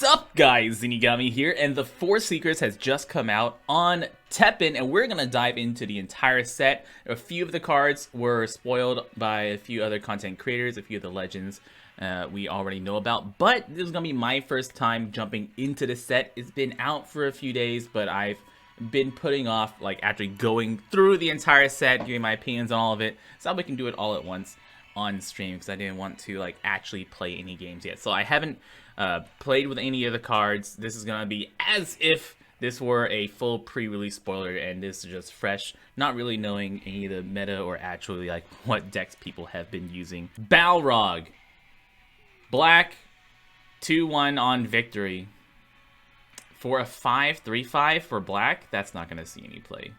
Sup guys, Zeenigami here, and the Four Seekers has just come out on Teppen, and we're gonna dive into the entire set. A few of the cards were spoiled by a few other content creators, a few of the legends we already know about, but this is gonna be my first time jumping into the set. It's been out for a few days, but I've been putting off like actually going through the entire set, giving my opinions on all of it, so we can do it all at once on stream, because I didn't want to like actually play any games yet. So I haven't played with any of the cards. This is gonna be as if this were a full pre-release spoiler, and this is just fresh, not really knowing any of the meta or actually like what decks people have been using. Balrog, black, 2/1 on victory. For a 5/3/5 for black, that's not gonna see any play.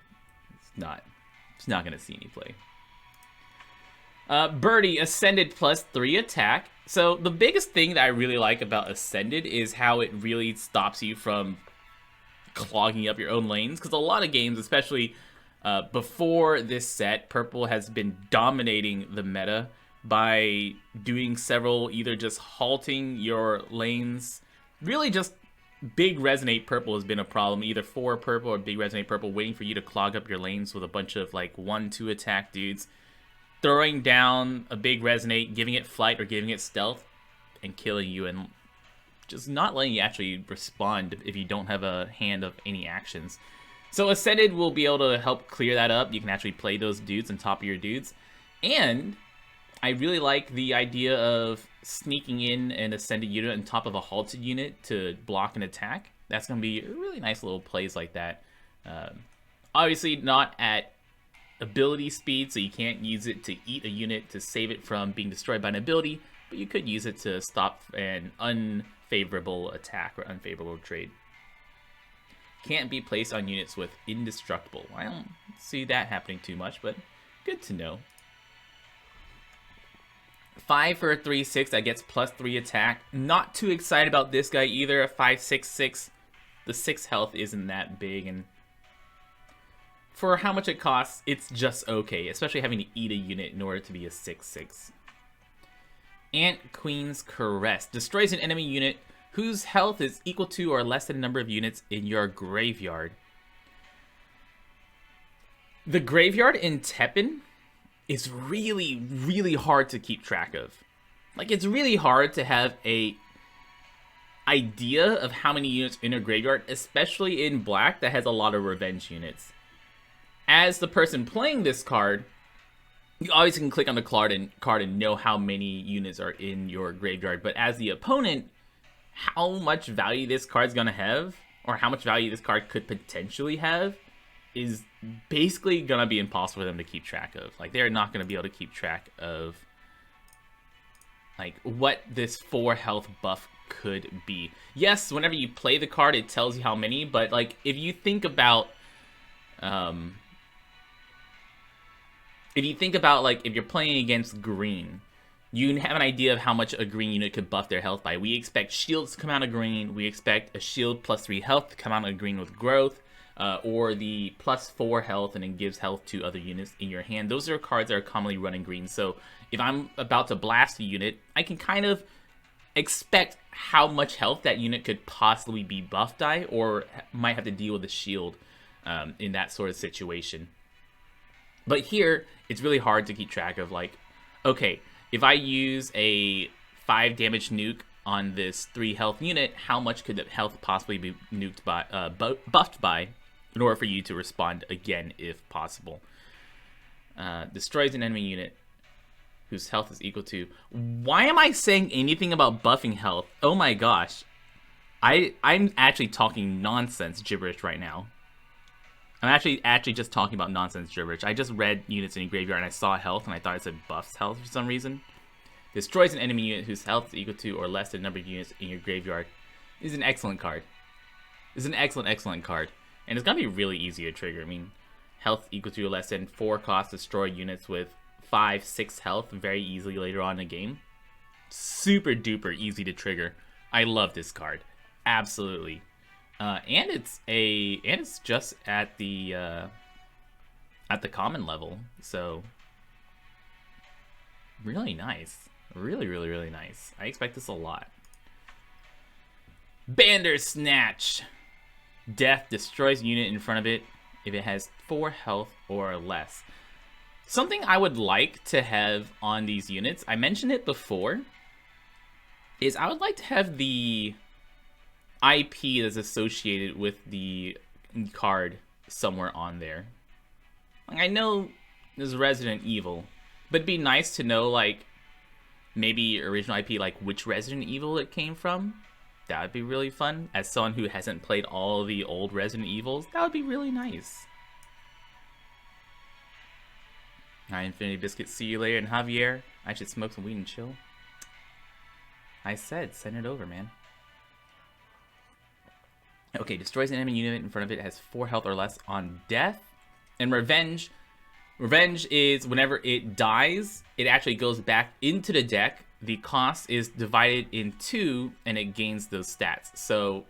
It's not gonna see any play. Birdie, Ascended +3 attack. So the biggest thing that I really like about Ascended is how it really stops you from clogging up your own lanes. Because a lot of games, especially before this set, purple has been dominating the meta by doing several, either just halting your lanes, really just big resonate purple has been a problem, either for purple or big resonate purple, waiting for you to clog up your lanes with a bunch of like 1/2 attack dudes, throwing down a big resonate, giving it flight or giving it stealth, and killing you, and just not letting you actually respond if you don't have a hand of any actions. So Ascended will be able to help clear that up. You can actually play those dudes on top of your dudes. And I really like the idea of sneaking in an Ascended unit on top of a halted unit to block an attack. That's going to be really nice little plays like that. Obviously not at ability speed, so you can't use it to eat a unit to save it from being destroyed by an ability, but you could use it to stop an unfavorable attack or unfavorable trade. Can't be placed on units with indestructible. I don't see that happening too much, but good to know. 5 for a 3/6 that gets +3 attack. Not too excited about this guy either. A 5/6/6. The 6 health isn't that big, and for how much it costs, it's just okay, especially having to eat a unit in order to be a 6/6. Ant Queen's Caress. Destroys an enemy unit whose health is equal to or less than the number of units in your graveyard. The graveyard in Teppen is really, really hard to keep track of. Like, it's really hard to have a idea of how many units in a graveyard, especially in black that has a lot of revenge units. As the person playing this card, you obviously can click on the card and know how many units are in your graveyard. But as the opponent, how much value this card's gonna have, or how much value this card could potentially have, is basically gonna be impossible for them to keep track of. Like, they're not gonna be able to keep track of like what this 4 health buff could be. Yes, whenever you play the card, it tells you how many, but like if you think about like if you're playing against green, you have an idea of how much a green unit could buff their health by. We expect shields to come out of green. We expect a shield +3 health to come out of green with growth, or the +4 health and it gives health to other units in your hand. Those are cards that are commonly running green. So if I'm about to blast a unit, I can kind of expect how much health that unit could possibly be buffed by, or might have to deal with a shield in that sort of situation. But here, it's really hard to keep track of, like, okay, if I use a 5 damage nuke on this 3 health unit, how much could the health possibly be nuked by, buffed by, in order for you to respond again if possible? Destroys an enemy unit whose health is equal to... Why am I saying anything about buffing health? Oh my gosh. I'm actually talking nonsense gibberish right now. I'm actually just talking about nonsense gibberish. I just read units in your graveyard and I saw health and I thought it said buffs health for some reason. Destroys an enemy unit whose health is equal to or less than the number of units in your graveyard. This is an excellent card. This is an excellent card. And it's gonna be really easy to trigger. I mean, health equal to or less than 4 cost, destroy units with 5/6 health very easily later on in the game. Super duper easy to trigger. I love this card. Absolutely. And it's just at the common level, so really nice, really nice. I expect this a lot. Bandersnatch. Death destroys unit in front of it if it has 4 health or less. Something I would like to have on these units, I mentioned it before, is I would like to have the IP that's associated with the card somewhere on there. I know there's Resident Evil, but it'd be nice to know, like, maybe original IP, like which Resident Evil it came from. That would be really fun. As someone who hasn't played all the old Resident Evils, that would be really nice. Hi, Infinity Biscuit. See you later. And Javier, I should smoke some weed and chill. I said, send it over, man. Okay, destroys an enemy unit in front of it. Has 4 health or less on death. And Revenge. Revenge is whenever it dies, it actually goes back into the deck. The cost is divided in 2, and it gains those stats. So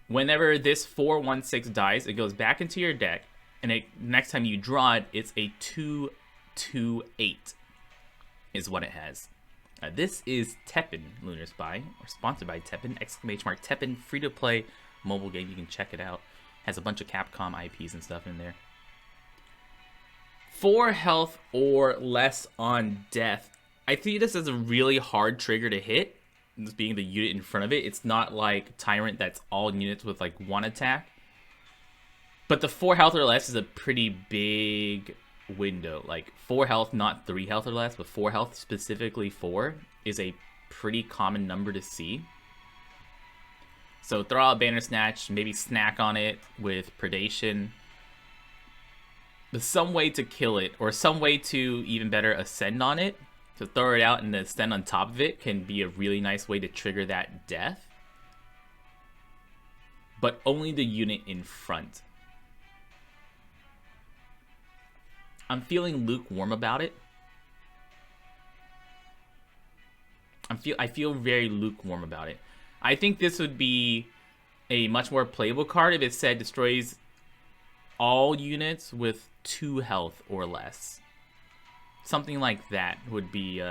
whenever this 4/1/6 dies, it goes back into your deck, and next time you draw it, it's a 2/2/8 is what it has. This is Teppen, Lunar Spy, or sponsored by Teppen, ! Teppen, free-to-play mobile game. You can check it out. Has a bunch of Capcom IPs and stuff in there. 4 health or less on death. I see this as a really hard trigger to hit, this being the unit in front of it. It's not like Tyrant that's all units with like 1 attack. But the 4 health or less is a pretty big window. Like 4 health, not 3 health or less, but 4 health, specifically 4, is a pretty common number to see. So throw out Bandersnatch, maybe snack on it with Predation. There's some way to kill it, or some way to, even better, ascend on it. To throw it out and then ascend on top of it can be a really nice way to trigger that death. But only the unit in front. I'm feeling lukewarm about it. I feel very lukewarm about it. I think this would be a much more playable card if it said destroys all units with 2 health or less. Something like that would be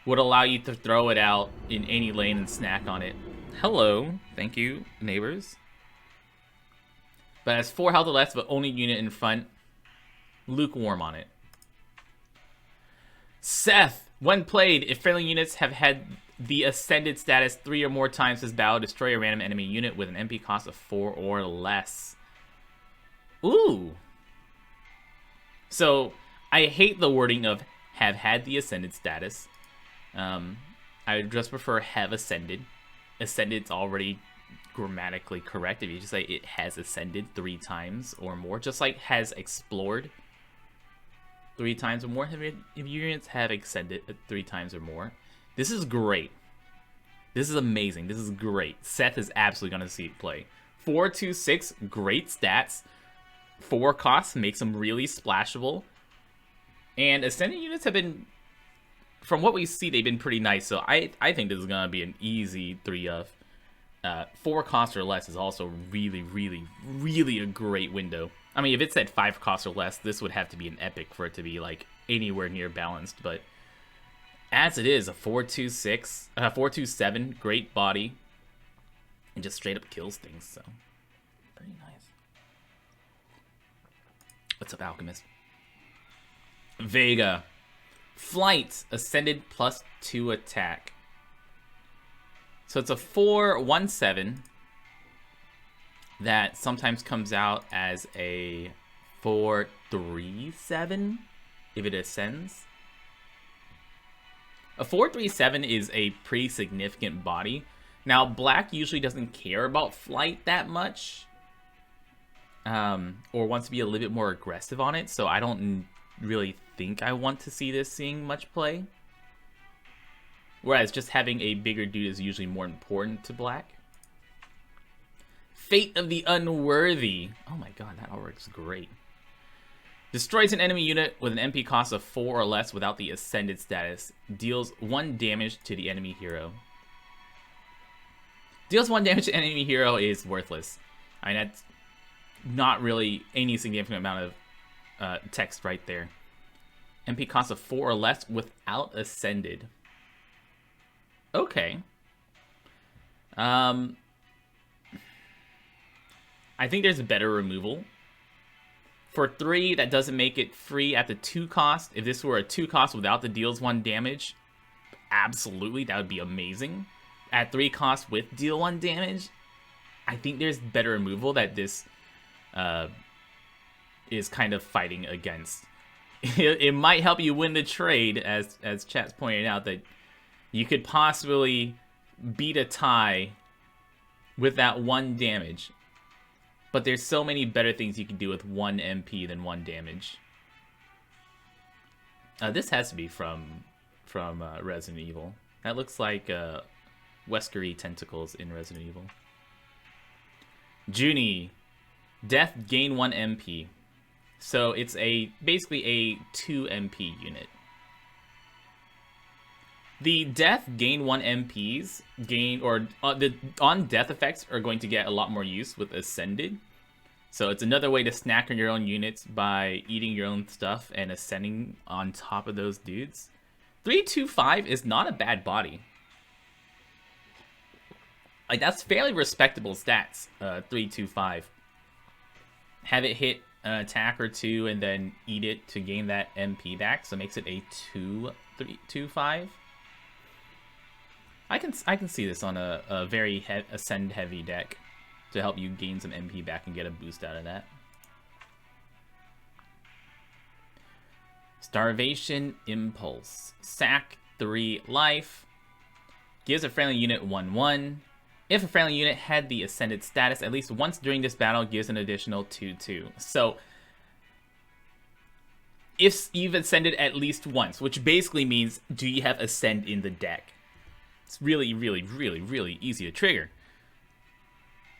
would allow you to throw it out in any lane and snack on it. Hello, thank you, neighbors. But as 4 health or less, but only unit in front, lukewarm on it. Seth, when played, if friendly units have had the Ascended status 3 or more times this battle, destroy a random enemy unit with an MP cost of 4 or less. Ooh. So I hate the wording of have had the Ascended status. I would just prefer have ascended. Ascended's already grammatically correct if you just say it has ascended 3 times or more. Just like has explored 3 times or more. If units have ascended 3 times or more. This is great. This is amazing. This is great. Seth is absolutely going to see it play. 4/2/6, great stats. 4 costs makes them really splashable. And ascended units have been, from what we see, they've been pretty nice. So I think this is going to be an easy 3 of. 4 costs or less is also really, really, really a great window. I mean, if it said 5 costs or less, this would have to be an epic for it to be like anywhere near balanced. But as it is, a 4/2/6, 4/2/7, great body, and just straight up kills things. So pretty nice. What's up, Alchemist? Vega. Flight. Ascended +2 attack. So it's a 4/1/7 that sometimes comes out as a 4/3/7 if it ascends. A 4/3/7 is a pretty significant body. Now, black usually doesn't care about flight that much. Or wants to be a little bit more aggressive on it, so I don't really think I want to see this seeing much play. Whereas just having a bigger dude is usually more important to black. Fate of the Unworthy. Oh my god, that artwork is great. Destroys an enemy unit with an MP cost of 4 or less without the Ascended status. Deals 1 damage to the enemy hero. Deals 1 damage to enemy hero is worthless. I mean, that's not really any significant amount of text right there. MP cost of 4 or less without Ascended. Okay. I think there's a better removal. For 3, that doesn't make it free at the 2 cost. If this were a 2 cost without the deals 1 damage, absolutely, that would be amazing. At 3 cost with deal 1 damage, I think there's better removal that this is kind of fighting against. It might help you win the trade, as chat's pointed out, that you could possibly beat a tie with that 1 damage. But there's so many better things you can do with 1 MP than 1 damage. This has to be from Resident Evil. That looks like Weskery tentacles in Resident Evil. Junie. Death, gain 1 MP. So it's basically a 2 MP unit. The death gain 1 MPs on death effects are going to get a lot more use with Ascended. So it's another way to snack on your own units by eating your own stuff and ascending on top of those dudes. 325 is not a bad body. Like, that's fairly respectable stats. 325. Have it hit an attack or 2 and then eat it to gain that MP back, so it makes it a 2-3-2-5. I can see this on a very ascend heavy deck to help you gain some MP back and get a boost out of that. Starvation Impulse. Sack 3 life. Gives a friendly unit 1/1. If a friendly unit had the ascended status at least once during this battle, gives an additional 2/2. So if you've ascended at least once, which basically means do you have ascend in the deck? It's really, really, really, really easy to trigger.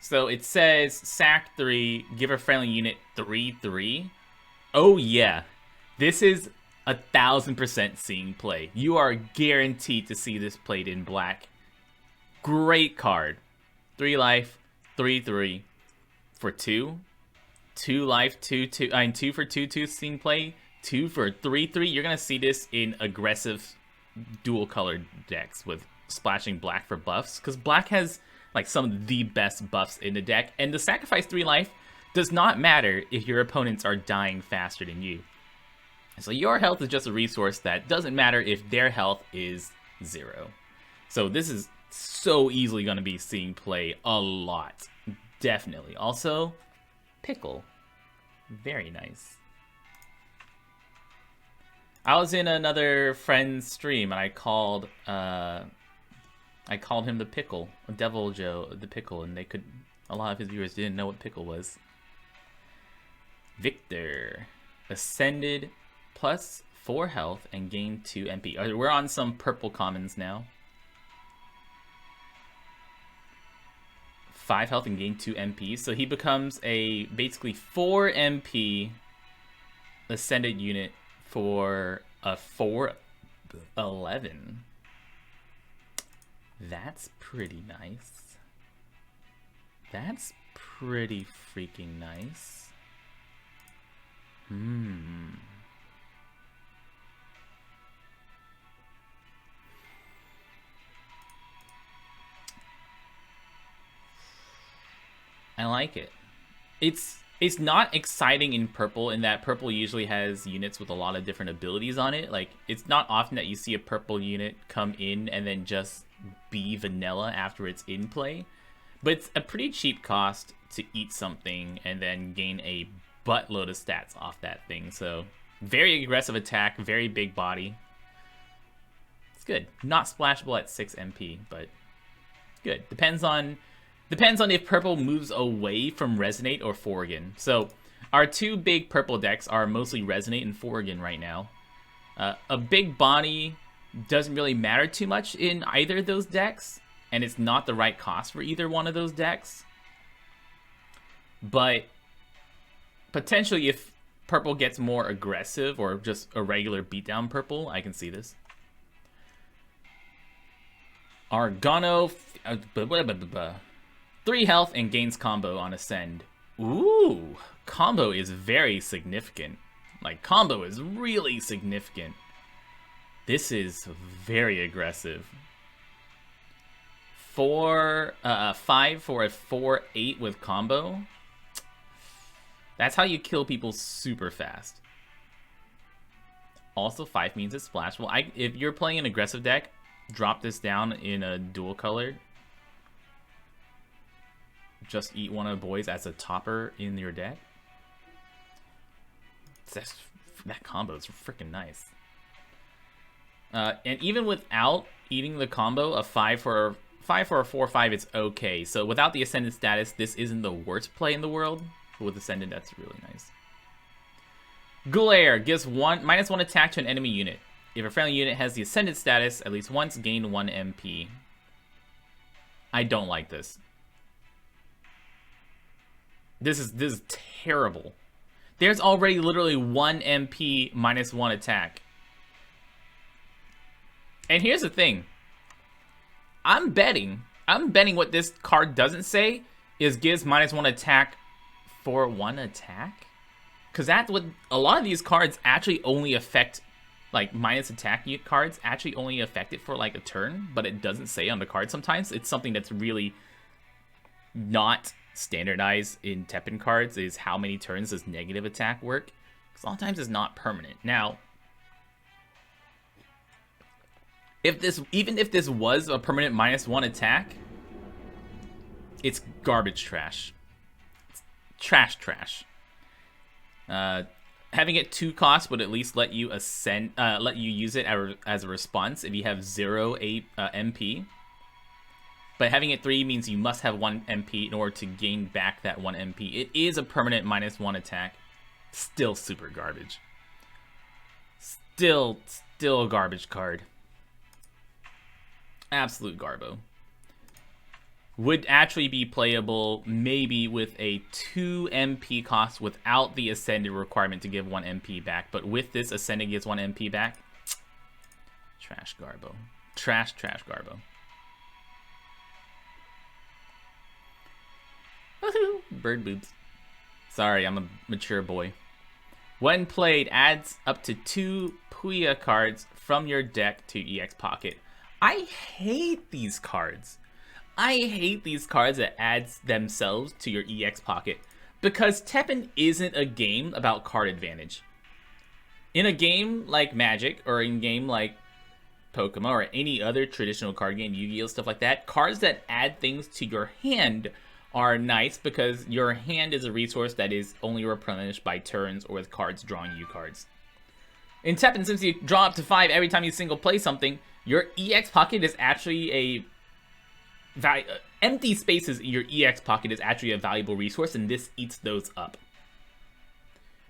So it says sack 3, give a friendly unit 3/3. Oh yeah, this is 1000% seeing play. You are guaranteed to see this played in black. Great card. 3 life, 3/3 for 2. 2 life, 2/2. I mean 2 for 2/2 seeing play. 2 for 3/3. You're gonna see this in aggressive dual colored decks with splashing black for buffs, because black has like some of the best buffs in the deck, and the sacrifice 3 life does not matter if your opponents are dying faster than you. So your health is just a resource that doesn't matter if their health is 0. So this is so easily going to be seeing play a lot. Definitely. Also, Pickle. Very nice. I was in another friend's stream and I called him the Pickle, Devil Joe the Pickle, and a lot of his viewers didn't know what Pickle was. Victor. Ascended plus 4 health and gain 2 MP. We're on some purple commons now. 5 health and gain 2 MP. So he becomes a basically 4 MP ascended unit for a 4/11. That's pretty nice. That's pretty freaking nice. I like it. It's not exciting in purple in that purple usually has units with a lot of different abilities on it. Like, it's not often that you see a purple unit come in and then just be vanilla after it's in play. But it's a pretty cheap cost to eat something and then gain a buttload of stats off that thing. So, very aggressive attack, very big body. It's good. Not splashable at 6 MP, but good. Depends on if purple moves away from Resonate or Forgan. So our 2 big purple decks are mostly Resonate and Forgan right now. A big body doesn't really matter too much in either of those decks, and it's not the right cost for either one of those decks. But potentially if purple gets more aggressive or just a regular beatdown purple, I can see this. Argano... 3 health and gains combo on Ascend. Ooh, combo is very significant. Like, combo is really significant. This is very aggressive. 5 for a 4/8 with combo. That's how you kill people super fast. Also, 5 means it's splashable. If you're playing an aggressive deck, drop this down in a dual color. Just eat one of the boys as a topper in your deck. That combo is freaking nice. And even without eating the combo, a 5 for a 4/5, it's okay. So without the Ascendant status, this isn't the worst play in the world. But with Ascendant, that's really nice. Glare gives -1 attack to an enemy unit. If a friendly unit has the Ascendant status, at least once, gain 1 MP. I don't like this. This is terrible. There's already literally 1 MP -1 attack. And here's the thing. I'm betting what this card doesn't say is gives -1 attack for 1 attack. Because that's what a lot of these cards actually only affect, like minus attack cards actually only affect it for like a turn, but it doesn't say on the card sometimes. It's something that's really not standardized in Teppen cards, is how many turns does negative attack work. Because a lot of times it's not permanent. Now, even if this was a permanent -1 attack, it's garbage trash. It's trash. Having it 2 cost would at least let you let you use it as a response if you have 0 MP. But having it 3 means you must have 1 MP in order to gain back that 1 MP. It is a permanent -1 attack. Still super garbage. Still a garbage card. Absolute garbo. Would actually be playable maybe with a 2 MP cost without the Ascended requirement to give 1 MP back. But with this, Ascended gives 1 MP back. Trash garbo. Trash garbo. Woohoo! Bird boobs. Sorry, I'm a mature boy. When played, adds up to 2 Puya cards from your deck to EX pocket. I hate these cards. I hate these cards that adds themselves to your EX pocket, because Teppen isn't a game about card advantage. In a game like Magic, or in a game like Pokemon, or any other traditional card game, Yu-Gi-Oh, stuff like that, cards that add things to your hand are nice because your hand is a resource that is only replenished by turns or with cards drawing you cards. In Teppen, since you draw up to 5 every time you single play something, your EX pocket is actually empty spaces in your EX pocket is actually a valuable resource, and this eats those up.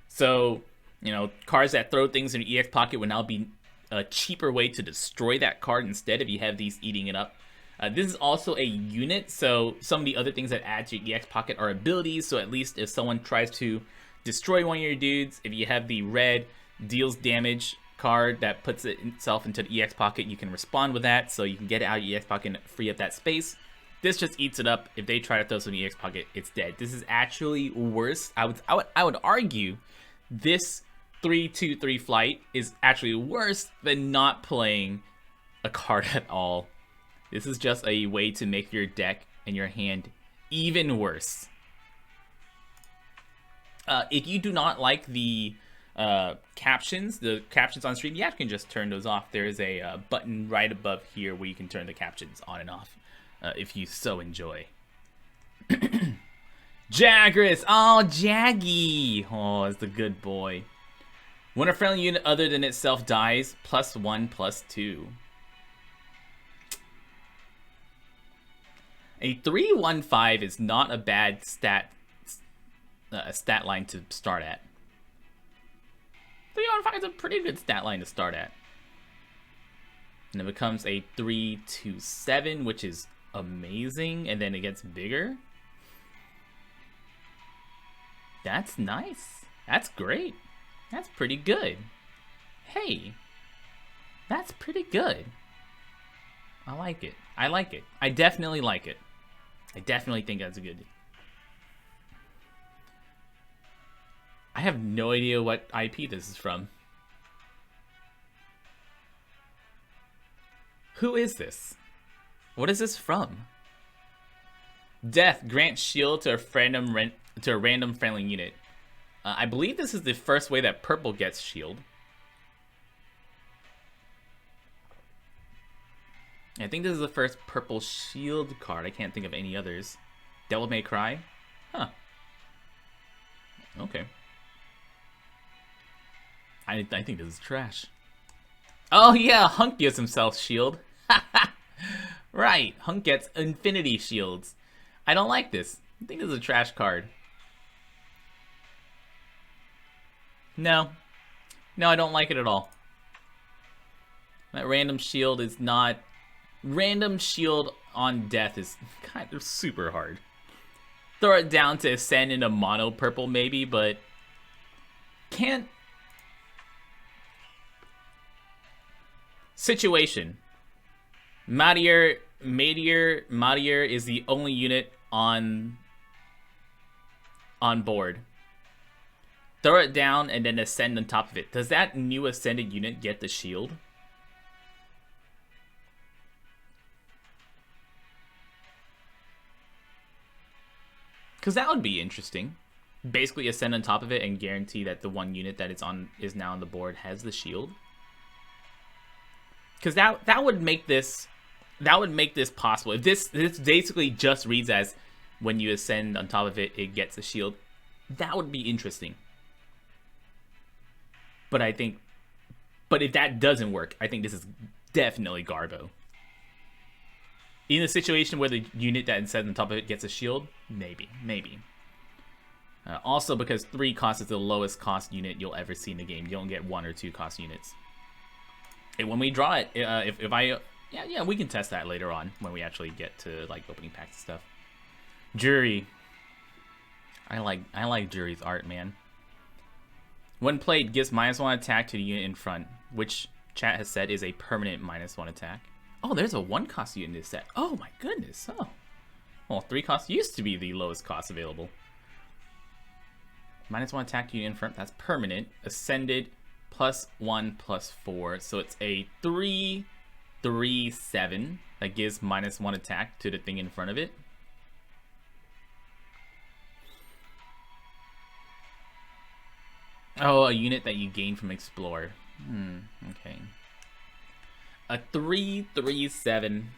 So, you know, cards that throw things in your EX pocket would now be a cheaper way to destroy that card instead if you have these eating it up. This is also a unit, so some of the other things that add to your EX pocket are abilities, so at least if someone tries to destroy one of your dudes, if you have the red deals damage card that puts itself into the EX pocket, you can respond with that, so you can get it out of your EX pocket and free up that space. This just eats it up. If they try to throw something in the EX pocket, it's dead. This is actually worse. I would argue this 3/2/3 flight is actually worse than not playing a card at all. This is just a way to make your deck and your hand even worse. If you do not like the captions on stream, you can just turn those off. There's a button right above here where you can turn the captions on and off if you so enjoy. Jagras! Oh, Jaggy! Oh, it's the good boy. When a friendly unit other than itself dies, +1/+2. A 3/1/5 is not a bad stat line to start at. 3/1/5 is a pretty good stat line to start at. And it becomes a 3/2/7, which is amazing, and then it gets bigger. That's nice. That's great. That's pretty good. Hey, that's pretty good. I like it. I like it. I definitely like it. I definitely think that's a good. I have no idea what IP this is from. Who is this? What is this from? Death grants shield to a random friendly unit. I believe this is the first way that purple gets shield. I think this is the first purple shield card. I can't think of any others. Devil May Cry? Huh. Okay. I think this is trash. Oh yeah, Hunk gives himself shield. Right, Hunk gets infinity shields. I don't like this. I think this is a trash card. No. No, I don't like it at all. That random shield is not... Random shield on death is kind of super hard. Throw it down to Ascend in a mono purple maybe, but... Can't... Situation. Meteor is the only unit on board. Throw it down and then Ascend on top of it. Does that new Ascended unit get the shield? Because that would be interesting. Basically Ascend on top of it and guarantee that the one unit that is now on the board has the shield. Because that would make this possible. If this basically just reads as when you Ascend on top of it, it gets a shield, that would be interesting. But if that doesn't work, I think this is definitely Garbo. In a situation where the unit that Ascends on top of it gets a shield, maybe. Also, because 3 cost is the lowest cost unit you'll ever see in the game. You don't get 1 or 2 cost units. And when we draw it, if I... Yeah, we can test that later on when we actually get to like opening packs and stuff. Jury. I like Jury's art, man. When played, gives -1 attack to the unit in front, which chat has said is a permanent -1 attack. Oh, there's a 1 cost unit in this set. Oh my goodness. Oh. Well, 3 cost used to be the lowest cost available. -1 attack to unit in front, that's permanent. Ascended, +1/+4. So it's a 3/3/7 that gives -1 attack to the thing in front of it. Oh, a unit that you gain from Explore. Okay. A 3/3/7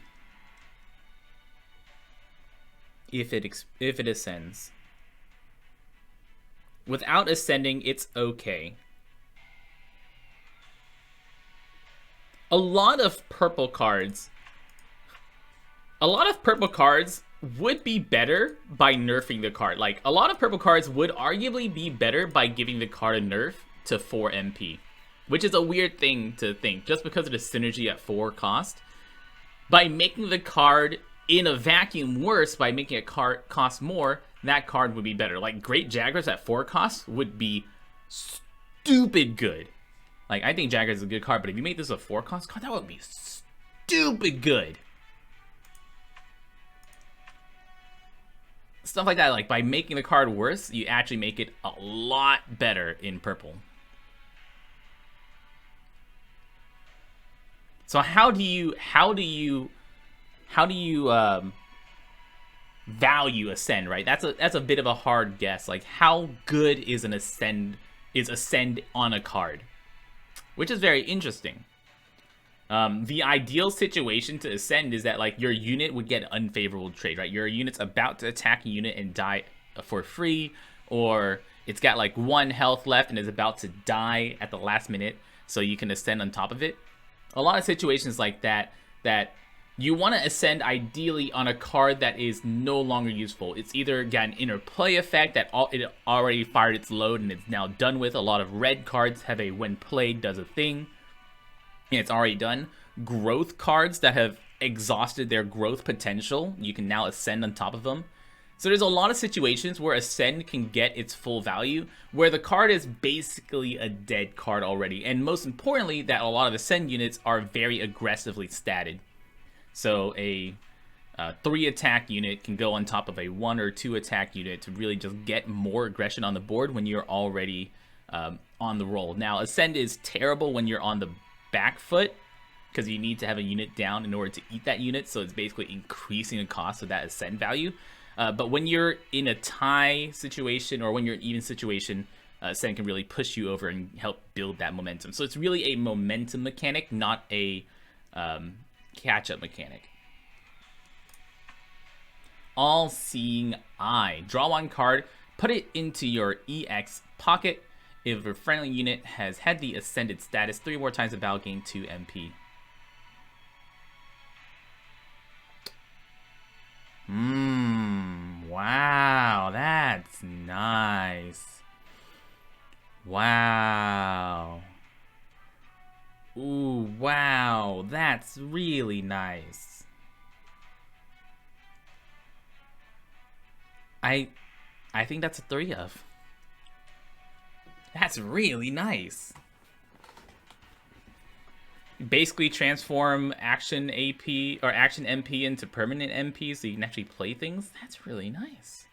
if it ascends. Without ascending, it's okay. A lot of purple cards would be better by nerfing the card. Like, a lot of purple cards would arguably be better by giving the card a nerf to 4 MP. Which is a weird thing to think, just because of the synergy at 4 cost. By making the card in a vacuum worse, by making a card cost more, that card would be better. Like, Great Jaggers at 4 cost would be stupid good. Like, I think Jaggers is a good card, but if you make this a 4 cost card, that would be stupid good. Stuff like that, like, by making the card worse, you actually make it a lot better in purple. So how do you value Ascend, right? That's a bit of a hard guess. Like, how good is Ascend on a card? Which is very interesting. The ideal situation to Ascend is that, like, your unit would get an unfavorable trade, right? Your unit's about to attack a unit and die for free, or it's got like 1 health left and is about to die at the last minute, so you can Ascend on top of it. A lot of situations like that you want to Ascend ideally on a card that is no longer useful. It's either got an interplay effect that it already fired its load and it's now done with. A lot of red cards have a when played does a thing and it's already done. Growth cards that have exhausted their growth potential, you can now Ascend on top of them. So there's a lot of situations where Ascend can get its full value, where the card is basically a dead card already. And most importantly, that a lot of Ascend units are very aggressively statted. So a 3 attack unit can go on top of a 1 or 2 attack unit to really just get more aggression on the board when you're already on the roll. Now, Ascend is terrible when you're on the back foot, because you need to have a unit down in order to eat that unit, so it's basically increasing the cost of that Ascend value. But when you're in a tie situation or when you're in an even situation, Ascend can really push you over and help build that momentum. So it's really a momentum mechanic, not a catch-up mechanic. All-Seeing Eye. Draw one card, put it into your EX pocket. If a friendly unit has had the Ascended status 3 more times in battle, gain 2 MP. Wow, that's nice. Wow. Ooh, wow, that's really nice. I think that's a 3 of. That's really nice. Basically transform action AP or action MP into permanent MP so you can actually play things. That's really nice.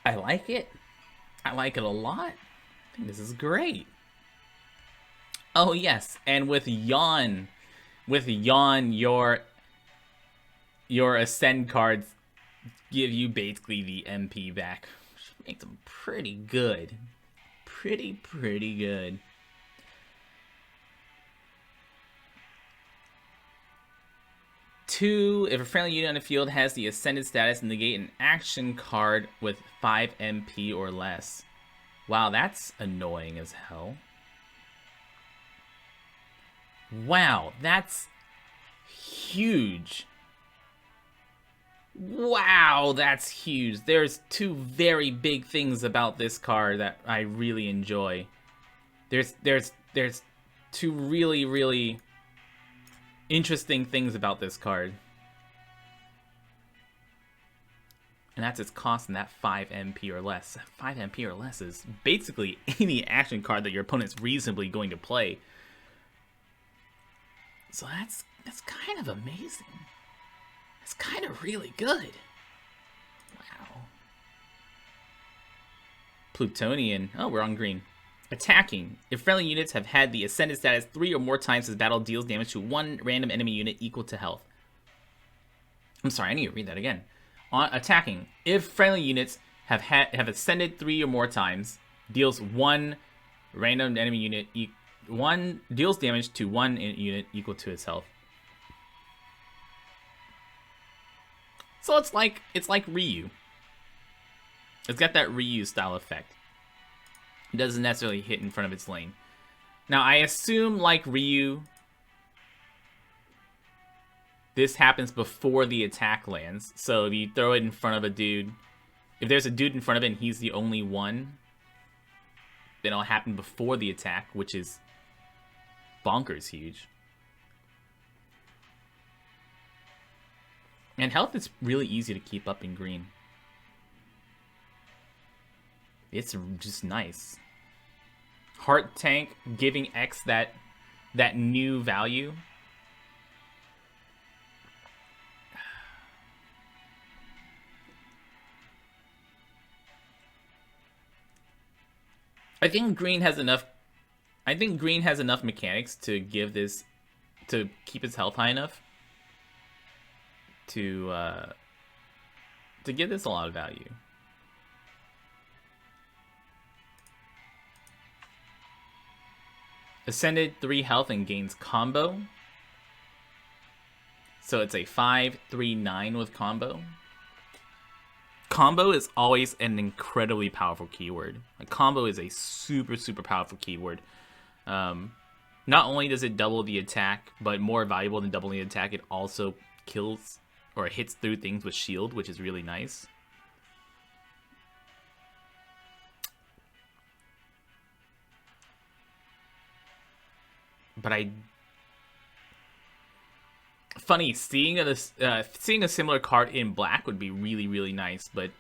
I like it. I like it a lot. I think this is great. Oh yes, and with Yawn, your Ascend cards give you basically the MP back. Which makes them pretty good. Pretty good. Two, if a friendly unit on the field has the Ascended status, negate an action card with 5 MP or less. Wow, that's annoying as hell. Wow, that's huge. Wow, that's huge. There's two very big things about this card that I really enjoy. There's two really interesting things about this card. And that's its cost and that 5 MP or less. 5 MP or less is basically any action card that your opponent's reasonably going to play. So that's kind of amazing. That's kind of really good. Wow. Plutonian. Oh, we're on green. Attacking. If friendly units have had the Ascended status 3 or more times this battle, deals damage to one random enemy unit equal to health. I'm sorry, I need to read that again. On attacking. If friendly units have Ascended 3 or more times, deals one random enemy unit deals damage to one unit equal to its health. So it's like Ryu. It's got that Ryu style effect. It doesn't necessarily hit in front of its lane. Now I assume, like Ryu, this happens before the attack lands. So if you throw it in front of a dude, if there's a dude in front of it and he's the only one, then it'll happen before the attack, which is bonkers huge. And health is really easy to keep up in green. It's just nice. Heart Tank giving X that new value. I think green has enough mechanics to give this, to keep its health high enough to give this a lot of value. Ascended 3 health and gains combo. So it's a 5/3/9 with combo. Combo is always an incredibly powerful keyword. Like, combo is a super powerful keyword. Not only does it double the attack, but more valuable than doubling the attack, it also kills or hits through things with shield, which is really nice. But funny, seeing a similar card in black would be really nice, but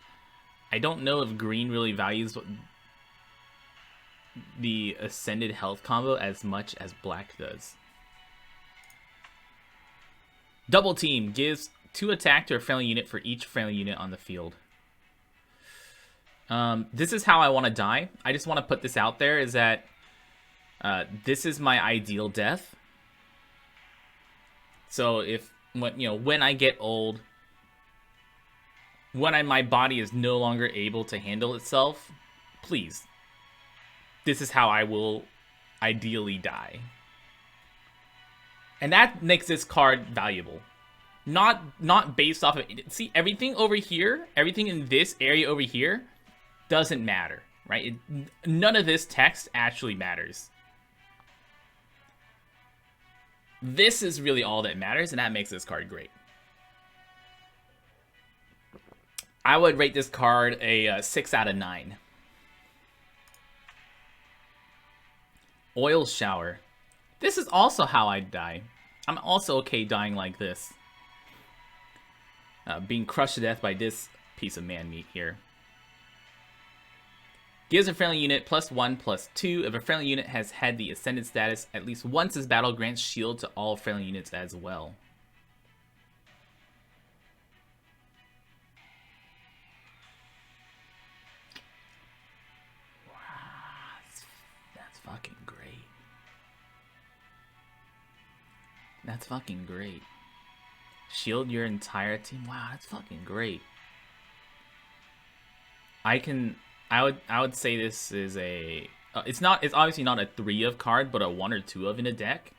I don't know if green really values the Ascended health combo as much as black does. Double Team gives 2 attack to a friendly unit for each friendly unit on the field. This is how I want to die. I just want to put this out there, is that this is my ideal death. So when I get old, when my body is no longer able to handle itself, please. This is how I will ideally die. And that makes this card valuable. Not based off of... See, everything over here, everything in this area over here doesn't matter, right? None of this text actually matters. This is really all that matters, and that makes this card great. I would rate this card a 6 out of 9. Oil Shower. This is also how I'd die. I'm also okay dying like this. Being crushed to death by this piece of man meat here. Gives a friendly unit +1/+2. If a friendly unit has had the Ascended status at least once this battle, grants shield to all friendly units as well. That's fucking great. That's fucking great. Shield your entire team. Wow, that's fucking great. I would say this is a it's obviously not a 3 of card, but a 1 or 2 of in a deck.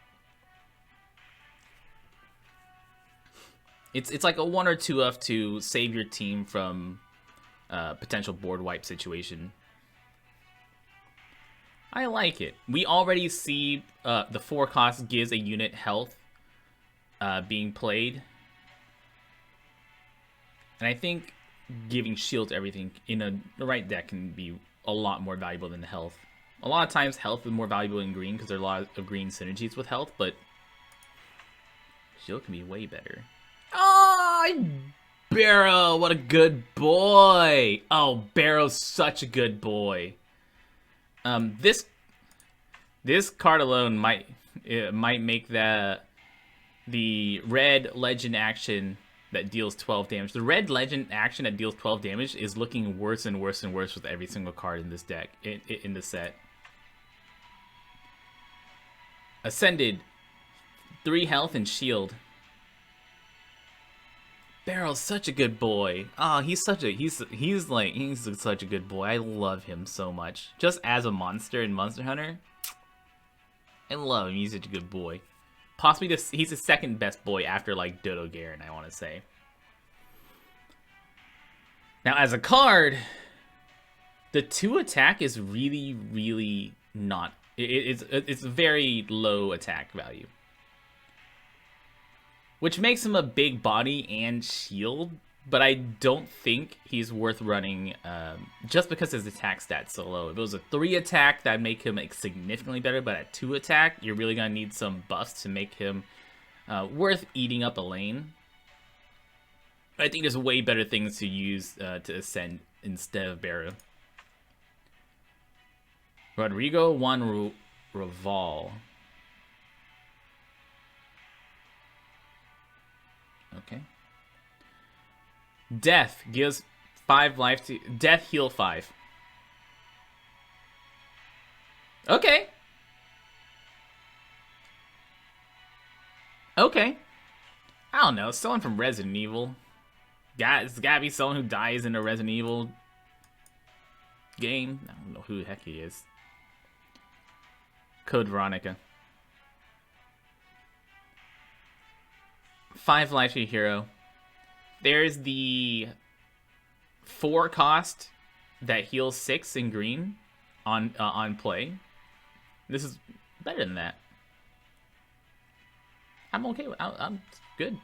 It's like a 1 or 2 of to save your team from potential board wipe situation. I like it. We already see the 4 cost gives a unit health being played. And I think giving shield to everything in the right deck can be a lot more valuable than the health. A lot of times health is more valuable in green because there are a lot of green synergies with health, but shield can be way better. Oh, Barrow, what a good boy. Oh, Barrow's such a good boy. This card alone might make the red legend action that deals 12 damage. The red legend action that deals 12 damage is looking worse and worse and worse with every single card in this deck, in the set. Ascended, 3 health and shield. Barrel's such a good boy. Oh, he's such a good boy. I love him so much. Just as a monster in Monster Hunter, I love him. He's such a good boy. Possibly he's the second best boy after like Dodo Garen, I want to say. Now as a card, the 2 attack is really, really not. It's very low attack value, which makes him a big body and shield. But I don't think he's worth running just because his attack stat's so low. If it was a 3 attack, that'd make him like, significantly better. But at 2 attack, you're really going to need some buffs to make him worth eating up a lane. I think there's way better things to use to ascend instead of Barrow. Rodrigo 1 Reval. Okay. Death gives 5 life to... Death heal 5. Okay. Okay. I don't know. Someone from Resident Evil. It's gotta be someone who dies in a Resident Evil game. I don't know who the heck he is. Code Veronica. 5 life to your hero. There's the 4 cost that heals 6 in green on play. This is better than that. I'm okay with. I'm good.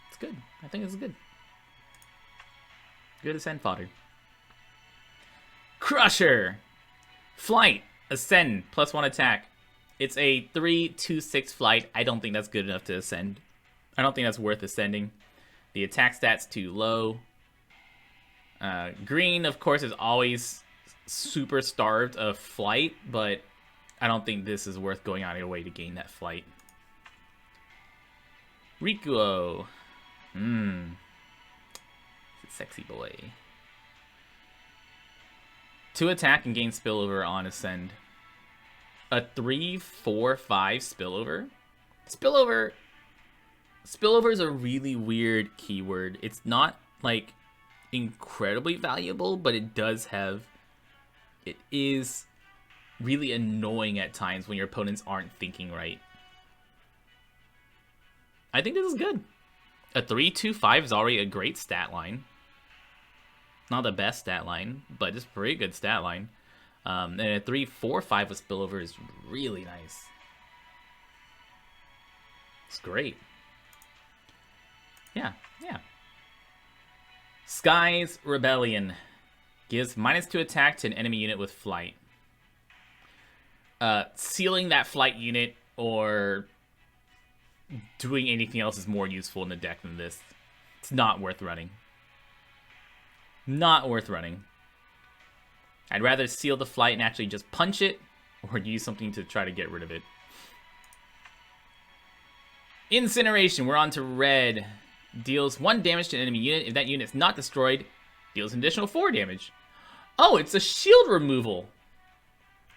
It's good. I think it's good. Good ascend fodder. Crusher, flight, ascend +1 attack. It's a 3/2/6 flight. I don't think that's good enough to ascend. I don't think that's worth ascending. The attack stat's too low. Green, of course, is always super starved of flight, but I don't think this is worth going out of your way to gain that flight. Rikuo. Sexy boy. 2 attack and gain spillover on ascend. A 3/4/5 spillover. Spillover is a really weird keyword. It's not like incredibly valuable, but it is really annoying at times when your opponents aren't thinking right. I think this is good. A 3-2-5 is already a great stat line. Not the best stat line, but it's a pretty good stat line. And a 3-4-5 with spillover is really nice. It's great. Yeah. Sky's Rebellion gives -2 attack to an enemy unit with flight. Sealing that flight unit or doing anything else is more useful in the deck than this. It's not worth running. Not worth running. I'd rather seal the flight and actually just punch it, or use something to try to get rid of it. Incineration, we're on to red. Deals 1 damage to an enemy unit. If that unit is not destroyed, deals an additional 4 damage. Oh, it's a shield removal.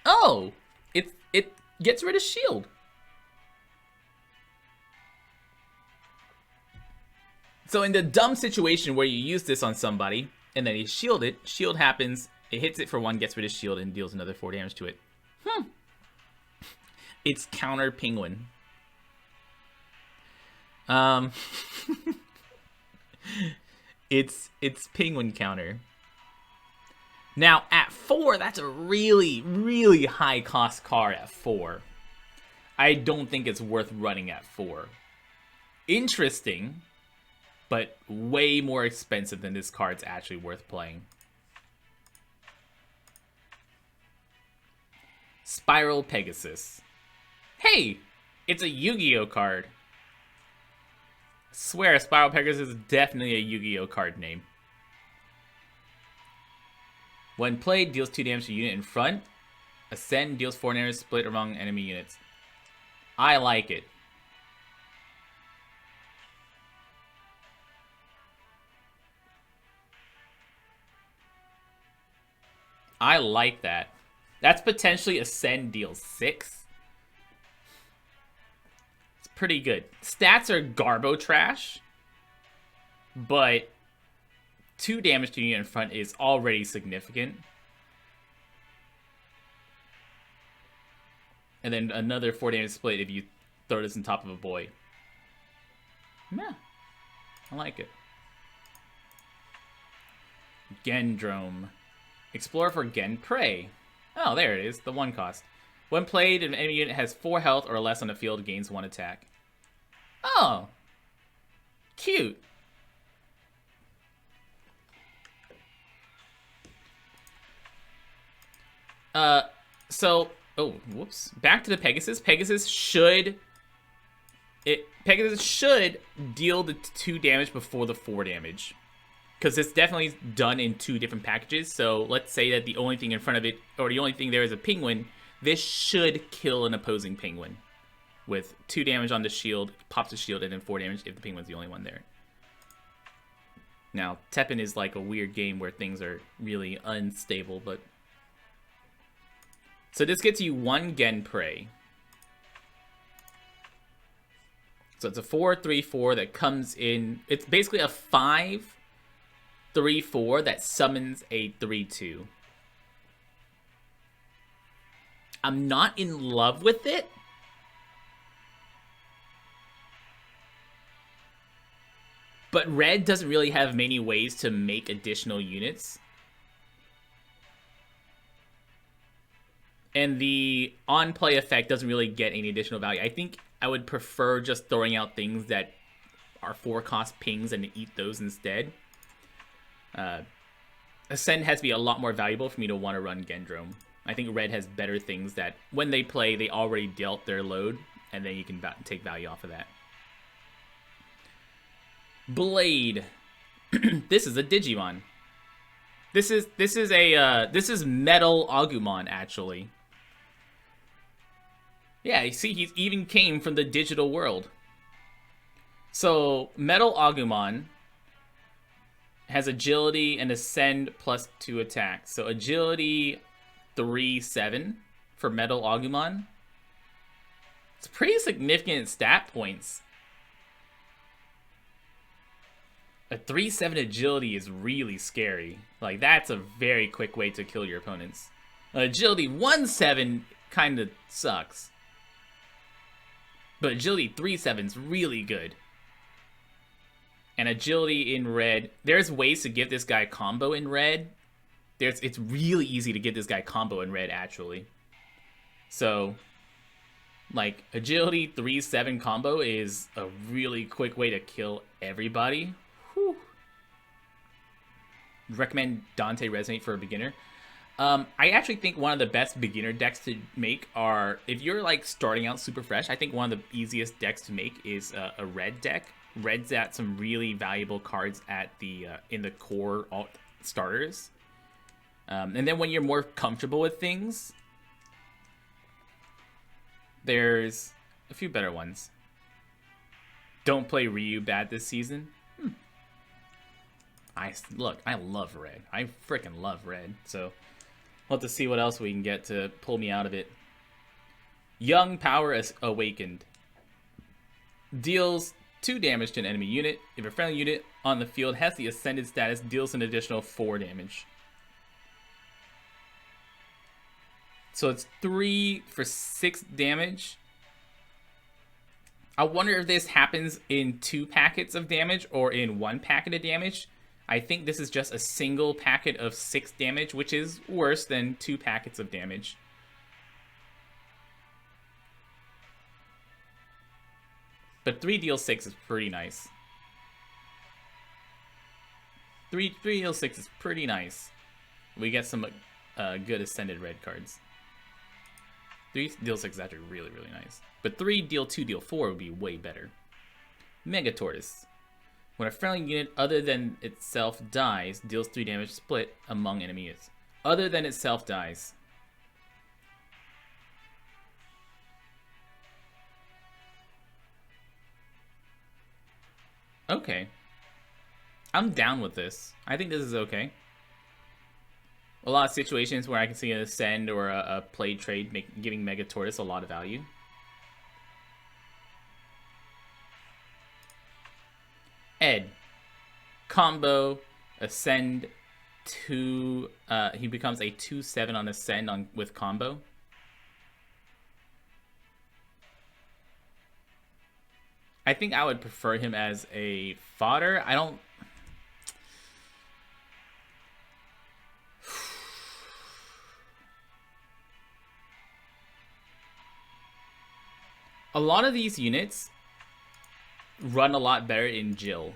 Oh, it gets rid of shield. So in the dumb situation where you use this on somebody, and then you shield it, shield happens, it hits it for 1, gets rid of shield, and deals another 4 damage to it. It's counter penguin. It's penguin counter. Now at 4, that's a really, really high cost card at 4. I don't think it's worth running at 4. Interesting, but way more expensive than this card's actually worth playing. Spiral Pegasus. Hey, it's a Yu-Gi-Oh card. Swear, Spiral Pegasus is definitely a Yu-Gi-Oh card name. When played, deals 2 damage to a unit in front. Ascend, deals 4 damage split among enemy units. I like it. I like that. That's potentially Ascend deals 6. Pretty good. Stats are garbo trash, but 2 damage to a unit in front is already significant. And then another 4 damage split if you throw this on top of a boy. Yeah, I like it. Gendrome. Explore for Gen Prey. Oh, there it is, the 1 cost. When played, an enemy unit has 4 health or less on the field, gains 1 attack. Oh, cute. Whoops. Back to the Pegasus. Pegasus should deal the 2 damage before the 4 damage. Because it's definitely done in 2 different packages. So let's say that the only thing in front of it, or the only thing there is a penguin. This should kill an opposing penguin. With 2 damage on the shield, pops the shield, and then 4 damage if the penguin's the only one there. Now, Teppen is like a weird game where things are really unstable, but... So this gets you 1 Gen Prey. So it's a 4/3/4 that comes in... It's basically a 5/3/4 that summons a 3/2. I'm not in love with it. But red doesn't really have many ways to make additional units. And the on-play effect doesn't really get any additional value. I think I would prefer just throwing out things that are 4-cost pings and eat those instead. Ascend has to be a lot more valuable for me to want to run Gendrome. I think red has better things that, when they play, they already dealt their load, and then you can take value off of that. Blade. This is a Digimon. This is Metal Agumon, actually. Yeah, you see, he even came from the digital world. So, Metal Agumon has agility and ascend plus 2 attacks. So, agility 3/7 for Metal Agumon. It's pretty significant stat points. A 3-7 agility is really scary. Like, that's a very quick way to kill your opponents. Agility 1-7 kind of sucks. But agility 3-7 is really good. And agility in red, there's ways to give this guy combo in red. It's really easy to get this guy combo in red, actually. So, like, agility 3-7 combo is a really quick way to kill everybody. Whew. Recommend Dante Resonate for a beginner. I actually think one of the best beginner decks to make are, if you're like starting out super fresh, I think one of the easiest decks to make is a red deck. Red's at some really valuable cards at the in the core alt starters. And then when you're more comfortable with things, there's a few better ones. Don't play Ryu bad this season. I love red. I freaking love red. So we'll have to see what else we can get to pull me out of it. Young Power Awakened. Deals 2 damage to an enemy unit. If a friendly unit on the field has the Ascended status, deals an additional 4 damage. So it's 3 for 6 damage. I wonder if this happens in 2 packets of damage or in 1 packet of damage. I think this is just a single packet of 6 damage, which is worse than 2 packets of damage. But 3 deal 6 is pretty nice. 3 deal 6 is pretty nice. We get some good Ascended red cards. 3 deal 6 is actually really, really nice. But 3 deal 2 deal 4 would be way better. Mega Tortoise. When a friendly unit other than itself dies, deals 3 damage split among enemy units. Other than itself dies. Okay. I'm down with this. I think this is okay. A lot of situations where I can see an Ascend or a play trade giving Mega Tortoise a lot of value. Ed. Combo. Ascend 2. He becomes a 2-7 on Ascend with combo. I think I would prefer him as a fodder. I don't... A lot of these units run a lot better in Jill.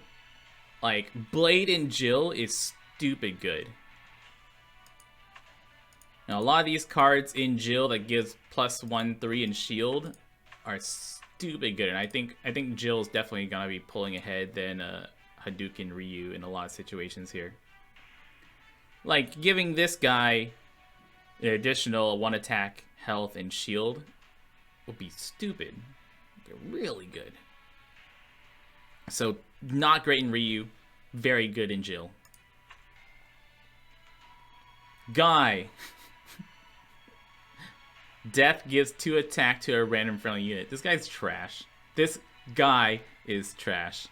Like, Blade in Jill is stupid good. Now, a lot of these cards in Jill that gives +1/3 in shield are stupid good, and I think Jill is definitely gonna be pulling ahead than Hadouken Ryu in a lot of situations here. Like, giving this guy an additional 1 attack, health, and shield would be stupid. They're really good. So, not great in Ryu, very good in Jill. Guy. Death gives 2 attack to a random friendly unit. This guy's trash. This guy is trash.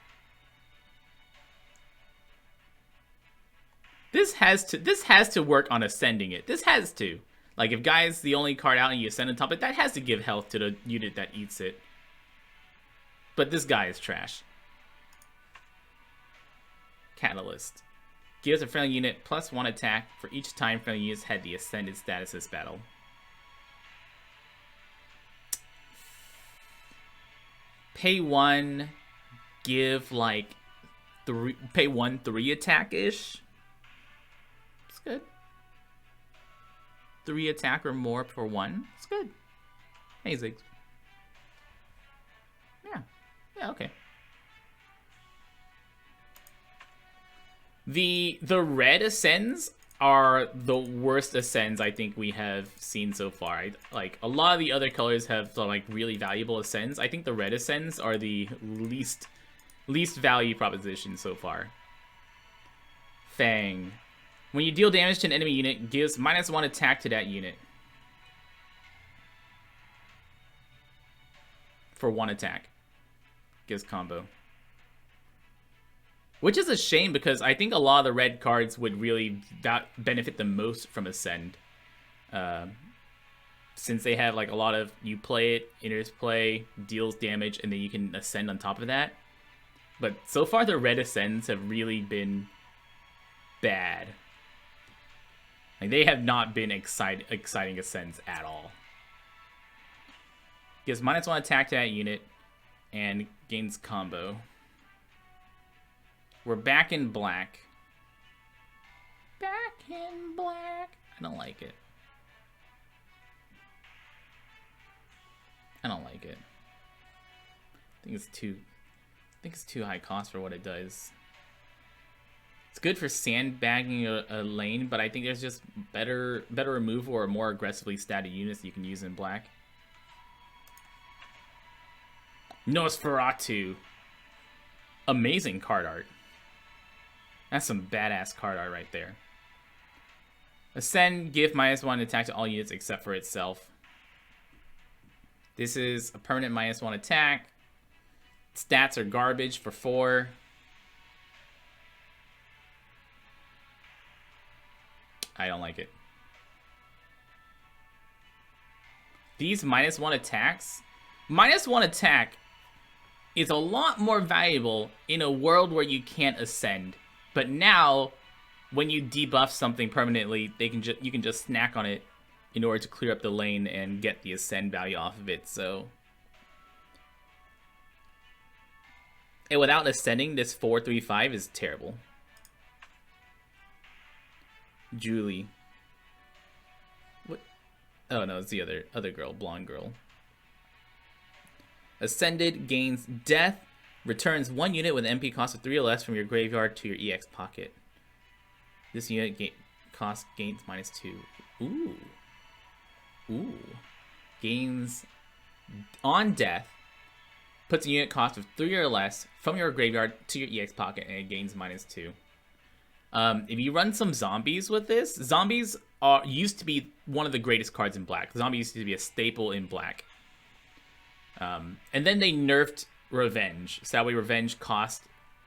This has to work on ascending it. This has to. Like, if Guy's the only card out and you ascend on top of it, that has to give health to the unit that eats it. But this guy is trash. Catalyst. Gives a friendly unit +1 attack for each time friendly units had the Ascended status this battle. Pay 1, give like 3, pay 1 3 attack-ish. It's good. 3 attack or more for 1. It's good. Hey, Ziggs. Yeah, okay. The red ascends are the worst ascends I think we have seen so far. Like, a lot of the other colors have like really valuable ascends. I think the red ascends are the least value proposition so far. Fang. When you deal damage to an enemy unit, gives -1 attack to that unit. For 1 attack. Gives combo. Which is a shame because I think a lot of the red cards would really benefit the most from Ascend. Since they have like a lot of, you play it, enters play, deals damage, and then you can Ascend on top of that. But so far the red Ascends have really been bad. Like, they have not been exciting Ascends at all. Gives -1 attack to that unit and gains combo. We're back in black. Back in black. I don't like it. I don't like it. I think it's too high cost for what it does. It's good for sandbagging a lane, but I think there's just better removal or more aggressively statted units you can use in black. Nosferatu. Amazing card art. That's some badass card art right there. Ascend, give -1 attack to all units except for itself. This is a permanent -1 attack. Stats are garbage for 4. I don't like it. These -1 attacks, -1 attack is a lot more valuable in a world where you can't Ascend. But now, when you debuff something permanently, you can just snack on it in order to clear up the lane and get the Ascend value off of it. So, and without Ascending, this 4/3/5 is terrible. Julie. What? Oh no, it's the other girl, blonde girl. Ascended, gains death, returns 1 unit with an MP cost of 3 or less from your graveyard to your EX pocket. This unit cost gains -2. Ooh. Ooh. Gains on death, puts a unit cost of 3 or less from your graveyard to your EX pocket, and it gains -2. If you run some zombies with this, zombies used to be one of the greatest cards in black. Zombies used to be a staple in black. And then they nerfed Revenge. So that way Revenge cost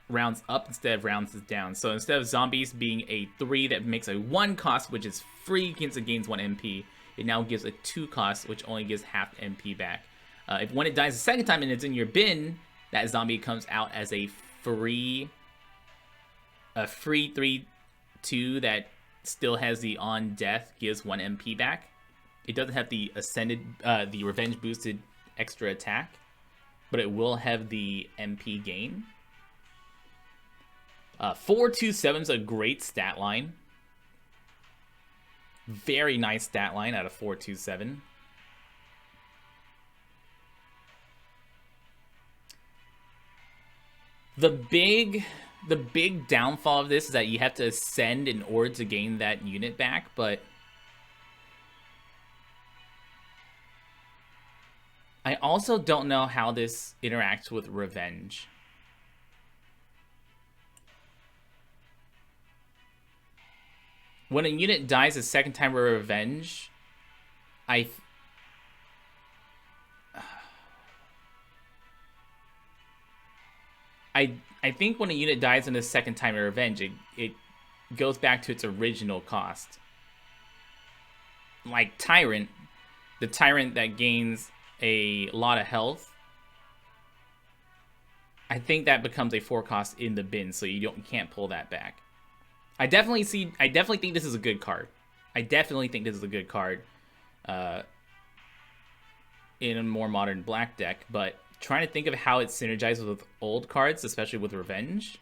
rounds up instead of rounds down. So instead of zombies being a 3 that makes a 1 cost, which is free against it gains 1 MP, it now gives a 2 cost, which only gives half MP back. When it dies the second time and it's in your bin, that zombie comes out as a free 3/2 that still has the on death, gives 1 MP back. It doesn't have the Ascended, the Revenge boosted extra attack, but it will have the MP gain. 4/2/7 is a great stat line. Very nice stat line out of 4/2/7. The big downfall of this is that you have to Ascend in order to gain that unit back, but I also don't know how this interacts with Revenge. When a unit dies a second time with Revenge, I think when a unit dies in the second time of Revenge, it goes back to its original cost. Like Tyrant, the Tyrant that gains a lot of health, I think that becomes a 4 cost in the bin, so you can't pull that back. I definitely think this is a good card. I definitely think this is a good card in a more modern black deck, but trying to think of how it synergizes with old cards, especially with Revenge,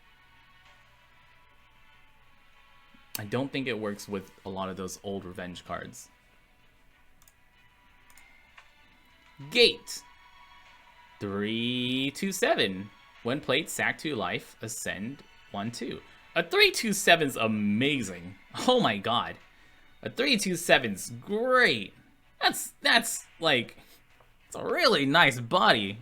I don't think it works with a lot of those old Revenge cards. Gate. 3/2/7. When played, sack 2 life, Ascend 1/2. A 3/2/7's amazing. Oh my god. A 3/2/7's great. That's like, it's a really nice body.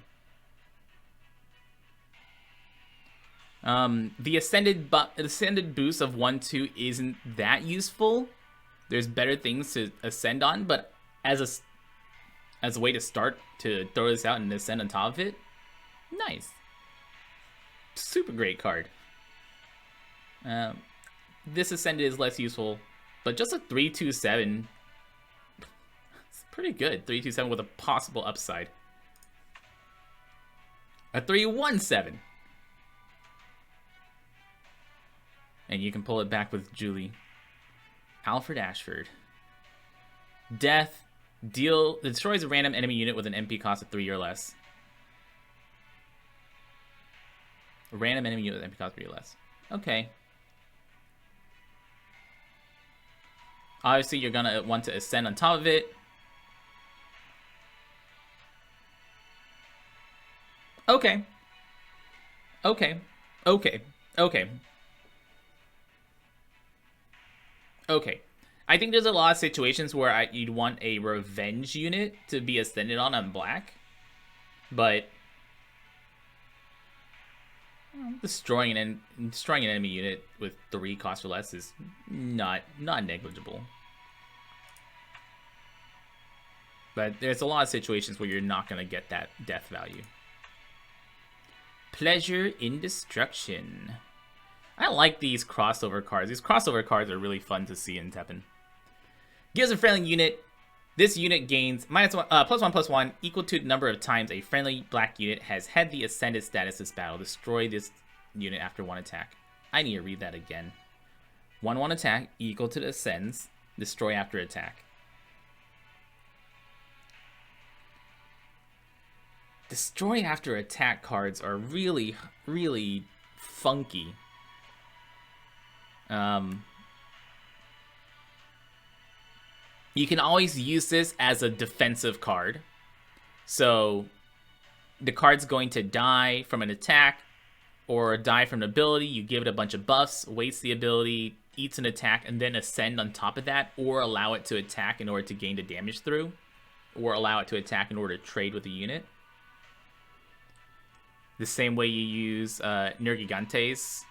The ascended boost of 1/2 isn't that useful. There's better things to Ascend on, but as a way to start to throw this out and Ascend on top of it, nice. Super great card. This Ascended is less useful, but just a 3/2/7. It's pretty good. 3/2/7 with a possible upside. A 3/1/7. And you can pull it back with Julie. Alfred Ashford. Death. Destroys a random enemy unit with an MP cost of 3 or less. A random enemy unit with MP cost of 3 or less. Okay. Obviously, you're gonna want to ascend on top of it. Okay. Okay. Okay. Okay. Okay. I think there's a lot of situations where you'd want a revenge unit to be ascended on black. But destroying an enemy unit with 3 cost or less is not negligible. But there's a lot of situations where you're not going to get that death value. Pleasure in Destruction. I like these crossover cards. These crossover cards are really fun to see in Teppen. Gives a friendly unit. This unit gains +1/+1 equal to the number of times a friendly black unit has had the Ascended status this battle. Destroy this unit after 1 attack. I need to read that again. 1/1 attack equal to the Ascends. Destroy after attack. Destroy after attack cards are really, really funky. You can always use this as a defensive card. So the card's going to die from an attack or die from an ability. You give it a bunch of buffs, wastes the ability, eats an attack, and then ascend on top of that, or allow it to attack in order to gain the damage through, or allow it to attack in order to trade with a unit. The same way you use Nergigantes.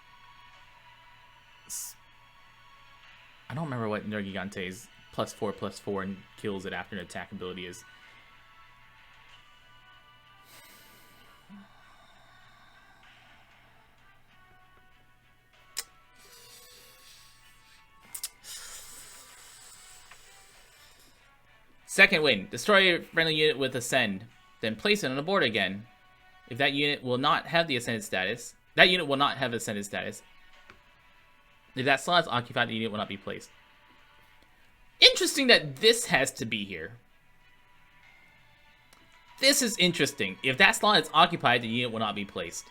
I don't remember what Nergigantes +4/+4 and kills it after an attack ability is. Second win. Destroy a friendly unit with Ascend. Then place it on the board again. If that unit will not have the Ascended status, that unit will not have Ascended status. If that slot is occupied, the unit will not be placed. Interesting that this has to be here. This is interesting. If that slot is occupied, the unit will not be placed.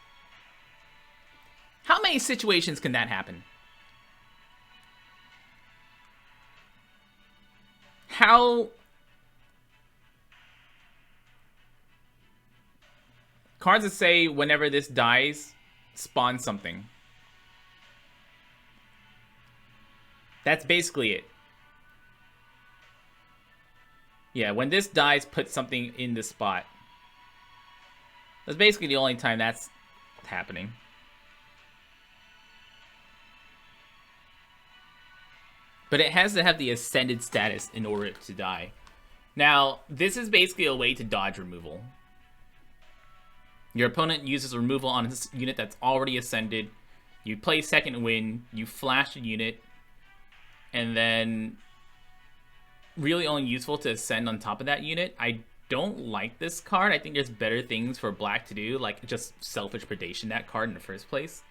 How many situations can that happen? How... Cards that say whenever this dies, spawn something. That's basically it. Yeah, when this dies, put something in the spot. That's basically the only time that's happening. But it has to have the Ascended status in order to die. Now, this is basically a way to dodge removal. Your opponent uses removal on a unit that's already Ascended. You play second win, you flash a unit, and then really only useful to ascend on top of that unit. I don't like this card. I think there's better things for black to do, like just selfish predation that card in the first place.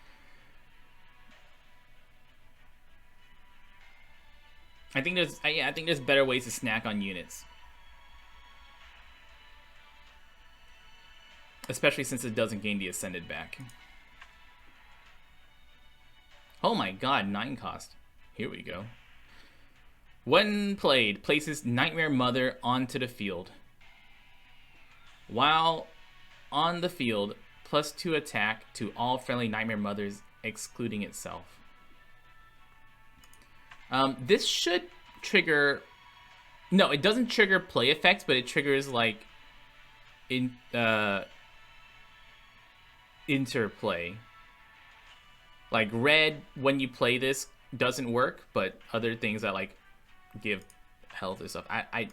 I think there's better ways to snack on units. Especially since it doesn't gain the Ascended back. Oh my god, 9 cost. Here we go. When played, places Nightmare Mother onto the field. While on the field, +2 attack to all friendly Nightmare Mothers, excluding itself. This should trigger... No, it doesn't trigger play effects, but it triggers, like, interplay. Like, red, when you play this, doesn't work, but other things that, like, give health and stuff, I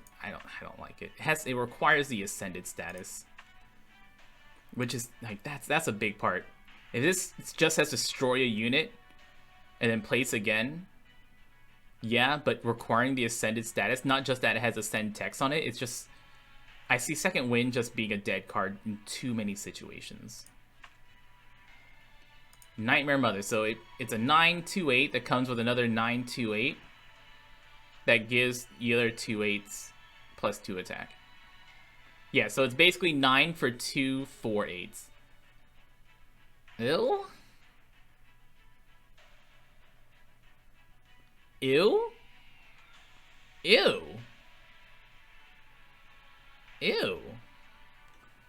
don't like it. It requires the Ascended status, which is, like, that's a big part. If this just has destroy a unit, and then place again. Yeah, but requiring the Ascended status, not just that it has Ascend text on it, it's just... I see Second Wind just being a dead card in too many situations. Nightmare Mother, so it's a 9/2/8 that comes with another 9/2/8 that gives the other 2/8s plus 2 attack. Yeah, so it's basically 9 for 2 4/8s. Ew? Ew? Ew. Ew.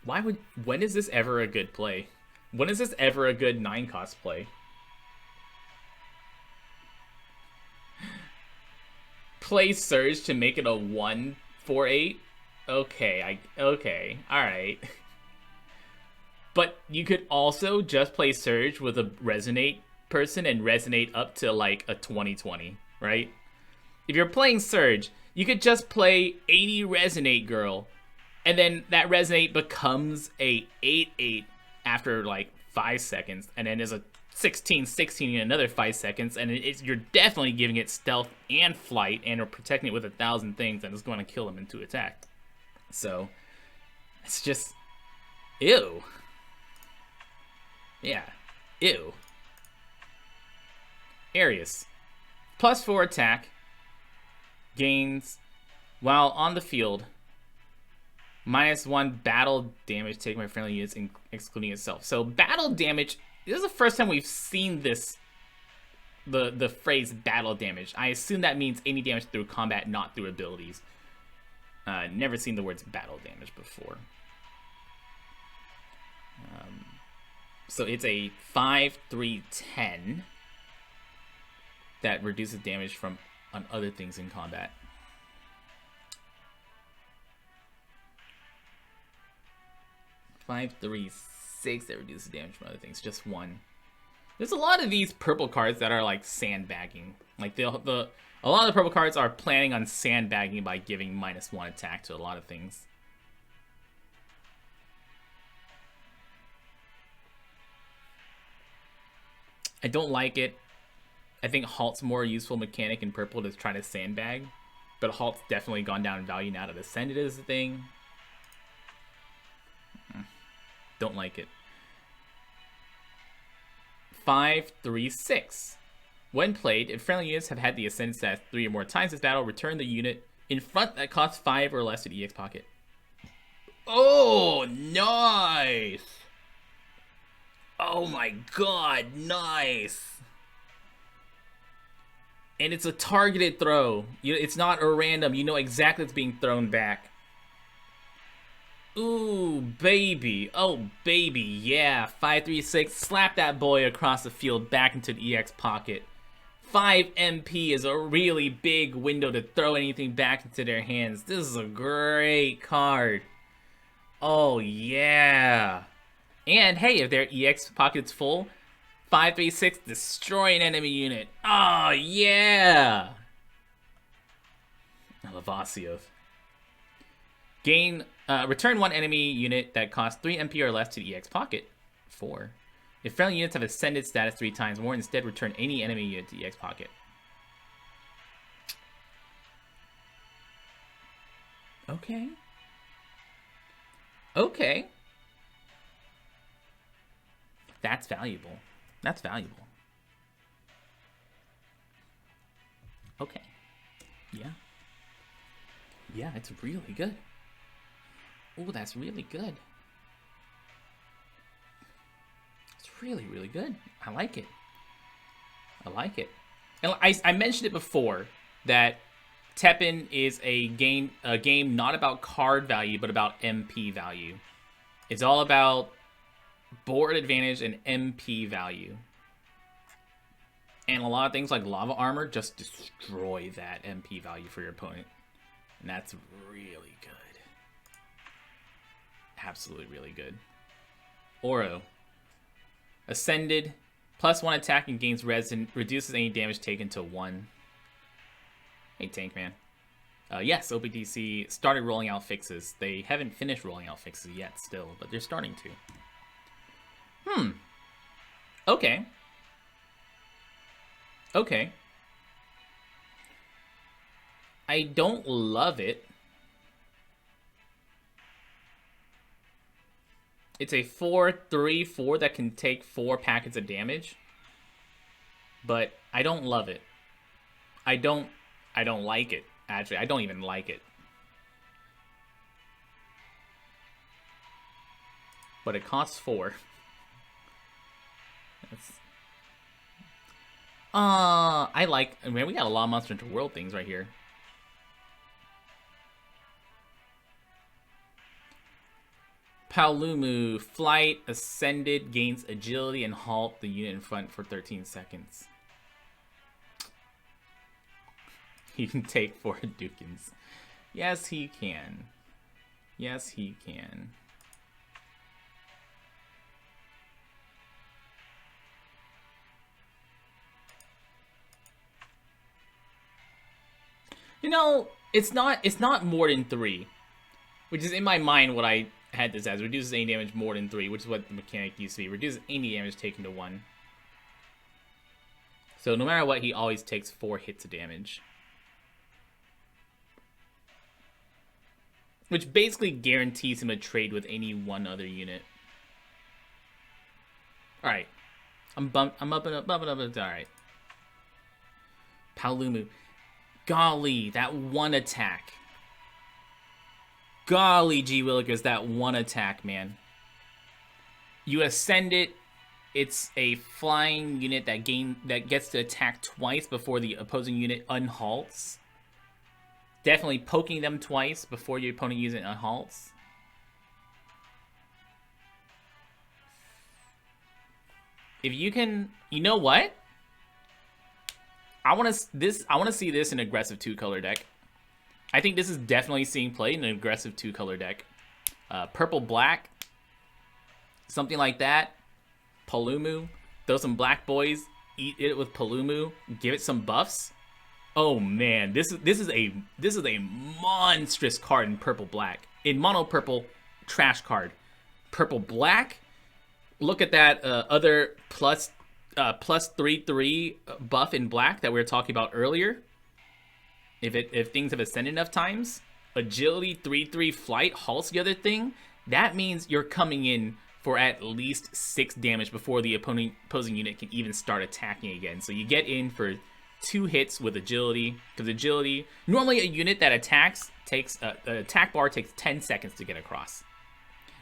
Why would... When is this ever a good play? When is this ever a good 9-cost play? Play Surge to make it a 1/4/8? Okay, okay, alright. But you could also just play Surge with a Resonate person and Resonate up to like a 20/20, right? If you're playing Surge, you could just play 80 Resonate Girl, and then that Resonate becomes a 8/8 after like 5 seconds, and then there's a 16/16 in another 5 seconds, and you're definitely giving it stealth and flight, and are protecting it with 1,000 things, and it's going to kill them in 2 attack. So, it's just... Ew. Yeah. Ew. Arius. +4 attack. Gains while on the field. -1 battle damage taken by friendly units, excluding itself. So battle damage, this is the first time we've seen this, the phrase battle damage. I assume that means any damage through combat, not through abilities. Never seen the words battle damage before. So it's a 5/3/10 that reduces damage from on other things in combat. (5/3/6) that reduces damage from other things. Just 1. There's a lot of these purple cards that are like sandbagging. Like a lot of the purple cards are planning on sandbagging by giving -1 attack to a lot of things. I don't like it. I think Halt's more useful mechanic in purple to try to sandbag, but Halt's definitely gone down in value now that Ascended is a thing. Don't like it. 5/3/6. When played, if friendly units have had the Ascended stat 3 or more times this battle, return the unit in front that costs 5 or less to the EX pocket. Oh, nice! Oh my god, nice! And it's a targeted throw. It's not a random. You know exactly what's being thrown back. Ooh, baby. Oh, baby. Yeah. 5/3/6. Slap that boy across the field back into the EX pocket. 5 MP is a really big window to throw anything back into their hands. This is a great card. Oh, yeah. And hey, if their EX pocket's full, 5/3/6, destroy an enemy unit. Oh, yeah. Lavasioth. Gain, return 1 enemy unit that costs 3 MP or less to the EX pocket. 4. If friendly units have Ascended status 3 times more, instead return any enemy unit to the EX pocket. Okay. Okay. That's valuable. That's valuable. Okay. Yeah. Yeah, it's really good. Oh, that's really good. It's really, really good. I like it. I like it. And I mentioned it before that Teppen is a game not about card value, but about MP value. It's all about board advantage and MP value. And a lot of things like Lava Armor just destroy that MP value for your opponent. And that's really good. Absolutely really good. Oro. Ascended. +1 attack and gains res and reduces any damage taken to 1. Hey, Tank Man. Yes, OPDC started rolling out fixes. They haven't finished rolling out fixes yet still, but they're starting to. Okay. Okay. I don't love it. It's a 4/3/4 that can take 4 packets of damage. But I don't love it. I don't like it. Actually, I don't even like it. But it costs 4. That's... I like... I mean, we got a lot of Monster Hunter World things right here. Paolumu, flight, ascended, gains agility, and halt the unit in front for 13 seconds. He can take 4 Hadoukens. Yes, he can. Yes, he can. You know, it's not more than 3. Which is in my mind what I had this as. Reduces any damage more than 3, which is what the mechanic used to be. Reduces any damage taken to 1. So no matter what, he always takes 4 hits of damage. Which basically guarantees him a trade with any one other unit. Alright. I'm bumping up. Alright. Paolumu. Golly, that one attack. Golly gee willikers, that one attack, man. You ascend it. It's a flying unit that gets to attack twice before the opposing unit unhalts. Definitely poking them twice before your opponent uses it unhalts. If you can, you know what? I want to see this in aggressive 2-color deck. I think this is definitely seeing play in an aggressive 2-color deck. Purple black, something like that. Paolumu, throw some black boys, eat it with Paolumu, give it some buffs. Oh man, this is a monstrous card in purple black. In mono purple, trash card. Purple black. Look at that other plus 3/3 buff in black that we were talking about earlier. If things have ascended enough times, agility 3/3 flight halts the other thing. That means you're coming in for at least 6 damage before the opposing unit can even start attacking again. So you get in for 2 hits with agility, because agility, normally a unit that attacks takes the attack bar takes 10 seconds to get across.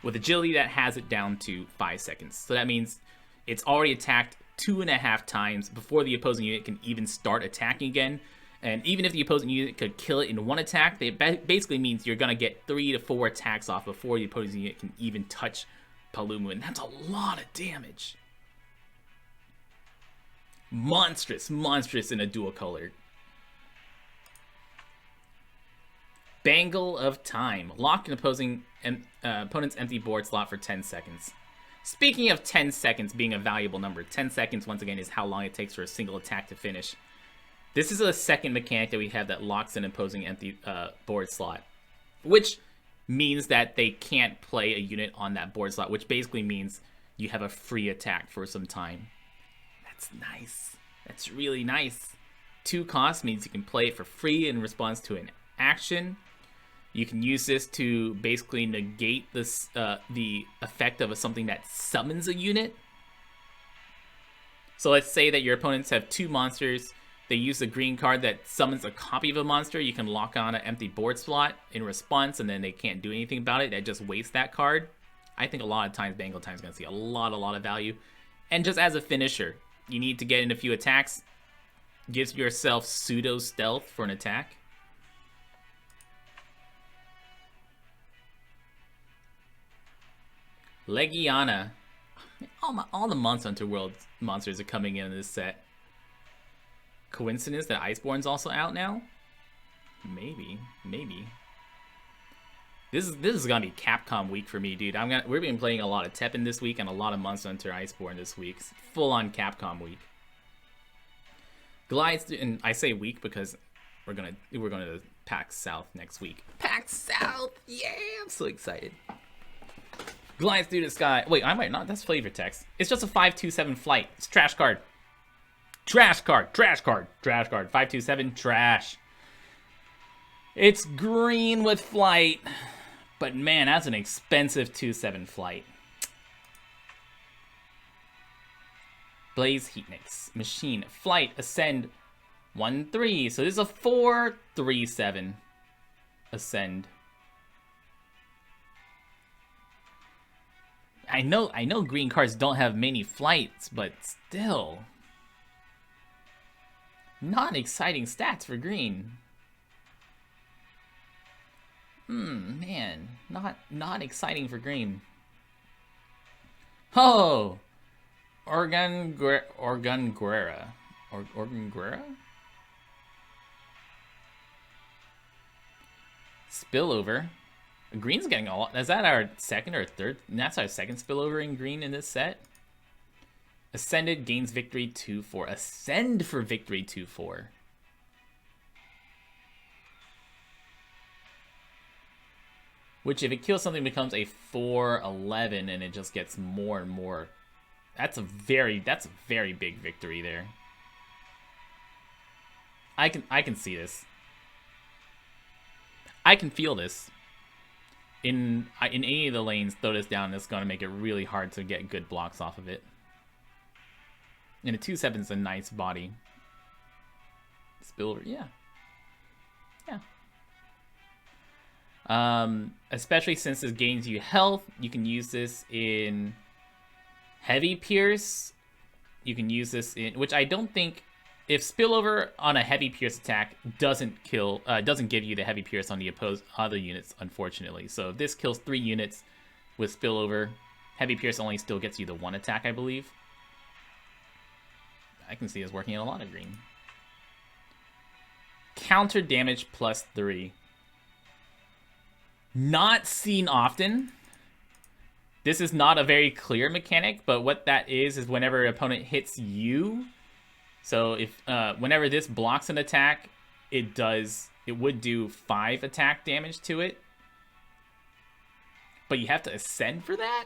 With agility, that has it down to 5 seconds. So that means it's already attacked 2.5 times before the opposing unit can even start attacking again. And even if the opposing unit could kill it in 1 attack, it basically means you're gonna get 3 to 4 attacks off before the opposing unit can even touch Paolumu, and that's a lot of damage. Monstrous in a dual color. Bangle of Time. Lock an opponent's empty board slot for 10 seconds. Speaking of 10 seconds being a valuable number, 10 seconds, once again, is how long it takes for a single attack to finish. This is a second mechanic that we have that locks an opposing empty board slot, which means that they can't play a unit on that board slot, which basically means you have a free attack for some time. That's nice. That's really nice. 2 costs means you can play it for free in response to an action. You can use this to basically negate this the effect of something that summons a unit. So let's say that your opponents have 2 monsters. They use a green card that summons a copy of a monster. You can lock on an empty board slot in response, and then they can't do anything about it. That just wastes that card. I think a lot of times Bangle Time is going to see a lot of value. And just as a finisher, you need to get in a few attacks. Gives yourself pseudo stealth for an attack. Legiana. All the Monster Hunter World monsters are coming in this set. Coincidence that Iceborne's also out now? Maybe. This is gonna be Capcom week for me, dude. We've been playing a lot of Teppen this week and a lot of Monster Hunter Iceborne this week. Full on Capcom week. Glides, and I say week because we're going to PAX South next week. PAX South, yeah! I'm so excited. Glides through the sky. Wait, I might not. That's flavor text. It's just a 5/2/7 flight. It's a trash card. Trash card, trash card, trash card. 527, trash. It's green with flight. But man, that's an expensive 2/7 flight. Blaze Heat Mix. Machine. Flight. Ascend. 1/3. So this is a 4/3/7. Ascend. I know green cards don't have many flights, but still. Not exciting stats for green. Man. Not exciting for green. Oh! Organguera? Spillover. Green's getting a lot. Is that our second or third? That's our second spillover in green in this set. Ascended gains victory 2/4. Ascend for victory 2/4. Which, if it kills something, becomes a 4/11, and it just gets more and more. That's a very big victory there. I can see this. I can feel this. In any of the lanes, throw this down, it's gonna make it really hard to get good blocks off of it. And a 2/7 is a nice body. Spillover, yeah. Especially since this gains you health, you can use this in Heavy Pierce. You can use this in, which I don't think, if Spillover on a Heavy Pierce attack doesn't give you the Heavy Pierce on the other units, unfortunately. So if this kills 3 units with Spillover, Heavy Pierce only still gets you the 1 attack, I believe. I can see this working in a lot of green. Counter damage +3. Not seen often. This is not a very clear mechanic, but what that is whenever an opponent hits you. So if whenever this blocks an attack, it would do 5 attack damage to it. But you have to ascend for that?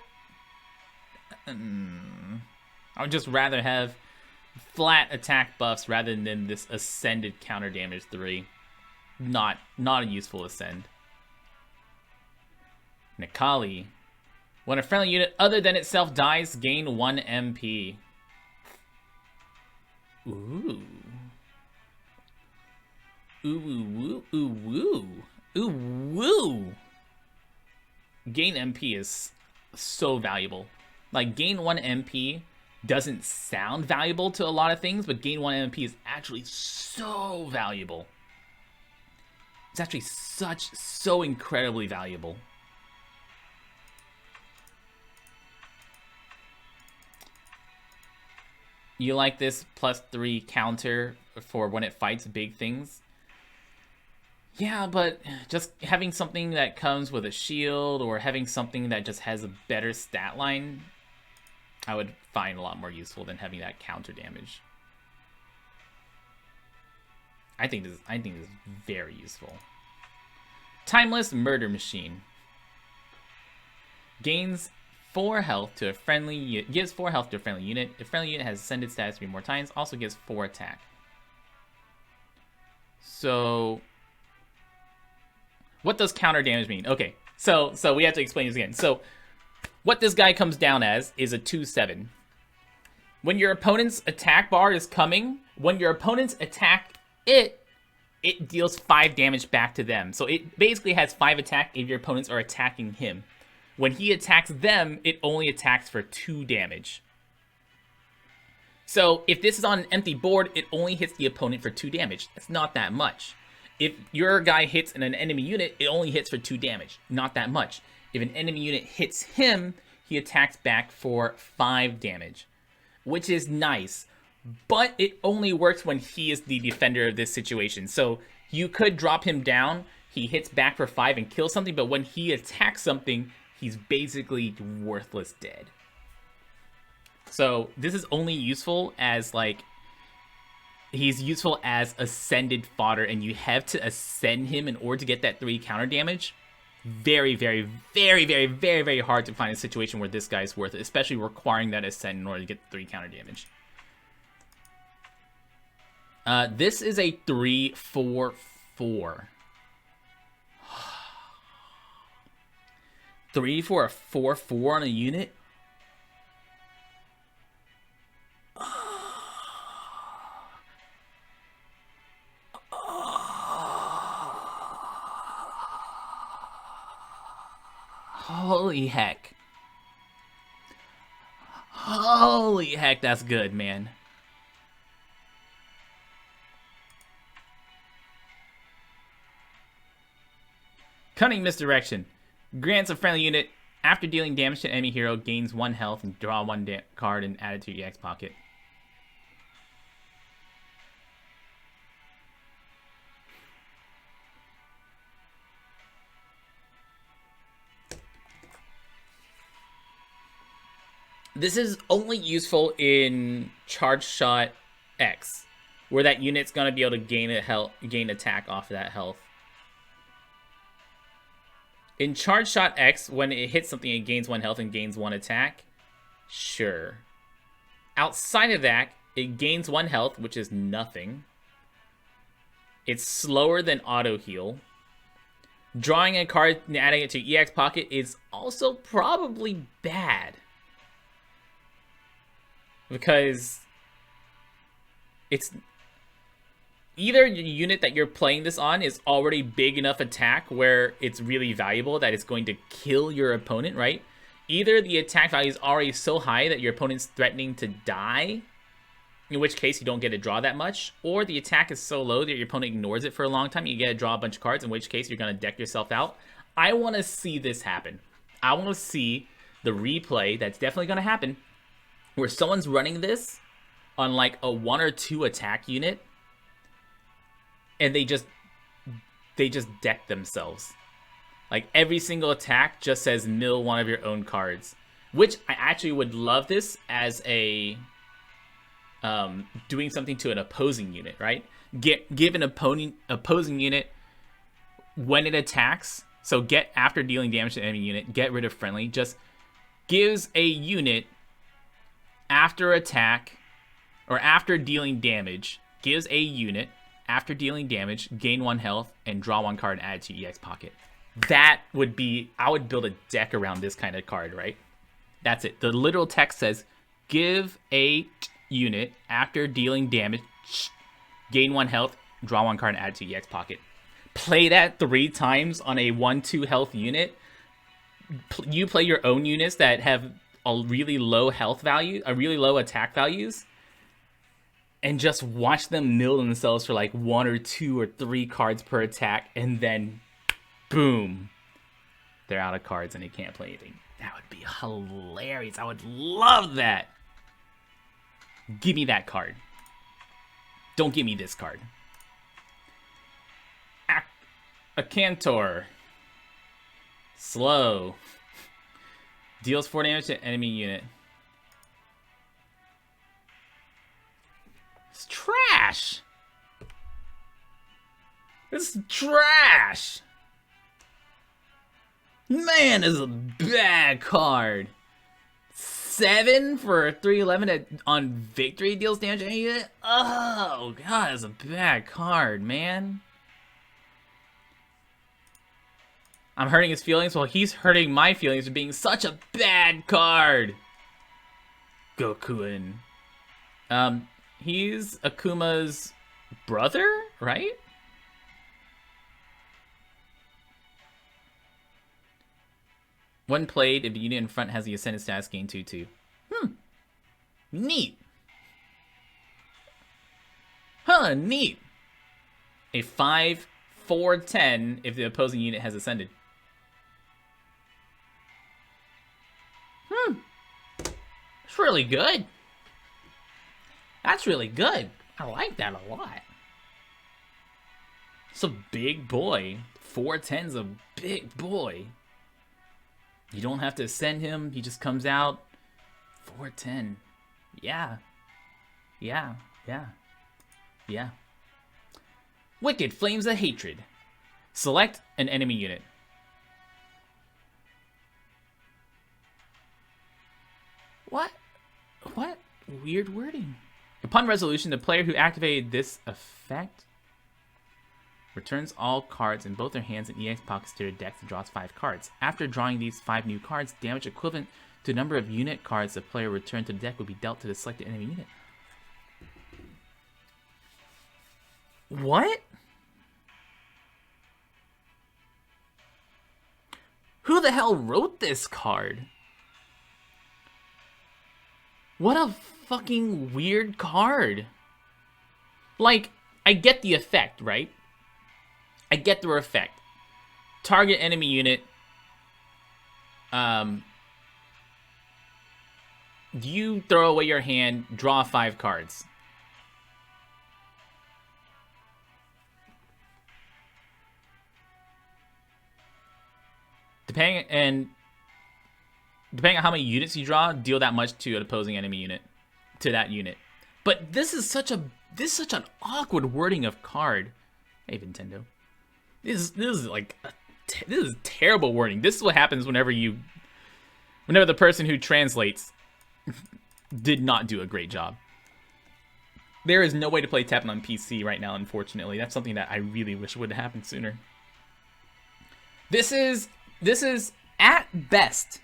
I would just rather have flat attack buffs rather than this ascended counter damage 3. Not a useful ascend. Nikali. When a friendly unit other than itself dies, gain 1 MP. Ooh. Ooh, ooh, ooh, ooh, woo. Gain MP is so valuable. Like, gain 1 MP doesn't sound valuable to a lot of things, but gain 1 MP is actually so valuable. It's actually so incredibly valuable. You like this +3 counter for when it fights big things? Yeah, but just having something that comes with a shield or having something that just has a better stat line, I would find a lot more useful than having that counter damage. I think this is very useful. Timeless Murder Machine. Gains 4 health to a friendly unit. Gives 4 health to a friendly unit. If friendly unit has ascended status 3 more times, also gives 4 attack. So, what does counter damage mean? Okay, so we have to explain this again. So, what this guy comes down as is a 2/7. When your opponent's attack bar is coming, when your opponents attack it deals 5 damage back to them. So it basically has 5 attack if your opponents are attacking him. When he attacks them, it only attacks for 2 damage. So if this is on an empty board, it only hits the opponent for 2 damage. That's not that much. If your guy hits an enemy unit, it only hits for 2 damage. Not that much. If an enemy unit hits him, he attacks back for 5 damage. Which is nice. But it only works when he is the defender of this situation. So you could drop him down, he hits back for 5 and kills something, but when he attacks something, he's basically worthless dead. So this is only useful as, like, he's useful as ascended fodder, and you have to ascend him in order to get that 3 counter damage. Very, very, very, very, very, very hard to find a situation where this guy's worth it, especially requiring that ascend in order to get 3 counter damage. This is a 3/4/4. 3 for a 4/4 on a unit? Holy heck. Holy heck, that's good, man. Cunning Misdirection. Grants a friendly unit, after dealing damage to an enemy hero, gains 1 health and draw 1 card and add it to your EX pocket. This is only useful in Charge Shot X, where that unit's gonna be able to gain attack off of that health. In Charge Shot X, when it hits something, it gains 1 health and gains 1 attack. Sure. Outside of that, it gains 1 health, which is nothing. It's slower than auto heal. Drawing a card and adding it to EX pocket is also probably bad, because it's either the unit that you're playing this on is already big enough attack where it's really valuable that it's going to kill your opponent, right? Either the attack value is already so high that your opponent's threatening to die, in which case you don't get to draw that much, or the attack is so low that your opponent ignores it for a long time, you get to draw a bunch of cards, in which case you're going to deck yourself out. I want to see this happen. I want to see the replay that's definitely going to happen, where someone's running this on like a 1 or 2 attack unit, and they just deck themselves. Like every single attack just says mill 1 of your own cards, which I actually would love this as a doing something to an opposing unit, right? Give an opposing unit when it attacks. So get after dealing damage to an enemy unit, get rid of friendly. Just gives a unit after attack or after dealing damage, gives a unit after dealing damage, gain 1 health, and draw 1 card and add it to EX pocket. That would be, I would build a deck around this kind of card, right? That's it. The literal text says, give a unit after dealing damage, gain 1 health, draw 1 card and add it to EX pocket. Play that 3 times on a 1/2 health unit. You play your own units that have a really low health value, a really low attack values, and just watch them mill themselves for like 1 or 2 or 3 cards per attack, and then boom, they're out of cards and they can't play anything. That would be hilarious. I would love that. Give me that card. Don't give me this card. A Cantor. Slow. Deals 4 damage to enemy unit. It's trash. It's trash. Man, this is a bad card. 7 for 311 on victory deals damage to any unit? Oh, God, it's a bad card, man. I'm hurting his feelings while he's hurting my feelings for being such a bad card. Gokuin. He's Akuma's brother, right? When played, if the unit in front has the Ascended status, gain 2/2. Neat. Huh, neat. A 5/4/10 if the opposing unit has Ascended. It's really good. That's really good. I like that a lot. It's a big boy. 4/10's a big boy. You don't have to ascend him. He just comes out. 4/10. Yeah. Yeah. Yeah. Yeah. Wicked Flames of Hatred. Select an enemy unit. What? What? Weird wording. Upon resolution, the player who activated this effect returns all cards in both their hands and EX pockets to their decks and draws 5 cards. After drawing these 5 new cards, damage equivalent to the number of unit cards the player returned to the deck will be dealt to the selected enemy unit. What? Who the hell wrote this card? What a fucking weird card. Like, I get the effect, right? I get the effect. Target enemy unit. You throw away your hand, draw 5 cards. Depending on how many units you draw, deal that much to an opposing enemy unit, to that unit. But this is such an awkward wording of card. Hey, Nintendo. This is terrible wording. This is what happens whenever the person who translates did not do a great job. There is no way to play Teppen on PC right now, unfortunately. That's something that I really wish would have happened sooner. This is at best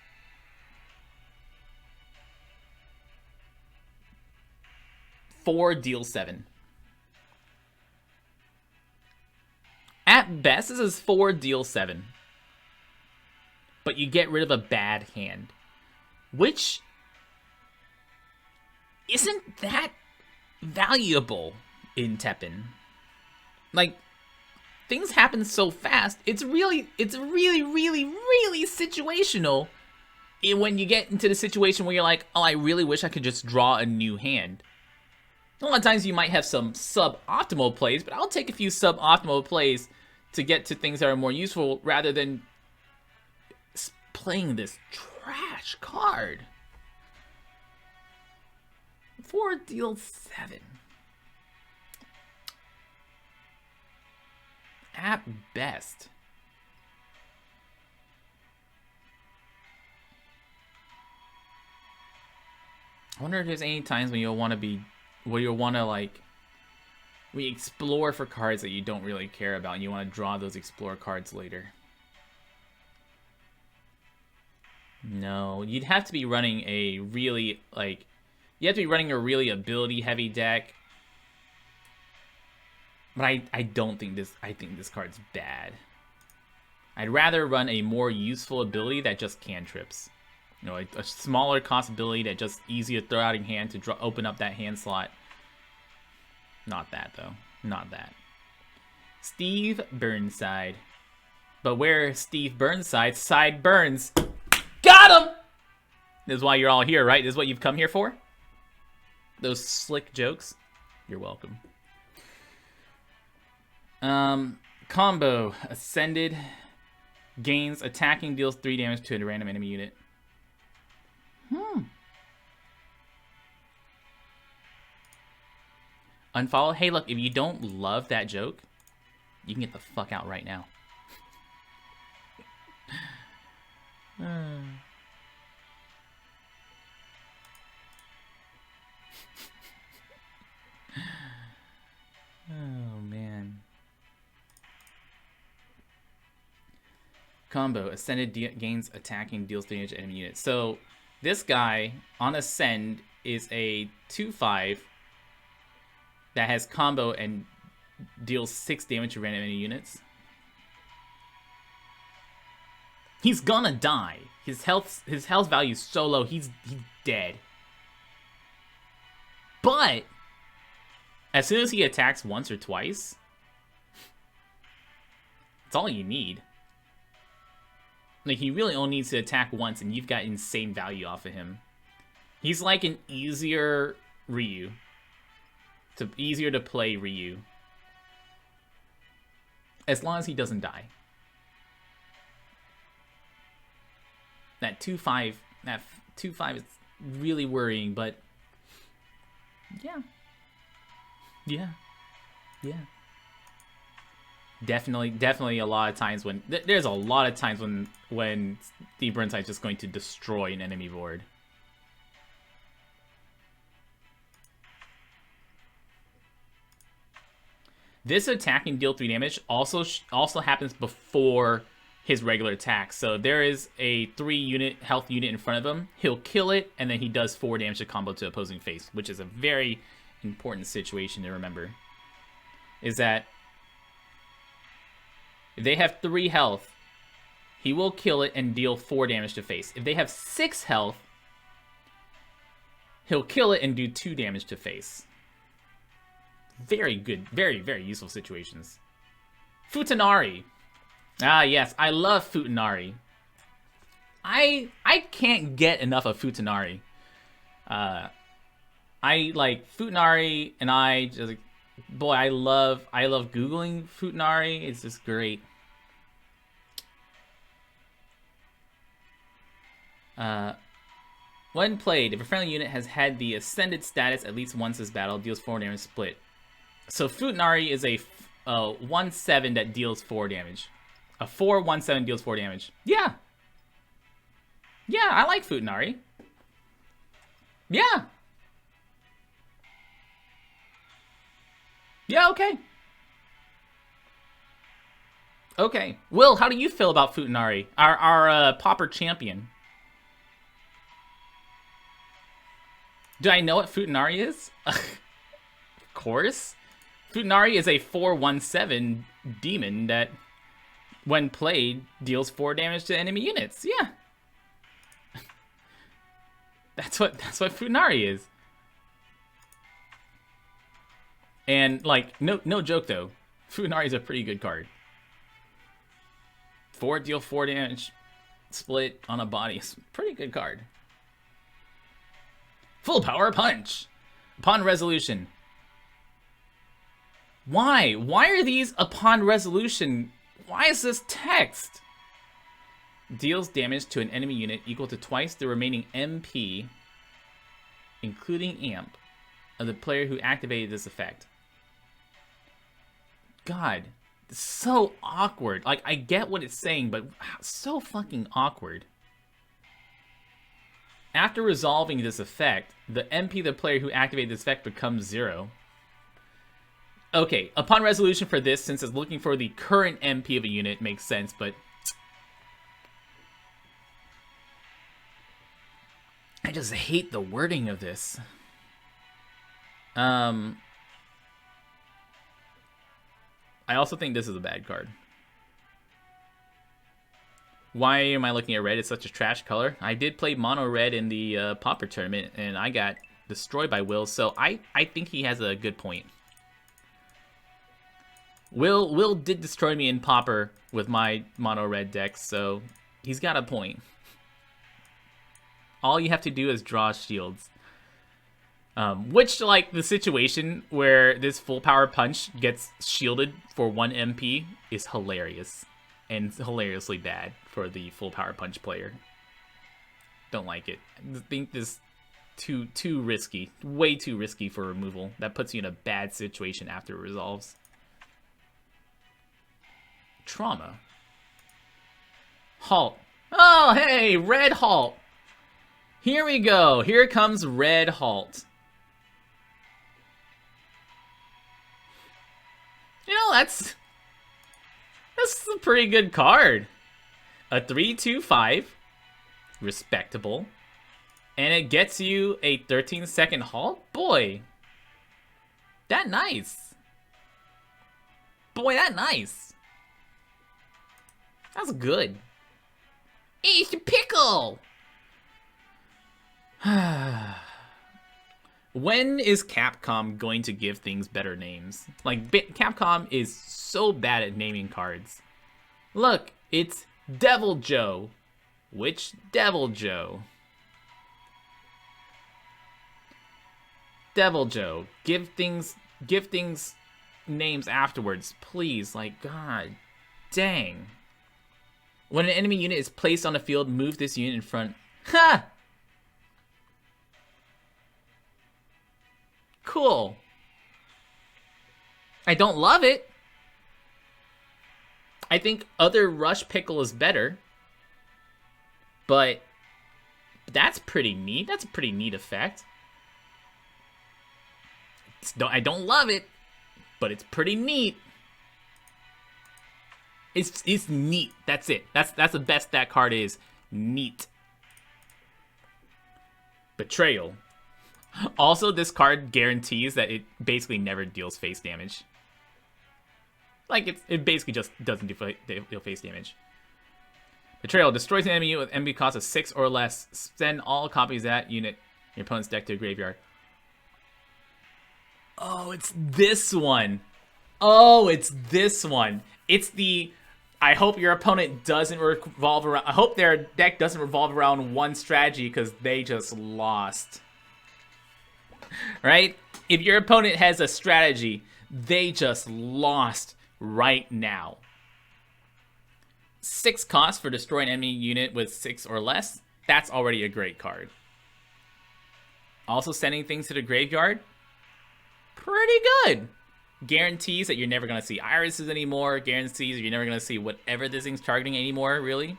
four deal 7. At best, this is 4 deal 7. But you get rid of a bad hand, which isn't that valuable in Teppen. Like, things happen so fast. It's really situational when you get into the situation where you're like, oh, I really wish I could just draw a new hand. A lot of times you might have some suboptimal plays, but I'll take a few suboptimal plays to get to things that are more useful rather than playing this trash card. 4 deal 7. At best. I wonder if there's any times when you'll want to like explore for cards that you don't really care about and you want to draw those explore cards later. No, you'd have to be running a really ability heavy deck. But I don't think I think this card's bad. I'd rather run a more useful ability that just cantrips. You know, a smaller cost ability that just easy to throw out in hand to open up that hand slot. Not that, though. Not that. Steve Burnside. But where Steve Burnside, side burns. Got him! This is why you're all here, right? This is what you've come here for? Those slick jokes? You're welcome. Combo. Ascended. Gains attacking, deals 3 damage to a random enemy unit. Unfollow. Hey, look, if you don't love that joke, you can get the fuck out right now. Oh, man. Combo. Ascended gains attacking, deals damage to enemy units. So, this guy on Ascend is a 2/5 that has combo and deals 6 damage to random enemy units. He's gonna die. His health value is so low, he's dead. But as soon as he attacks once or twice, that's all you need. Like, he really only needs to attack once and you've got insane value off of him. He's like an easier Ryu. Easier to play Ryu. As long as he doesn't die. That 2/5 is really worrying, but yeah. Definitely a lot of times when there's a lot of times when Steve Burnside's just going to destroy an enemy board. This attack can deal 3 damage. Also happens before his regular attack. So there is a 3 health unit in front of him. He'll kill it, and then he does 4 damage to combo to opposing face, which is a very important situation to remember. Is that if they have 3 health, he will kill it and deal 4 damage to face. If they have 6 health, he'll kill it and do 2 damage to face. Very good, very, very useful situations. Futanari. Ah, yes, I love Futanari. I can't get enough of Futanari. I like Futanari, and I just, boy, I love Googling Futanari. It's just great. When played, if a friendly unit has had the ascended status at least once this battle, deals 4 damage split. So Futanari is a 1/7 that deals 4 damage. A 4/1/7 deals 4 damage. Yeah. Yeah, I like Futanari. Yeah. Yeah, okay. Okay. Will, how do you feel about Futanari? Our Popper champion. Do I know what Futanari is? Of course. Futanari is a 4/1/7 demon that, when played, deals 4 damage to enemy units. Yeah. That's what Futanari is. And like, no joke though, Futanari is a pretty good card. 4 deal 4 damage split on a body. It's a pretty good card. Full power punch. Upon resolution. Why? Why are these upon resolution? Why is this text? Deals damage to an enemy unit equal to twice the remaining MP, including amp, of the player who activated this effect. God, it's so awkward. Like, I get what it's saying, but so fucking awkward. After resolving this effect, the MP of the player who activated this effect becomes 0. Okay, upon resolution for this, since it's looking for the current MP of a unit, makes sense, but I just hate the wording of this. I also think this is a bad card. Why am I looking at red? It's such a trash color. I did play mono red in the Popper tournament, and I got destroyed by Will, so I think he has a good point. Will did destroy me in Popper with my mono red deck, so he's got a point. All you have to do is draw shields. Which, like, the situation where this full power punch gets shielded for 1 MP is hilarious. And hilariously bad for the full power punch player. Don't like it. I think this too risky. Way too risky for removal. That puts you in a bad situation after it resolves. Trauma. Halt. Oh, hey, red halt. Here we go. Here comes red halt. You know, that's a pretty good card. A 3/2/5, respectable, and it gets you a 13-second halt. Boy, that nice. Boy, that nice. That's good. Eat your pickle. When is Capcom going to give things better names? Like, Capcom is so bad at naming cards. Look, it's Devil Joe. Which Devil Joe? Devil Joe. Give things names afterwards, please. Like, god dang. When an enemy unit is placed on the field, move this unit in front. Ha! Cool. I don't love it. I think other Rush Pickle is better. But that's pretty neat. That's a pretty neat effect. I don't love it. but it's pretty neat. It's neat. That's it. That's the best that card is. Neat. Betrayal. Also, this card guarantees that it basically never deals face damage. Like, it basically just doesn't deal face damage. Betrayal. Destroys an enemy unit with enemy cost of 6 or less. Send all copies of that unit in your opponent's deck to a graveyard. Oh, it's this one. Oh, it's this one. It's the... I hope your opponent doesn't revolve around... I hope their deck doesn't revolve around one strategy because they just lost. Right? If your opponent has a strategy, they just lost right now. 6 cost for destroy an enemy unit with 6 or less. That's already a great card. Also sending things to the graveyard. Pretty good. Guarantees that you're never going to see irises anymore. Guarantees you're never going to see whatever this thing's targeting anymore, really.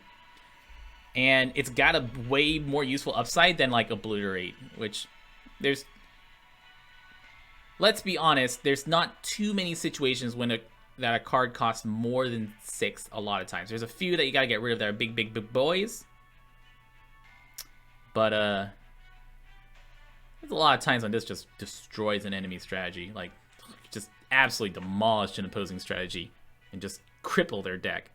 And it's got a way more useful upside than, like, Obliterate, which there's... Let's be honest, there's not too many situations when that a card costs more than 6 a lot of times. There's a few that you got to get rid of that are big boys. But, there's a lot of times when this just destroys an enemy strategy. Like, just absolutely demolish an opposing strategy and just cripple their deck.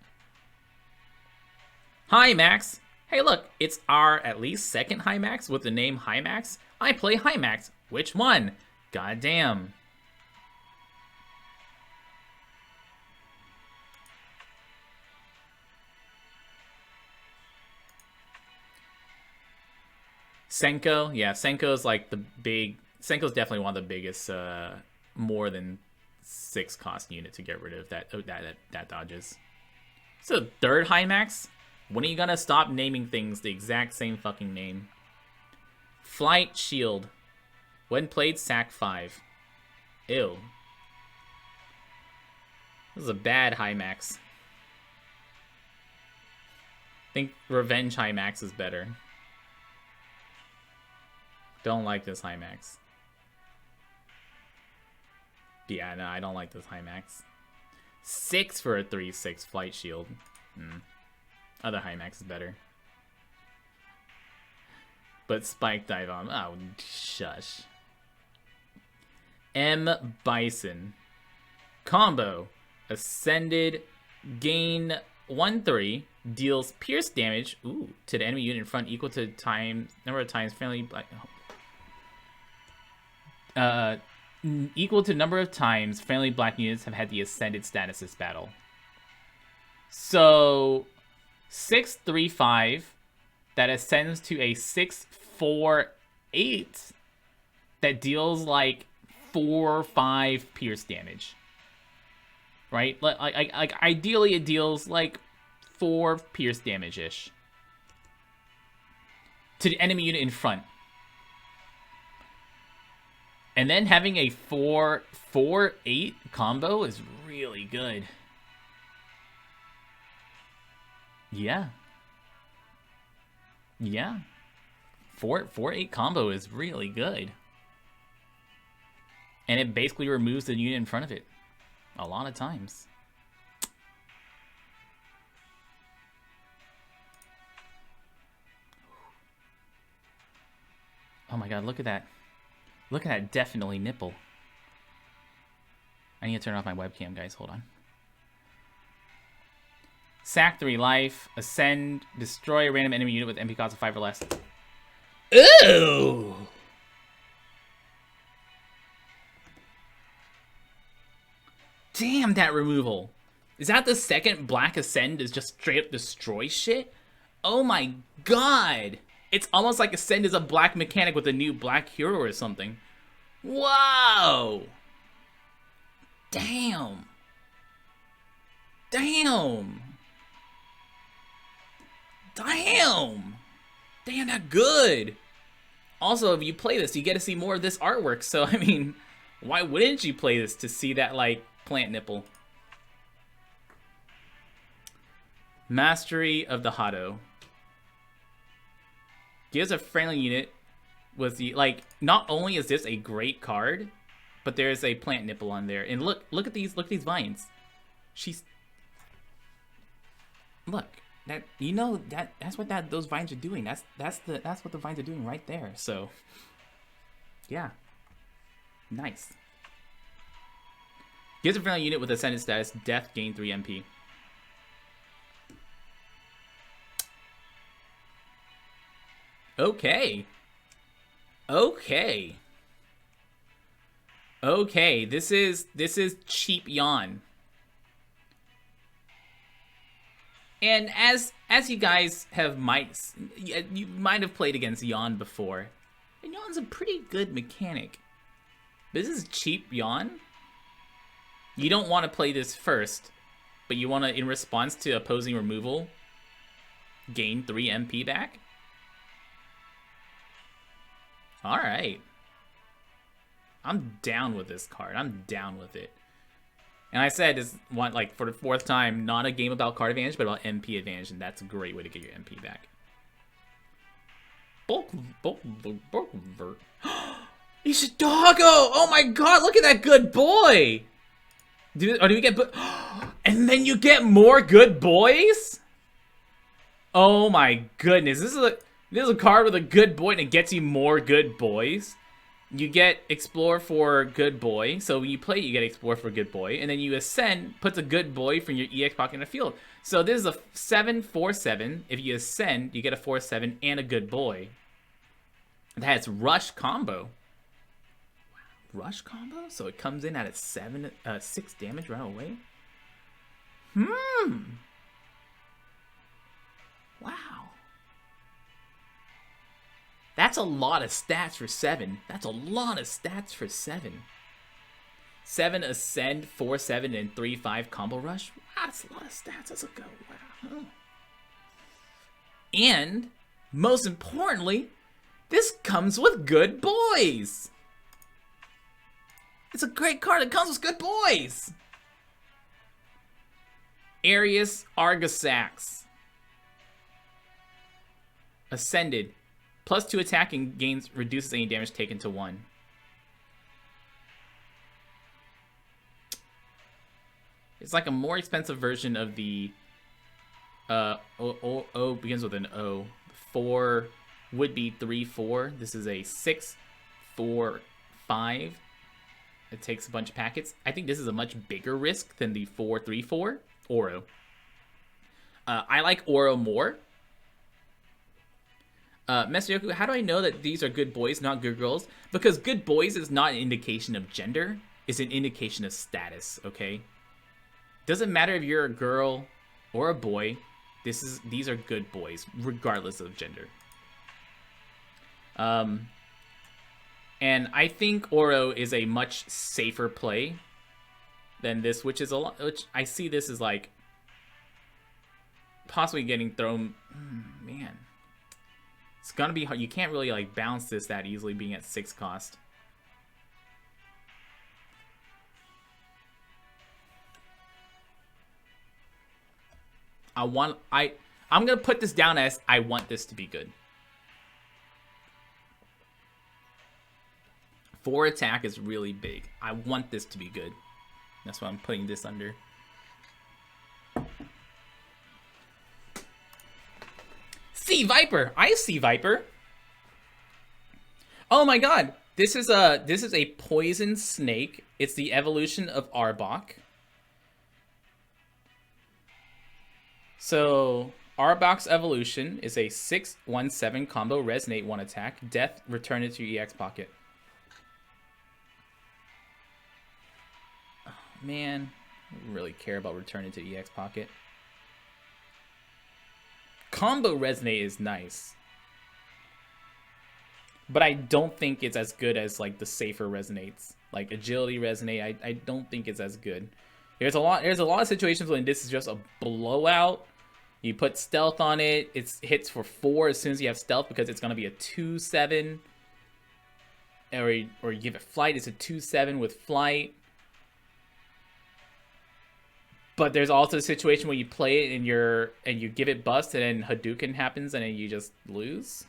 Hi, Max. Hey, look, it's our at least second High Max with the name High Max. I play High Max. Which one? Goddamn. Senko, yeah, Senko's like the big... Senko's definitely one of the biggest, more than 6 cost unit to get rid of that dodges. So third High Max? When are you gonna stop naming things the exact same fucking name? Flight Shield. When played, sack 5. Ew. This is a bad High Max. I think Revenge High Max is better. Don't like this High Max. Yeah, no, I don't like this High Max. 6 for a 3/6 Flight Shield. Other High Max is better. But Spike Dive on. Oh, shush. M. Bison. Combo. Ascended. Gain 1/3. Deals pierce damage. Ooh, to the enemy unit in front equal to number of times friendly black. Equal to number of times friendly black units have had the ascended status this battle. So 6/3/5 that ascends to a 6/4/8 that deals like 4/5 pierce damage. Right? Like ideally it deals like 4 pierce damage ish to the enemy unit in front. And then having a 4/4/8 combo is really good. Yeah. Yeah. 4/4/8 combo is really good. And it basically removes the unit in front of it a lot of times. Oh my god, look at that. Look at that, definitely nipple. I need to turn off my webcam, guys. Hold on. Sack 3 life. Ascend. Destroy a random enemy unit with MP cost of 5 or less. Ew! Damn, that removal. Is that the second Black Ascend is just straight up destroy shit? Oh my god! It's almost like Ascend is a black mechanic with a new black hero or something. Whoa! Damn. Damn. Damn. Damn, that good. Also, if you play this, you get to see more of this artwork. So, I mean, why wouldn't you play this to see that, like, plant nipple? Mastery of the Hado. Gives a friendly unit with the, like, not only is this a great card, But there's a plant nipple on there. And look at these vines. Look. That's what those vines are doing. That's what the vines are doing right there. So yeah. Nice. Gives a friendly unit with ascendant status, death, gain 3 MP. Okay. This is cheap yawn. And as you guys you might have played against Yawn before. And Yawn's a pretty good mechanic. This is cheap Yawn. You don't want to play this first, but you want to, in response to opposing removal, gain 3 MP back. Alright. I'm down with this card. I'm down with it. And I said, this one, like, for the 4th time, not a game about card advantage, but about MP advantage, and that's a great way to get your MP back. Ishidoggo! Oh my god, look at that good boy! Do we get... And then you get more good boys? Oh my goodness, this is a card with a good boy, and it gets you more good boys. You get Explore for Good Boy. So when you play, you get Explore for Good Boy. And then you Ascend, puts a Good Boy from your EX pocket in the field. So this is a 7/4/7. If you Ascend, you get a 4/7 and a Good Boy. That has Rush combo. Rush combo? So it comes in at a 6 damage right away? Wow. That's a lot of stats for 7. That's a lot of stats for 7. 7 Ascend, 4/7, and 3/5 combo rush. Wow, that's a lot of stats. That's a go. Wow. And, most importantly, this comes with good boys. It's a great card that comes with good boys. Arius Argosax. Ascended. +2 attack and gains reduces any damage taken to 1. It's like a more expensive version of the O begins with an O. 4 would be 3/4. This is a 6/4/5. It takes a bunch of packets. I think this is a much bigger risk than the 4/3/4 Oro. I like Oro more. Mesuyoku, how do I know that these are good boys, not good girls? Because good boys is not an indication of gender. It's an indication of status, okay? Doesn't matter if you're a girl or a boy. These are good boys, regardless of gender. And I think Oro is a much safer play than this, which I see this as like possibly getting thrown. Man. It's gonna be hard. You can't really like bounce this that easily being at 6 cost. I'm gonna put this down as I want this to be good. 4 attack is really big. I want this to be good. That's why I'm putting this under. Sea Viper! I see Viper. Oh my god. This is a poison snake. It's the evolution of Arbok. So Arbok's evolution is a 6/1/7 combo, resonate 1 attack, death, return it to your EX pocket. Oh man, I don't really care about returning to EX pocket. Combo resonate is nice, but I don't think it's as good as like the safer resonates, like agility resonate. I don't think it's as good. There's a lot of situations when this is just a blowout. You put stealth on it, it hits for 4 as soon as you have stealth because it's gonna be a 2/7, or you give it flight. It's a 2/7 with flight. But there's also a situation where you play it and you give it bust and then Hadouken happens and then you just lose.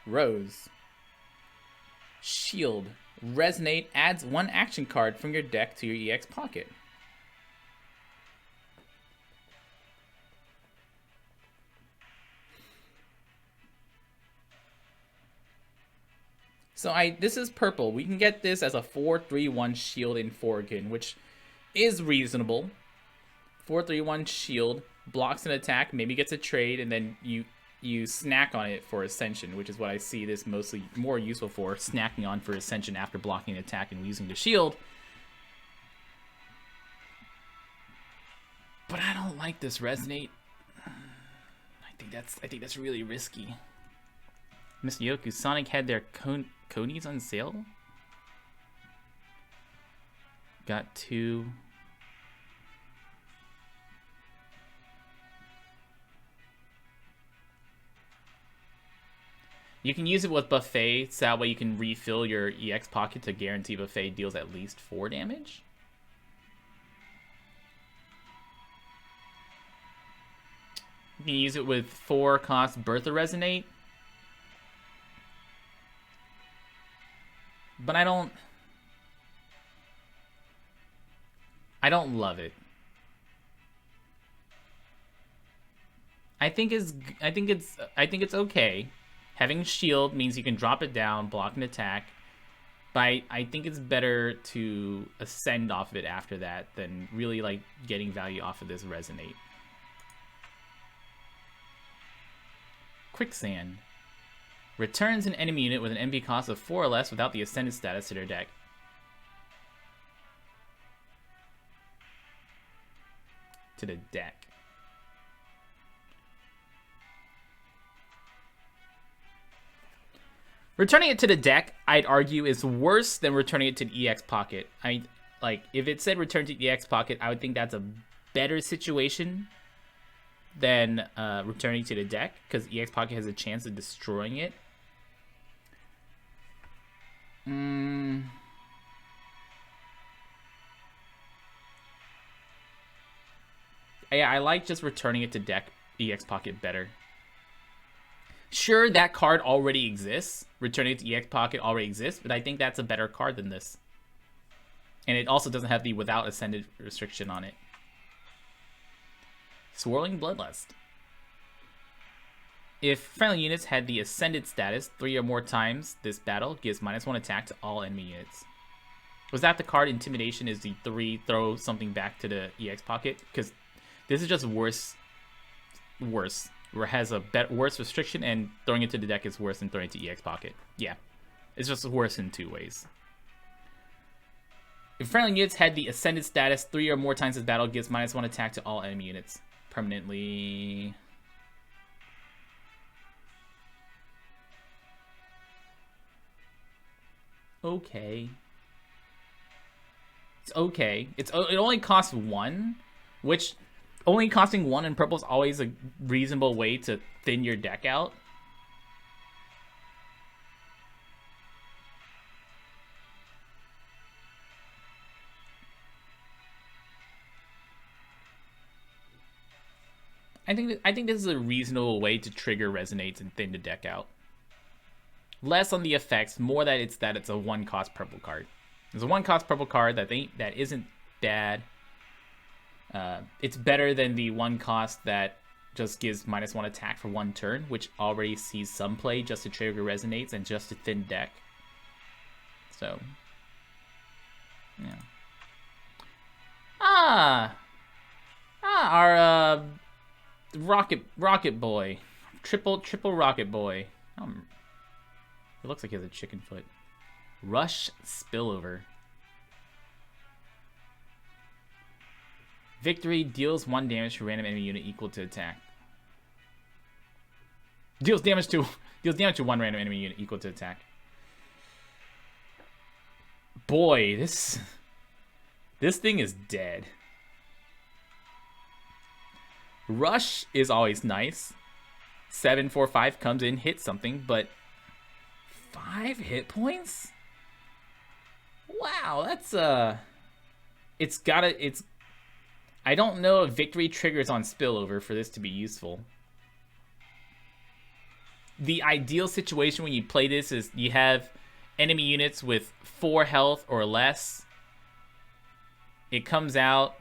Rose. Shield. Resonate adds 1 action card from your deck to your EX pocket. So this is purple. We can get this as a 4/3/1 shield in Forgan, which is reasonable. 4/3/1 shield, blocks an attack, maybe gets a trade, and then you snack on it for Ascension, which is what I see this mostly more useful for, snacking on for Ascension after blocking an attack and using the shield. But I don't like this Resonate. I think that's really risky. Mr. Yoku, Sonic had their Conies on sale. Got 2. You can use it with Buffet, so that way you can refill your EX pocket to guarantee Buffet deals at least 4 damage. You can use it with 4 cost Bertha Resonate. But I don't love it. I think it's okay. Having shield means you can drop it down, block an attack. But I think it's better to ascend off of it after that than really like getting value off of this Resonate. Quicksand. Returns an enemy unit with an MP cost of 4 or less without the Ascended status to their deck. To the deck. Returning it to the deck, I'd argue, is worse than returning it to the EX pocket. If it said return to the EX pocket, I would think that's a better situation than returning to the deck, because EX pocket has a chance of destroying it. Yeah, I like just returning it to deck EX pocket better. Sure, that card already exists. Returning it to EX pocket already exists, but I think that's a better card than this. And it also doesn't have the without ascended restriction on it. Swirling Bloodlust. If friendly units had the Ascended status 3 or more times this battle, gives -1 attack to all enemy units. Was that the card Intimidation is the 3 throw something back to the EX pocket? Because this is just worse. Where it has a worse restriction, and throwing it to the deck is worse than throwing it to EX pocket. Yeah, it's just worse in 2 ways. If friendly units had the Ascended status 3 or more times this battle, gives -1 attack to all enemy units. Permanently. Okay. It's okay. It only costs 1, which only costing 1 in purple is always a reasonable way to thin your deck out. I think this is a reasonable way to trigger Resonates and thin the deck out. Less on the effects, more that it's a 1 cost purple card. It's a 1 cost purple card that isn't bad. It's better than the 1 cost that just gives -1 attack for 1 turn, which already sees some play just to trigger Resonates and just to thin deck. So, yeah. Our rocket boy, triple rocket boy. It looks like he has a chicken foot. Rush Spillover. Victory deals 1 damage to random enemy unit equal to attack. Deals damage to 1 random enemy unit equal to attack. Boy, this thing is dead. Rush is always nice. 7/4/5 comes in, hits something, but 5 hit points? Wow, that's I don't know if victory triggers on spillover for this to be useful. The ideal situation when you play this is you have enemy units with 4 health or less. It comes out,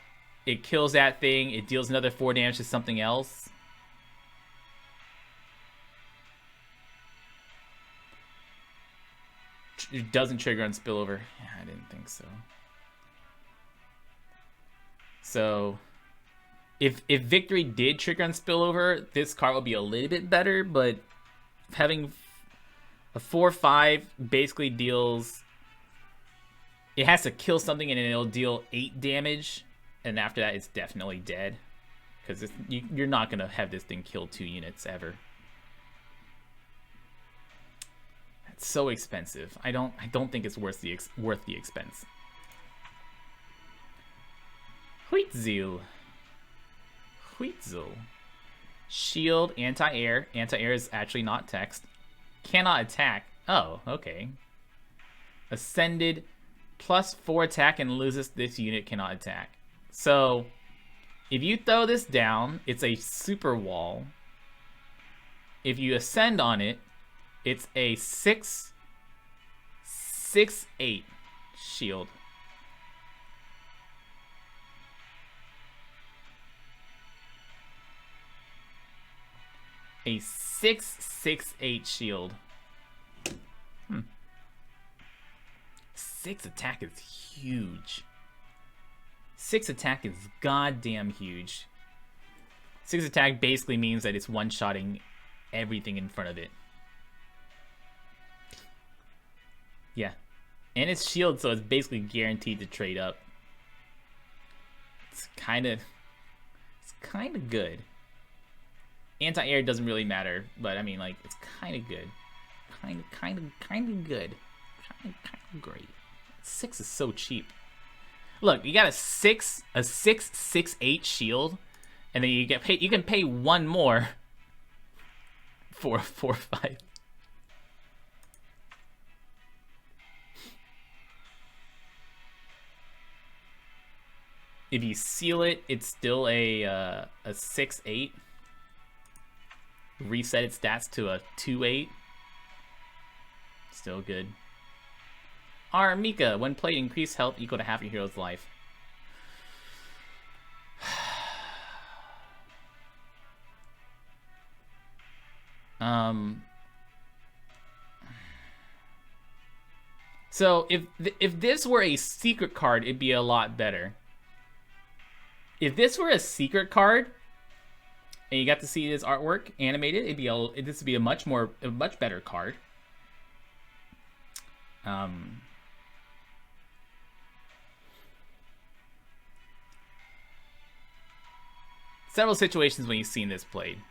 it kills that thing, it deals another 4 damage to something else. It doesn't trigger on spillover. Yeah, I didn't think so. So, if victory did trigger on spillover, this card would be a little bit better, but having a 4/5 basically deals... It has to kill something and it'll deal 8 damage, and after that it's definitely dead. Because you're not going to have this thing kill 2 units ever. That's so expensive. I don't think it's worth the expense. Huitzel. Shield, anti-air. Anti-air is actually not text. Cannot attack. Oh, okay. Ascended, +4 attack and loses this unit cannot attack. So, if you throw this down, it's a super wall. If you ascend on it, it's a 6/8 shield. A 6/8 shield. 6 attack is huge. 6 attack is goddamn huge. 6 attack basically means that it's one-shotting everything in front of it. Yeah. And it's shield, so it's basically guaranteed to trade up. It's kind of good. Anti-air doesn't really matter, but I mean, like, it's kind of good. Kind of good. Kind of great. 6 is so cheap. Look, you got a 6/8 shield, and then you can pay 1 more for a 4/5. If you seal it, it's still a 6/8. Reset its stats to a 2/8. Still good. Armika, when played, increased health equal to half your hero's life. So if this were a secret card, it'd be a lot better. If this were a secret card, and you got to see this artwork animated, this would be a much better card. Several situations when you've seen this played.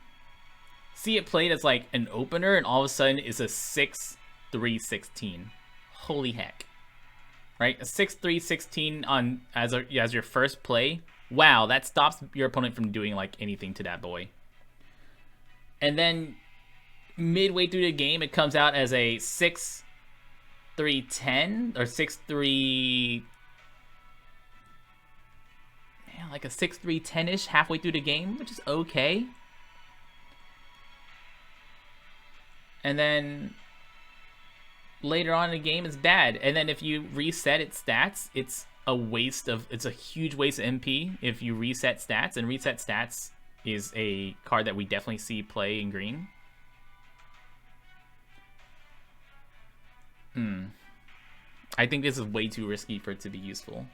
See it played as like an opener, and all of a sudden it's a 6/3/16. Holy heck! Right, a 6/3/16 on as your first play. Wow, that stops your opponent from doing like anything to that boy. And then midway through the game, it comes out as a 6/3/10 or 6/3. Yeah, like a 6/3/10-ish halfway through the game, which is okay. And then later on in the game, it's bad. And then if you reset its stats, it's a huge waste of MP if you reset stats, and reset stats is a card that we definitely see play in green. I think this is way too risky for it to be useful.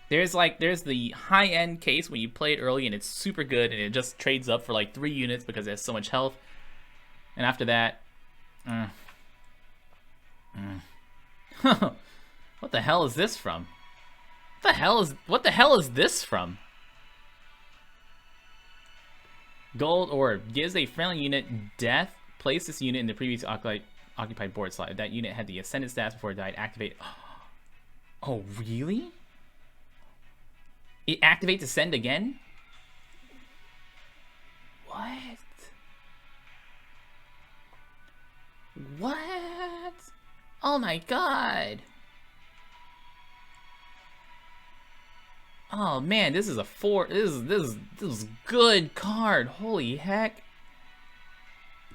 There's the high-end case when you play it early and it's super good and it just trades up for like 3 units because it has so much health. And after that, what the hell is this from? What the hell is this from? Gold orb gives a friendly unit death. Place this unit in the previous occupied board slot. If that unit had the ascended stats before it died, activate. Oh, really? It activates ascend again? What? What? Oh my god. Oh man, this is a 4. This is good card. Holy heck.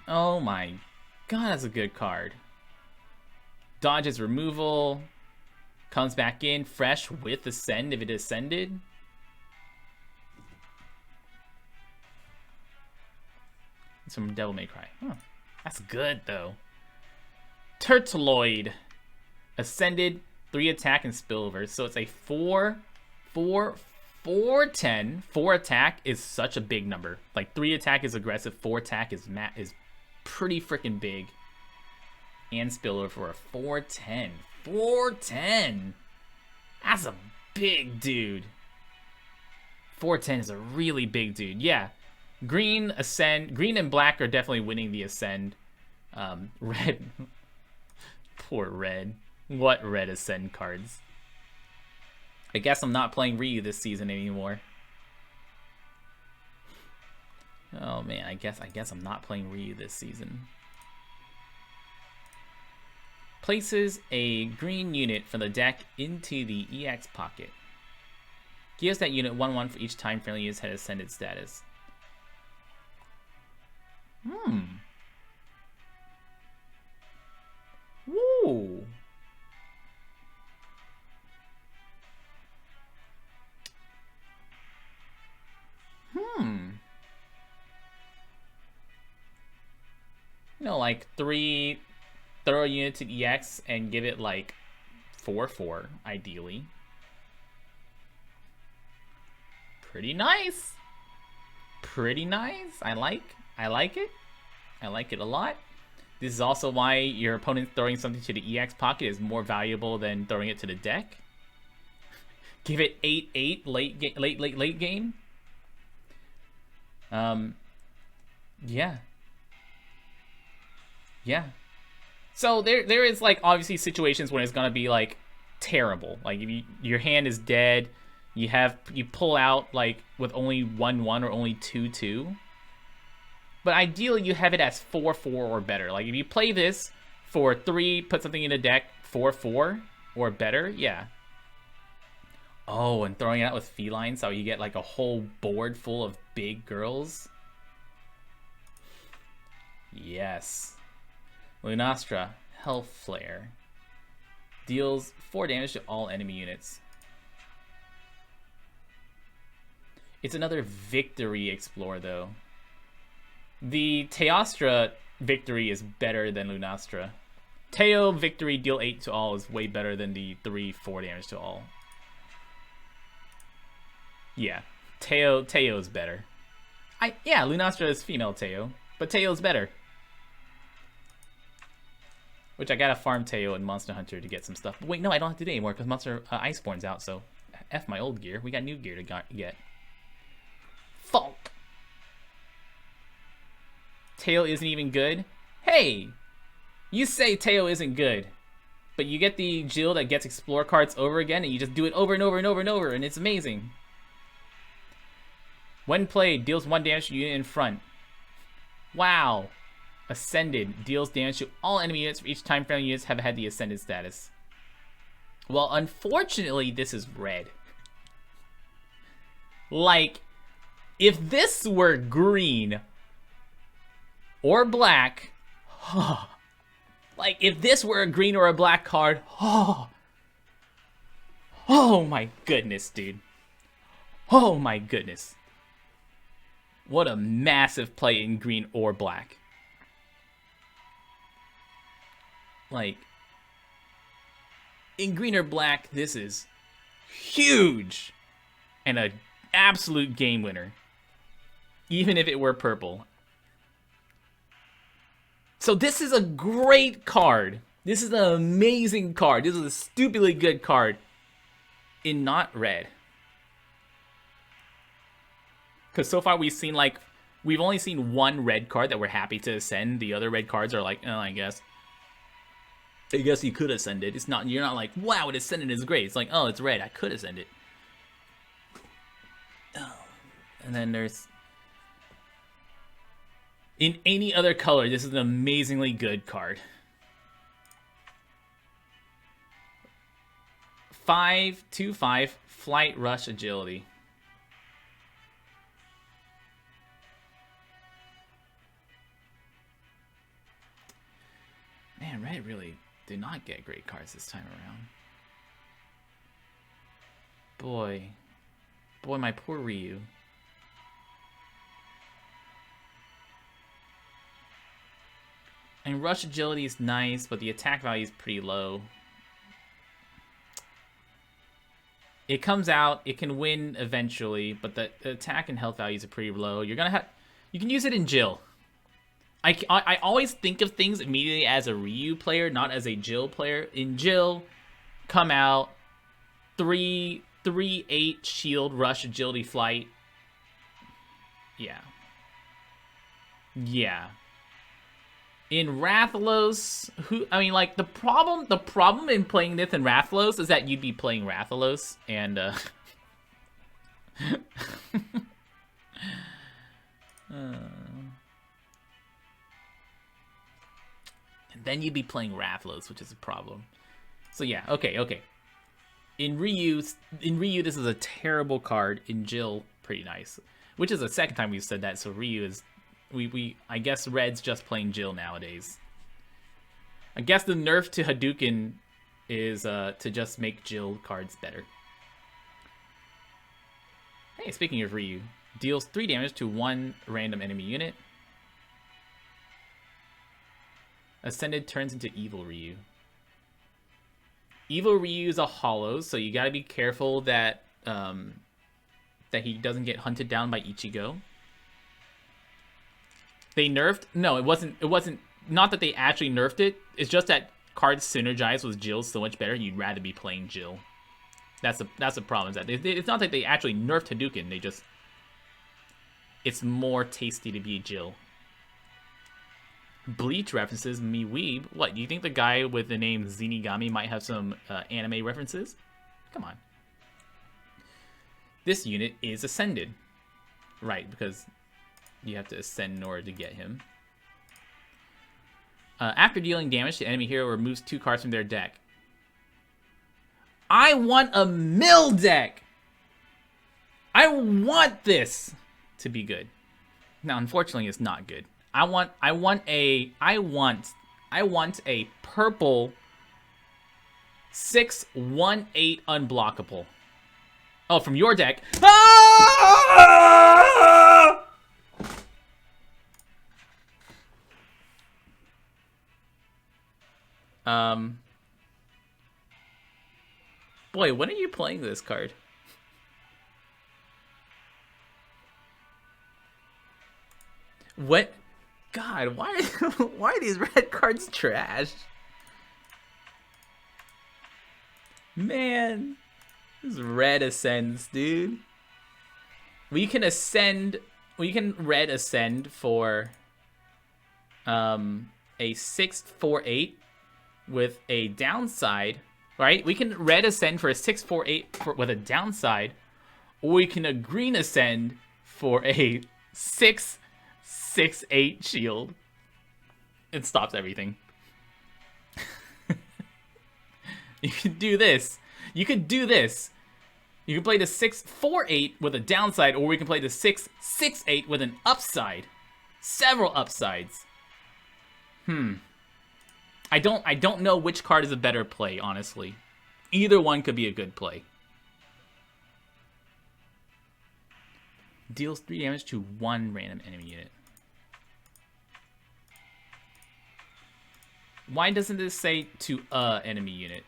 Oh my god, that's a good card. Dodges removal. Comes back in fresh with Ascend if it ascended. It's from Devil May Cry. Huh. That's good, though. Turtloid. Ascended, 3 attack and spillover. So it's a 4, 10. 4 attack is such a big number. Like 3 attack is aggressive, 4 attack is pretty freaking big. And spillover for a 410. 410. That's a big dude. 410 is a really big dude. Yeah. Green, Ascend. Green and black are definitely winning the Ascend. Red. Poor Red. What Red Ascend cards? I guess I'm not playing Ryu this season anymore. Oh man, I guess I'm not playing Ryu this season. Places a green unit from the deck into the EX pocket. Gives that unit 1/1 for each time friendly units had ascended status. Woo. You know, like 3 throw a unit to EX and give it like 4/4, ideally. Pretty nice. Pretty nice. I like it. I like it a lot. This is also why your opponent throwing something to the EX pocket is more valuable than throwing it to the deck. Give it 8/8 late game. Yeah. Yeah. So there is like obviously situations when it's gonna be like terrible. Like if your hand is dead, you pull out like with only 1/1 or only 2/2. But ideally you have it as 4/4 or better. Like if you play this for 3, put something in the deck 4/4 or better, yeah. Oh, and throwing it out with feline so you get like a whole board full of big girls. Yes. Lunastra, Health Flare. Deals 4 damage to all enemy units. It's another Victory Explorer, though. The Teostra Victory is better than Lunastra. Teo Victory, deal 8 to all is way better than the 3/4 damage to all. Yeah, Teo's better. Yeah, Lunastra is female Teo, but Teo's better. Which I gotta farm Teo and Monster Hunter to get some stuff. But wait, no, I don't have to do it anymore because Monster Iceborne's out, so F my old gear. We got new gear to get. Fuck! Teo isn't even good? Hey! You say Teo isn't good, but you get the Jill that gets Explore cards over again, and you just do it over and over and over and over, and it's amazing. When played, deals 1 damage to unit in front. Wow. Ascended, deals damage to all enemy units for each time friendly units have had the Ascended status. Well, unfortunately, this is red. Like, if this were green or black, like, if this were a green or a black card, oh my goodness, dude. Oh my goodness. What a massive play in green or black. Like, in green or black, this is huge and an absolute game winner, even if it were purple. So this is a great card. This is an amazing card. This is a stupidly good card in not red. Because so far we've only seen 1 red card that we're happy to ascend. The other red cards are like, oh, I guess you could ascend it. It's not, you're not like, wow, it ascended is great. It's like, oh, it's red, I could ascend it. Oh. And then there's, in any other color, this is an amazingly good card. 5/2/5 Flight Rush Agility. Man, red really did not get great cards this time around. Boy, my poor Ryu. And rush agility is nice, but the attack value is pretty low. It comes out, it can win eventually, but the attack and health values are pretty low. You can use it in Jill. I always think of things immediately as a Ryu player, not as a Jill player. In Jill, come out, 3/8 shield, rush, agility, flight. Yeah. Yeah. In Rathalos, the problem in playing Nith and Rathalos is that you'd be playing Rathalos, and and then you'd be playing Rathalos, which is a problem. So yeah, okay. In Ryu, this is a terrible card. In Jill, pretty nice. Which is the second time we've said that, so Ryu is... I guess Red's just playing Jill nowadays. I guess the nerf to Hadouken is to just make Jill cards better. Hey, speaking of Ryu, deals 3 damage to 1 random enemy unit. Ascended turns into Evil Ryu. Evil Ryu is a hollow, so you gotta be careful that that he doesn't get hunted down by Ichigo. They nerfed? No, it wasn't. Not that they actually nerfed it. It's just that cards synergize with Jill so much better. You'd rather be playing Jill. That's the problem. Is that it's not that they actually nerfed Hadouken. They just... It's more tasty to be Jill. Bleach references, me weeb. What, do you think the guy with the name Zeenigami might have some anime references? Come on. This unit is ascended. Right, because... You have to ascend in order to get him. After dealing damage, the enemy hero removes 2 cards from their deck. I want a mill deck! I want this to be good. Now, unfortunately, it's not good. I want a purple 6/1/8 unblockable. Oh, from your deck. Ah! Boy, when are you playing this card? What? God, why are these red cards trash? Man, this red ascends, dude. We can red ascend for a 6/4/8 with a downside, right? We can red ascend for a 6/4/8 with a downside, or we can a green ascend for a 6/6/8 shield. It stops everything. You can do this. You could do this. You can play the 6/4/8 with a downside, or we can play the 6/6/8 with an upside. Several upsides. I don't know which card is a better play, honestly. Either one could be a good play. Deals 3 damage to 1 random enemy unit. Why doesn't this say to a enemy unit?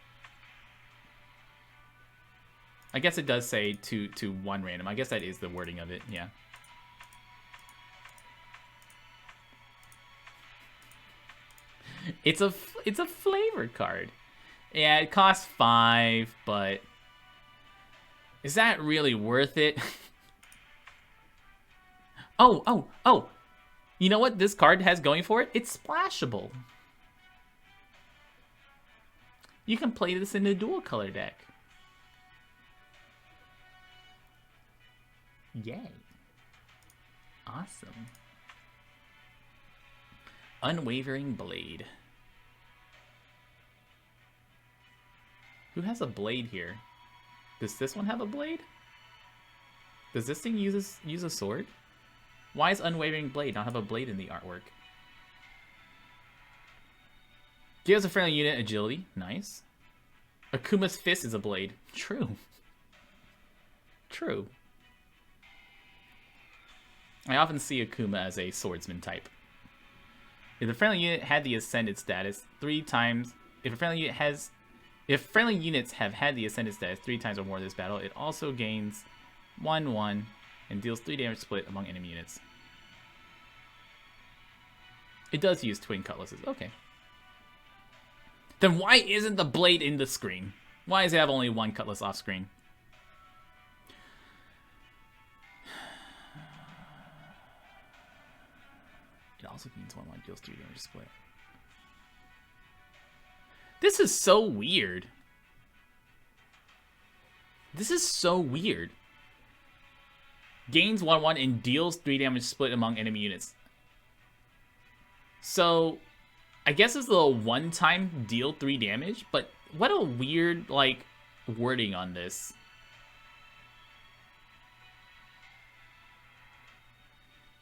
I guess it does say to 1 random. I guess that is the wording of it, yeah. It's a flavored card. Yeah, it costs 5, but is that really worth it? Oh. You know what this card has going for it? It's splashable. You can play this in a dual color deck. Yay. Awesome. Unwavering Blade. Who has a blade here? Does this one have a blade? Does this thing use a sword? Why is Unwavering Blade not have a blade in the artwork? Deals a friendly unit agility. Nice. Akuma's fist is a blade. True. True. I often see Akuma as a swordsman type. If the friendly unit had the ascended status 3 times, if friendly units have had the ascended status 3 times or more this battle, it also gains 1/1 and deals 3 damage split among enemy units. It does use twin cutlasses. Okay. Then why isn't the blade in the screen? Why does it have only 1 cutlass off screen? It also gains 1/1, deals 3 damage split. This is so weird. This is so weird. Gains 1/1 and deals 3 damage split among enemy units. So, I guess it's a one-time deal 3 damage, but what a weird, like, wording on this.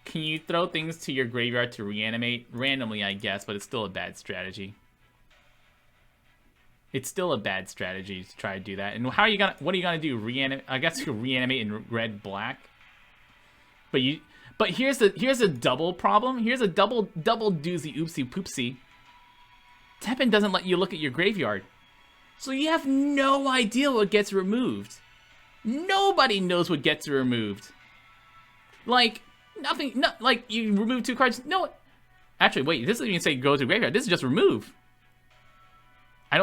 Can you throw things to your graveyard to reanimate? Randomly, I guess, but it's still a bad strategy. It's still a bad strategy to try to do that. And how are you gonna? What are you gonna do? Reanimate? I guess you reanimate in red black. But here's a double problem. Here's a double doozy oopsie poopsie. Teppen doesn't let you look at your graveyard, so you have no idea what gets removed. Nobody knows what gets removed. Like nothing. Not like you remove 2 cards. No. Actually, wait. This doesn't even say go to graveyard. This is just remove. We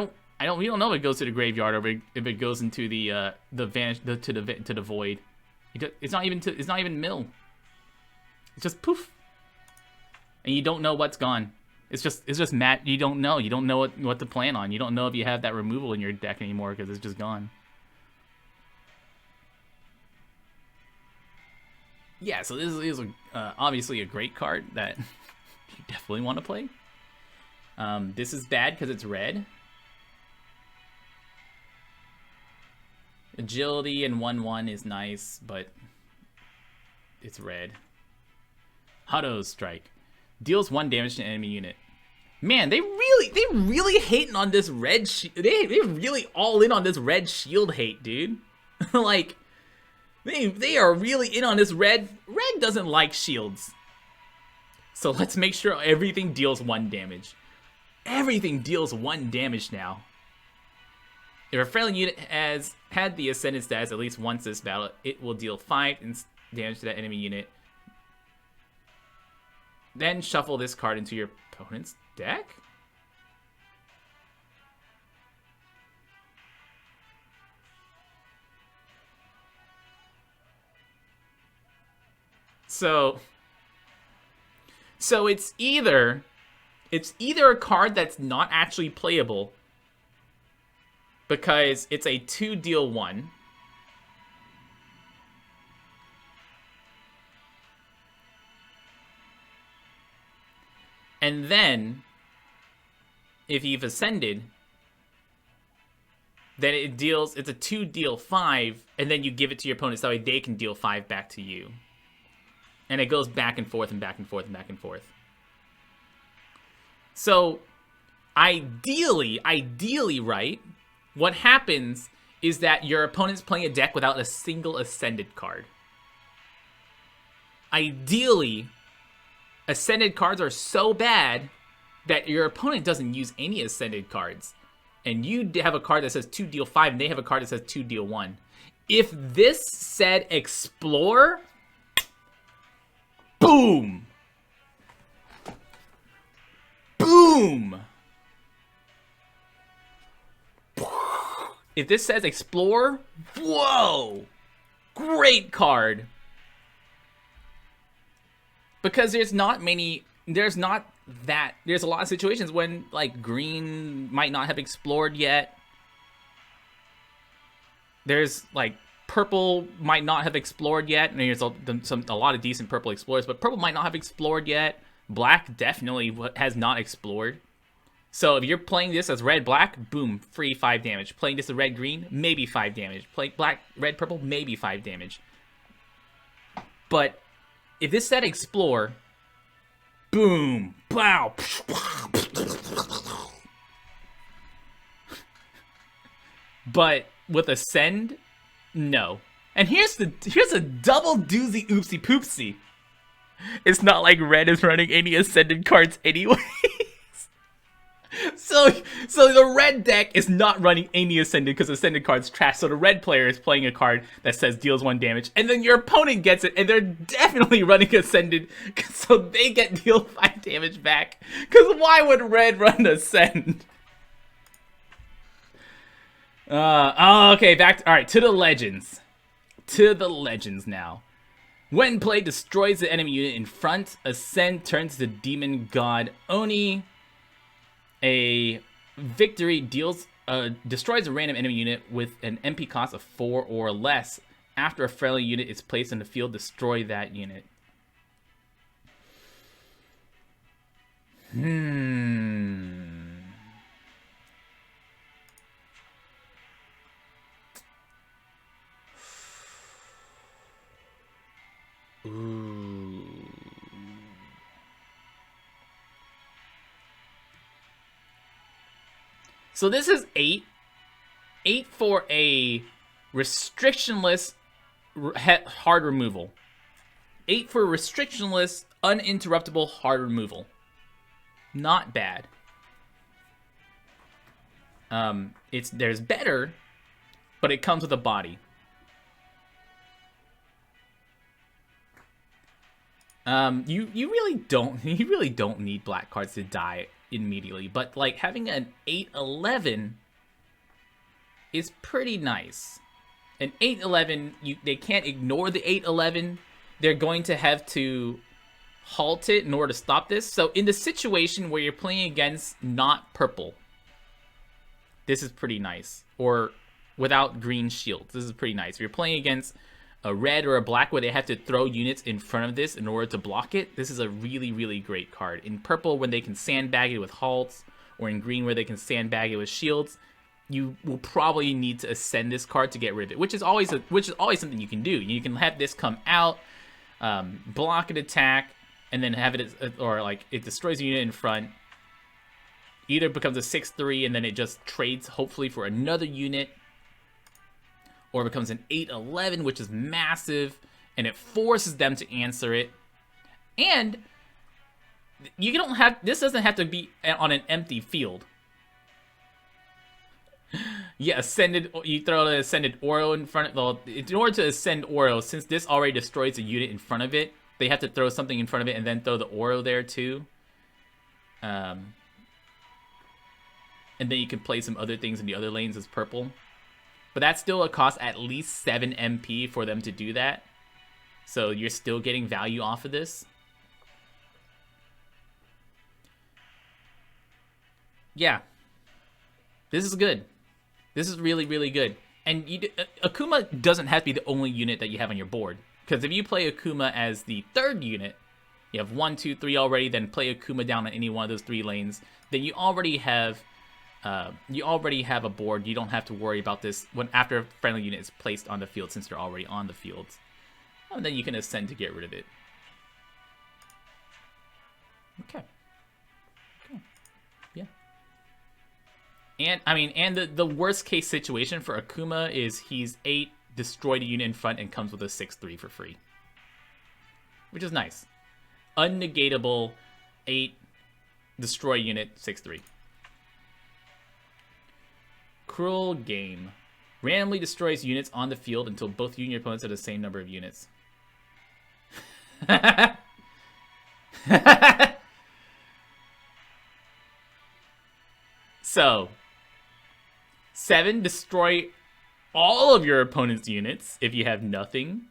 don't know if it goes to the graveyard or if it goes into the to the void. It's not even mill. It's just poof, and you don't know what's gone. It's just Matt. You don't know. You don't know what to plan on. You don't know if you have that removal in your deck anymore because it's just gone. Yeah. So this is obviously a great card that you definitely want to play. This is bad because it's red. Agility and 1/1 is nice, but it's red. Hutto's Strike. Deals 1 damage to an enemy unit. Man, they really hating on this red they really all in on this red shield hate, dude. Like they are really in on this red. Red doesn't like shields. So let's make sure everything deals 1 damage. Everything deals 1 damage now. If a friendly unit has had the ascended status at least once this battle, it will deal 5 damage to that enemy unit. Then shuffle this card into your opponent's deck? So it's either a card that's not actually playable because it's a 2 deal 1. And then, if you've ascended, then it's a 2 deal 5, and then you give it to your opponent so that way they can deal 5 back to you. And it goes back and forth and back and forth and back and forth. So, ideally, right, what happens is that your opponent's playing a deck without a single ascended card. Ideally, ascended cards are so bad that your opponent doesn't use any ascended cards. And you have a card that says 2 deal 5, and they have a card that says 2 deal 1. If this said explore, boom! Boom! If this says explore, whoa! Great card! Because there's a lot of situations when, like, green might not have explored yet. There's, like, purple might not have explored yet. And there's a lot of decent purple explorers, but purple might not have explored yet. Black definitely has not explored. So if you're playing this as red-black, boom, free 5 damage. Playing this as red-green, maybe 5 damage. Playing black, red-purple, maybe 5 damage. But if this said explore, boom, pow, But with Ascend, no. And here's a double doozy oopsie poopsie. It's not like red is running any Ascended cards anyway. So the red deck is not running any Ascended because Ascended cards trash. So the red player is playing a card that says deals 1 damage, and then your opponent gets it, and they're definitely running Ascended, so they get deal 5 damage back. Because why would red run Ascend? Okay, alright, to the legends. To the legends now. When played, destroys the enemy unit in front. Ascend turns the demon god Oni. A victory destroys a random enemy unit with an MP cost of 4 or less. After a friendly unit is placed in the field, destroy that unit. Ooh. So this is 8. 8 for a restrictionless hard removal. 8 for restrictionless, uninterruptible hard removal. Not bad. There's better, but it comes with a body. You really don't need black cards to die immediately, but like having an 8/11 is pretty nice. An 8/11, they can't ignore the 8/11. They're going to have to halt it in order to stop this. So in the situation where you're playing against not purple, this is pretty nice. Or without green shields, this is pretty nice. If you're playing against a red or a black where they have to throw units in front of this in order to block it, this is a really, really great card. In purple, when they can sandbag it with halts, or in green where they can sandbag it with shields, you will probably need to ascend this card to get rid of it, which is always something you can do. You can have this come out, block an attack, and then have it, or like it destroys a unit in front. Either becomes a 6/3 and then it just trades hopefully for another unit, or becomes an 8/11, which is massive, and it forces them to answer it. And this doesn't have to be on an empty field. Yeah, you throw an Ascended Oro in front of, well, in order to ascend Oro, since this already destroys a unit in front of it, they have to throw something in front of it and then throw the Oro there too. And then you can play some other things in the other lanes as purple. But that still costs at least 7 MP for them to do that. So you're still getting value off of this. Yeah. This is good. This is really, really good. And Akuma doesn't have to be the only unit that you have on your board. Because if you play Akuma as the 3rd unit, you have 1, 2, 3 already, then play Akuma down on any one of those 3 lanes, then you already have a board. You don't have to worry about this after a friendly unit is placed on the field, since they're already on the field. And then you can ascend to get rid of it. Okay. Yeah. And I mean, and the worst case situation for Akuma is he's 8, destroyed a unit in front, and comes with a 6/3 for free, which is nice. Unnegatable 8, destroy unit 6/3. Cruel Game. Randomly destroys units on the field until both you and your opponents have the same number of units. So, 7, destroy all of your opponent's units if you have nothing.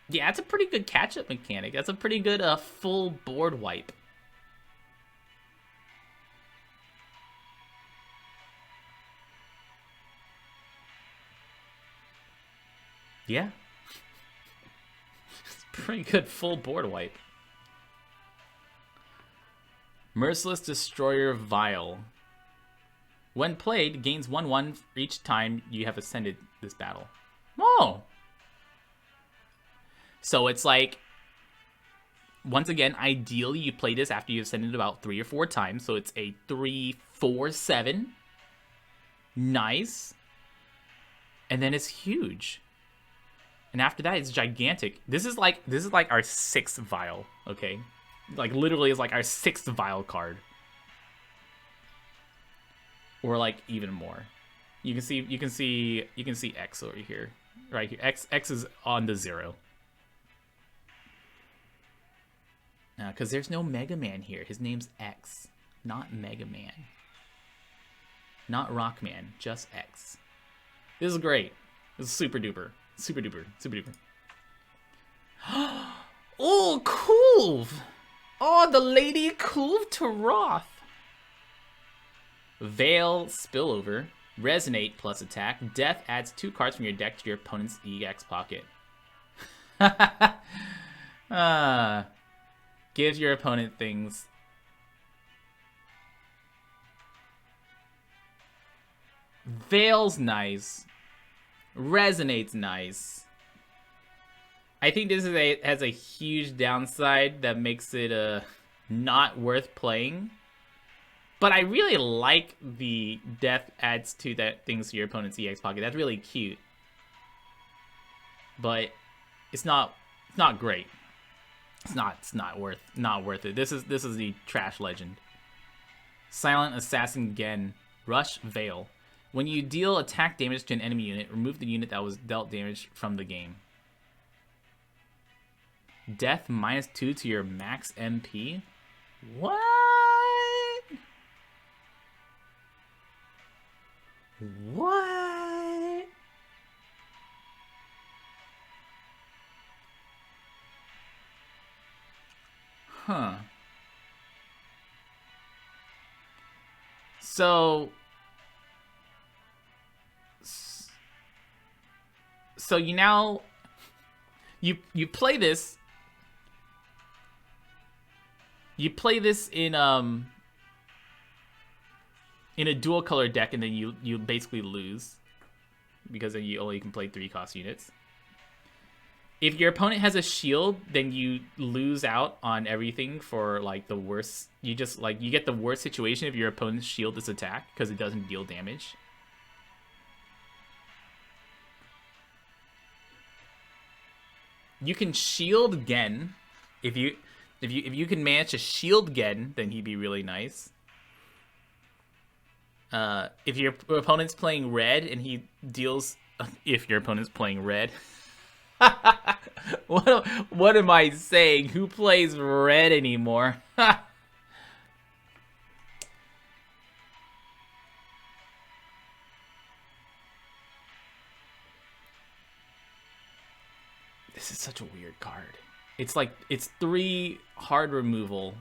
Yeah, that's a pretty good catch-up mechanic. That's a pretty good full board wipe. Yeah. It's pretty good full board wipe. Merciless Destroyer Vile. When played, gains 1/1 each time you have ascended this battle. Oh! So it's like once again, ideally you play this after you've ascended about 3 or 4 times. So it's a 3, 4, 7. Nice. And then it's huge. And after that, it's gigantic. This is like our 6th vial, okay? Like literally is like our 6th vial card. Or like even more. You can see X over here. Right here. X is on the 0. Because there's no Mega Man here. His name's X, not Mega Man. Not Rockman, just X. This is great. This is super duper. Super duper. Super duper. Oh, cool! Oh, the Lady Cool to Roth. Veil, Spillover, Resonate plus attack. Death adds 2 cards from your deck to your opponent's EX pocket. Gives your opponent things. Veil's nice. Resonate's nice. I think this is has a huge downside that makes it not worth playing. But I really like the death adds to that things to your opponent's EX pocket. That's really cute. But it's not great. It's not worth it. This is the trash legend. Silent Assassin Gen. Rush Veil. When you deal attack damage to an enemy unit, remove the unit that was dealt damage from the game. Death -2 to your max MP. What? What? Huh. So you play this. You play this in a dual color deck, and then you basically lose because then you only can play 3 cost units. If your opponent has a shield, then you lose out on everything for like the worst. You get the worst situation if your opponent's shield is attacked because it doesn't deal damage. You can shield Gen. If you can manage to shield Gen, then he'd be really nice. If your opponent's playing red and he deals, if your opponent's playing red, what am I saying? Who plays red anymore? This is such a weird card. It's 3 hard removal.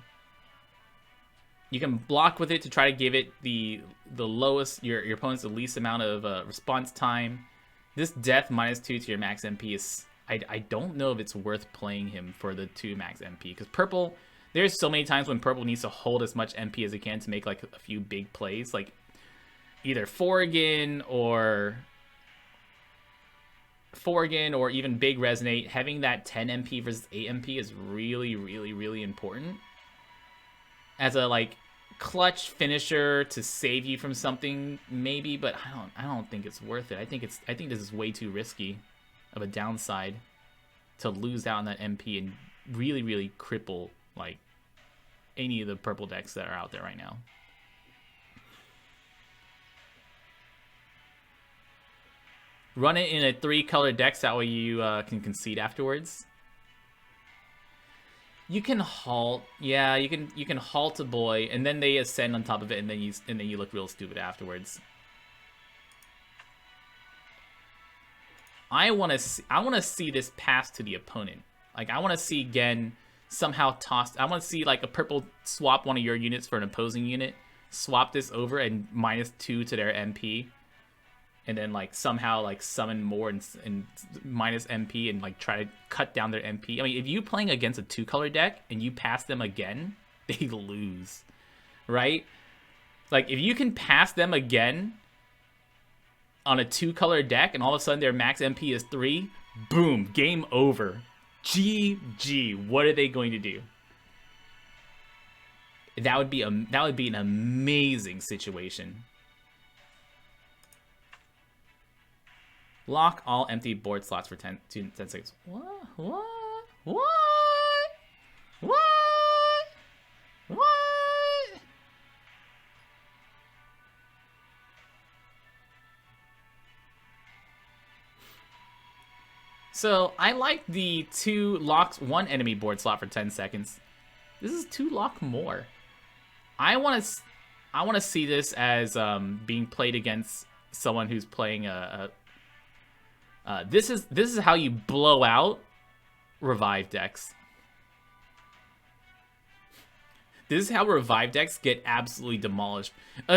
You can block with it to try to give it the lowest, your opponent's the least amount of response time. This death -2 to your max MP is, I don't know if it's worth playing him for the 2 max MP, because purple, there's so many times when purple needs to hold as much MP as it can to make like a few big plays, like either Forgan or even big resonate. Having that 10 MP versus 8 MP is really, really, really important as a like clutch finisher to save you from something, maybe, but I don't think it's worth it. I think this is way too risky of a downside to lose out on that MP and really, really cripple like any of the purple decks that are out there right now. Run it in a 3-color deck, so that way you can concede afterwards. You can halt, yeah. You can halt a boy, and then they ascend on top of it, and then you look real stupid afterwards. I want to see this pass to the opponent. Like I want to see Gen somehow tossed. I want to see like a purple swap one of your units for an opposing unit, swap this over and -2 to their MP. And then like somehow like summon more and minus MP and like try to cut down their MP. I mean, if you playing against a 2-color deck and you pass them again, they lose, right? Like if you can pass them again on a 2-color deck and all of a sudden their max MP is 3, boom, game over. GG. What are they going to do? That would be an amazing situation. Lock all empty board slots for 10 seconds. What? What? What? What? What? So I like the 2 locks 1 enemy board slot for 10 seconds. This is 2 lock more. I want to see this as being played against someone who's playing this is how you blow out revive decks. This is how revive decks get absolutely demolished.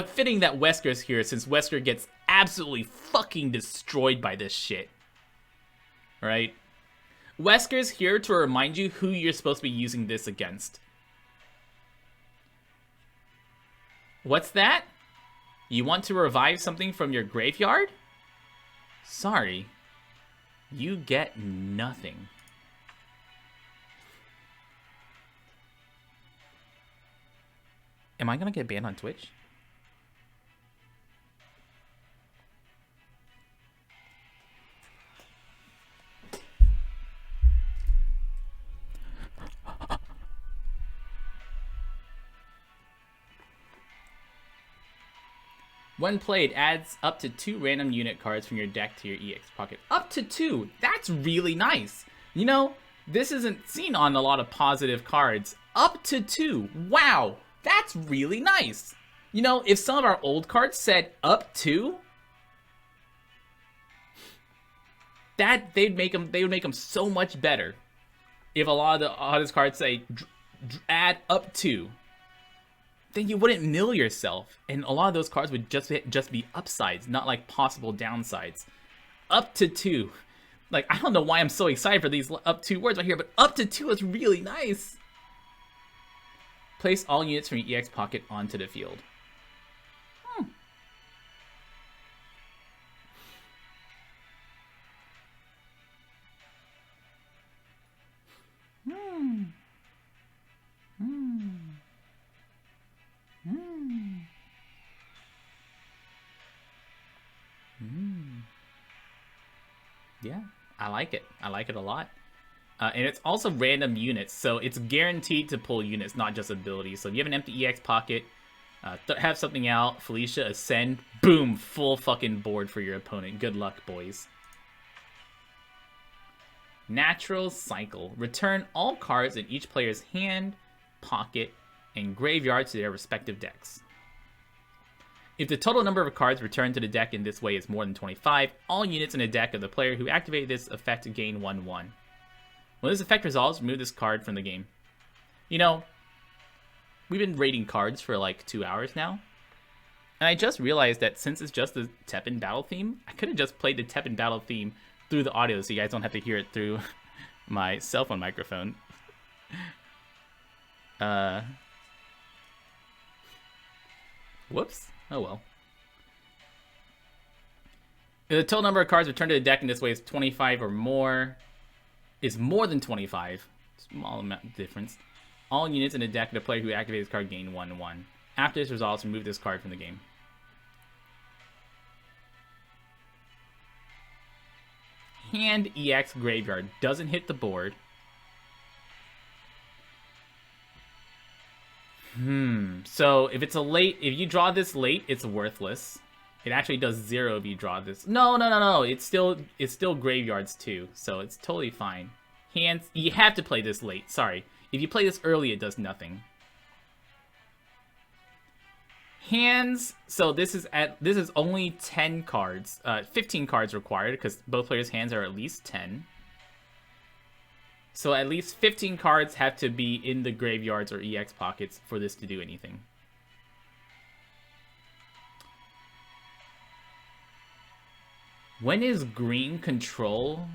Fitting that Wesker's here, since Wesker gets absolutely fucking destroyed by this shit. Right? Wesker's here to remind you who you're supposed to be using this against. What's that? You want to revive something from your graveyard? Sorry. You get nothing. Am I gonna get banned on Twitch? When played, adds up to 2 random unit cards from your deck to your EX pocket. Up to 2! That's really nice! You know, this isn't seen on a lot of positive cards. Up to 2! Wow! That's really nice! You know, if some of our old cards said up to, they would make them so much better. If a lot of the oddest cards say add up to, then you wouldn't mill yourself, and a lot of those cards would just be upsides, not like possible downsides. Up to 2. Like, I don't know why I'm so excited for these up 2 words right here, but up to 2 is really nice. Place all units from your EX pocket onto the field. Yeah, I like it. I like it a lot. And it's also random units, so it's guaranteed to pull units, not just abilities. So if you have an empty EX pocket, have something out, Felicia, Ascend, boom, full fucking board for your opponent. Good luck, boys. Natural Cycle. Return all cards in each player's hand, pocket, and graveyard to their respective decks. If the total number of cards returned to the deck in this way is more than 25, all units in a deck of the player who activated this effect gain 1/1. When this effect resolves, remove this card from the game. You know, we've been rating cards for like 2 hours now, and I just realized that since it's just the Teppen battle theme, I could have just played the Teppen battle theme through the audio so you guys don't have to hear it through my cell phone microphone. Whoops. Oh well. If the total number of cards returned to the deck in this way is 25 or more, is more than 25, small amount difference, all units in the deck of the player who activates this card gain 1/1. After this resolves, remove this card from the game. Hand EX graveyard doesn't hit the board. So if it's if you draw this late, it's worthless. It actually does 0 if you draw this. No. It's still graveyards too, so it's totally fine. Hands, you have to play this late. Sorry, if you play this early, it does nothing. Hands. So this is only 10 cards. 15 cards required because both players' hands are at least 10. So at least 15 cards have to be in the graveyards or EX pockets for this to do anything. When is green control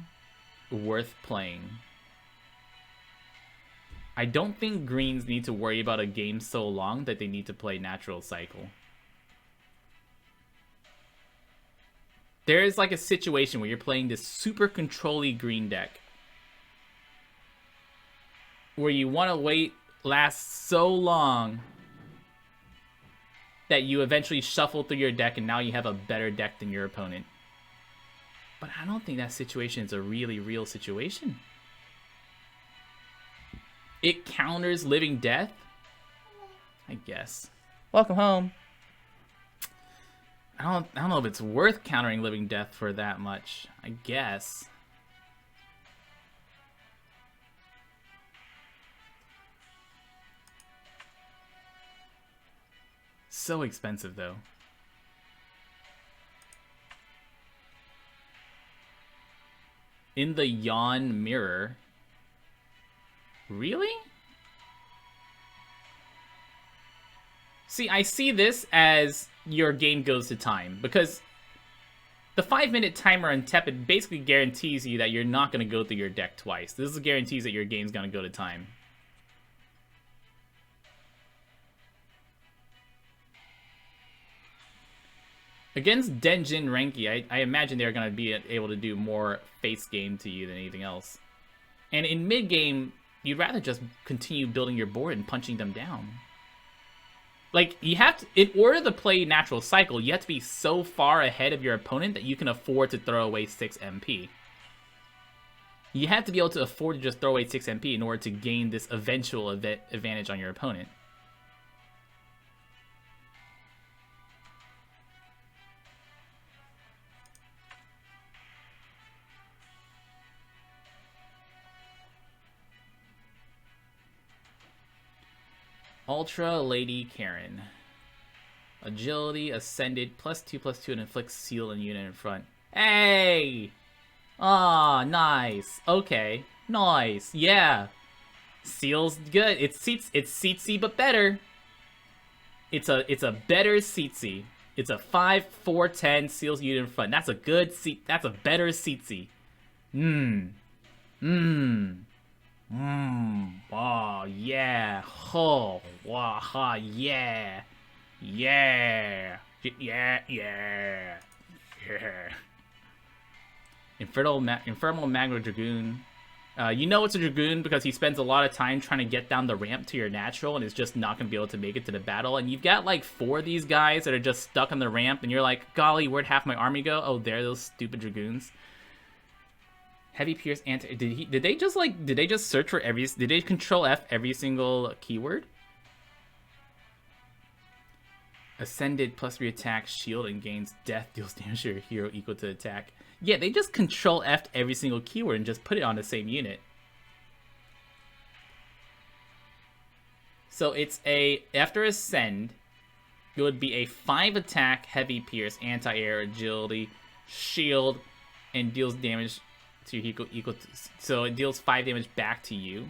worth playing? I don't think greens need to worry about a game so long that they need to play Natural Cycle. There is like a situation where you're playing this super control-y green deck where you want to last so long that you eventually shuffle through your deck and now you have a better deck than your opponent. But I don't think that situation is a really real situation. It counters Living Death? I guess. Welcome home. I don't know if it's worth countering Living Death for that much. I guess. So expensive though. In the Yawn Mirror. Really? See, I see this as your game goes to time, because the 5-minute timer on Teppen basically guarantees you that you're not going to go through your deck twice. This guarantees that your game's going to go to time. Against Denjin Renki, I imagine they're going to be able to do more face game to you than anything else. And in mid-game, you'd rather just continue building your board and punching them down. Like, you have to, in order to play Natural Cycle, you have to be so far ahead of your opponent that you can afford to throw away 6 MP. You have to be able to afford to just throw away 6 MP in order to gain this eventual advantage on your opponent. Ultra Lady Karen. Agility, Ascended, +2/+2 and inflicts seal and unit in front. Hey! Ah, nice. Okay. Nice. Yeah. Seal's good. It's Seatsy but better. It's a better Seatsy. It's a 5/4/10 seals unit in front. That's a good seat. That's a better Seatsy. Oh, yeah. Oh, wow, ha, yeah. Yeah. Yeah, yeah. Yeah. Infernal Magma Dragoon. You know it's a Dragoon because he spends a lot of time trying to get down the ramp to your natural and is just not going to be able to make it to the battle. And you've got like 4 of these guys that are just stuck on the ramp and you're like, golly, where'd half my army go? Oh, there, those stupid Dragoons. Heavy Pierce anti. Did they just search for every? Did they Control F every single keyword? Ascended +3 attack, shield, and gains death, deals damage to your hero equal to attack. Yeah, they just Control F'd every single keyword and just put it on the same unit. So it's after Ascend, it would be a 5 attack, Heavy Pierce, anti-air, agility, shield, and deals damage to your equal to, so it deals 5 damage back to you.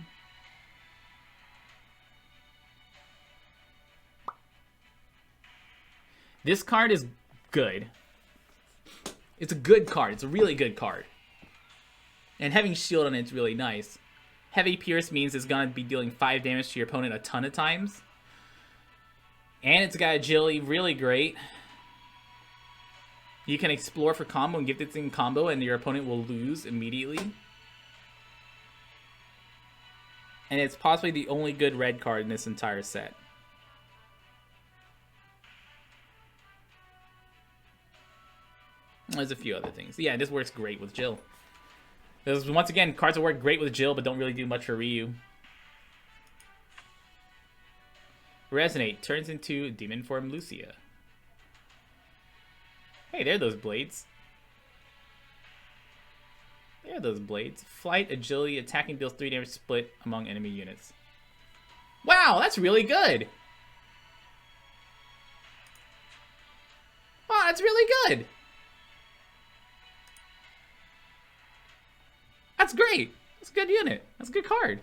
This card is good. It's a good card. It's a really good card. And having shield on it's really nice. Heavy Pierce means it's gonna be dealing 5 damage to your opponent a ton of times. And it's got agility, really great. You can explore for combo and give this thing combo and your opponent will lose immediately. And it's possibly the only good red card in this entire set. There's a few other things. Yeah, this works great with Jill. There's, once again, cards that work great with Jill but don't really do much for Ryu. Resonate turns into Demon Form Lucia. Hey, there are those blades. There are those blades. Flight, agility, attacking deals 3 damage split among enemy units. Wow, that's really good! Wow, that's really good! That's great! That's a good unit. That's a good card.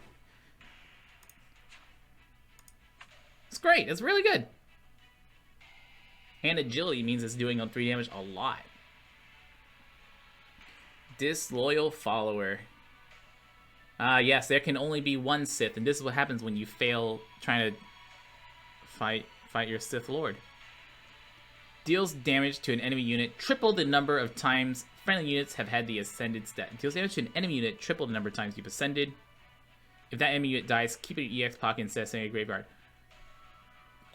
It's great. It's really good. And agility means it's doing on 3 damage a lot. Disloyal Follower. Yes, there can only be one Sith, and this is what happens when you fail trying to fight your Sith Lord. Deals damage to an enemy unit, triple the number of times friendly units have had the Ascended stat. Deals damage to an enemy unit, triple the number of times you've Ascended. If that enemy unit dies, keep it in EX pocket instead of sending a graveyard.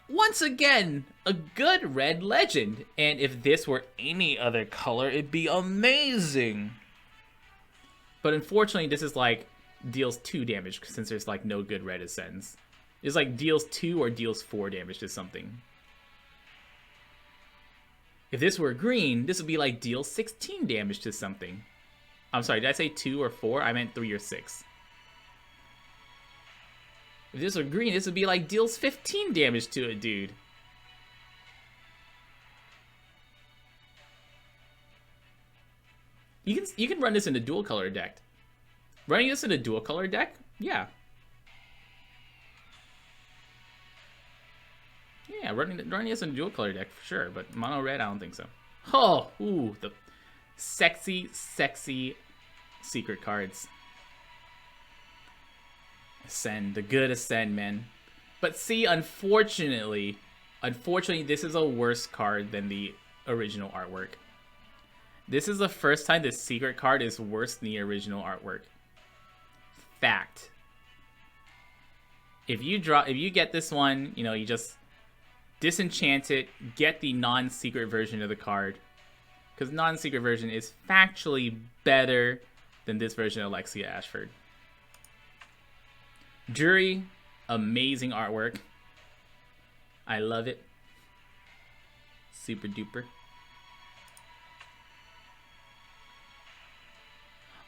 once again, a good red legend. And if this were any other color, it'd be amazing. But unfortunately, this is like deals 2 damage since there's like no good red Ascends. It's like deals 2 or deals 4 damage to something. If this were green, this would be like deals 16 damage to something. I'm sorry, did I say 2 or 4? I meant 3 or 6. If this were green, this would be like deals 15 damage to a dude. You can run this in a dual color deck. Running this in a dual color deck? Yeah. Yeah, running this in a dual color deck for sure, but mono red, I don't think so. Oh, ooh, the sexy, sexy secret cards. Ascend, the good Ascend, man. But see, unfortunately, this is a worse card than the original artwork. This is the first time this secret card is worse than the original artwork. Fact. If you get this one, you know, you just disenchant it, get the non-secret version of the card. Because non-secret version is factually better than this version of Alexia Ashford. Jury, amazing artwork. I love it. Super duper.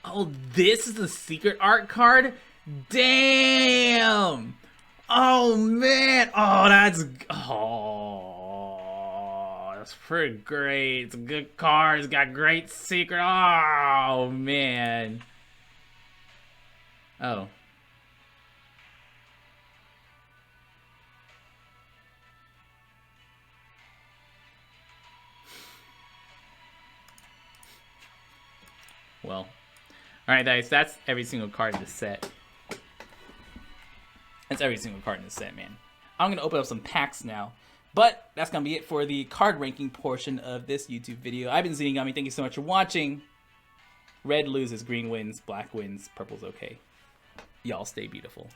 Oh, this is the secret art card? Damn! Oh, man! That's pretty great. It's a good card. It's got great secret. Oh, man. Oh. Well. Alright, guys, that's every single card in the set. That's every single card in the set, man. I'm going to open up some packs now. But that's going to be it for the card ranking portion of this YouTube video. I've been Zeenigami. Thank you so much for watching. Red loses, green wins, black wins, purple's okay. Y'all stay beautiful.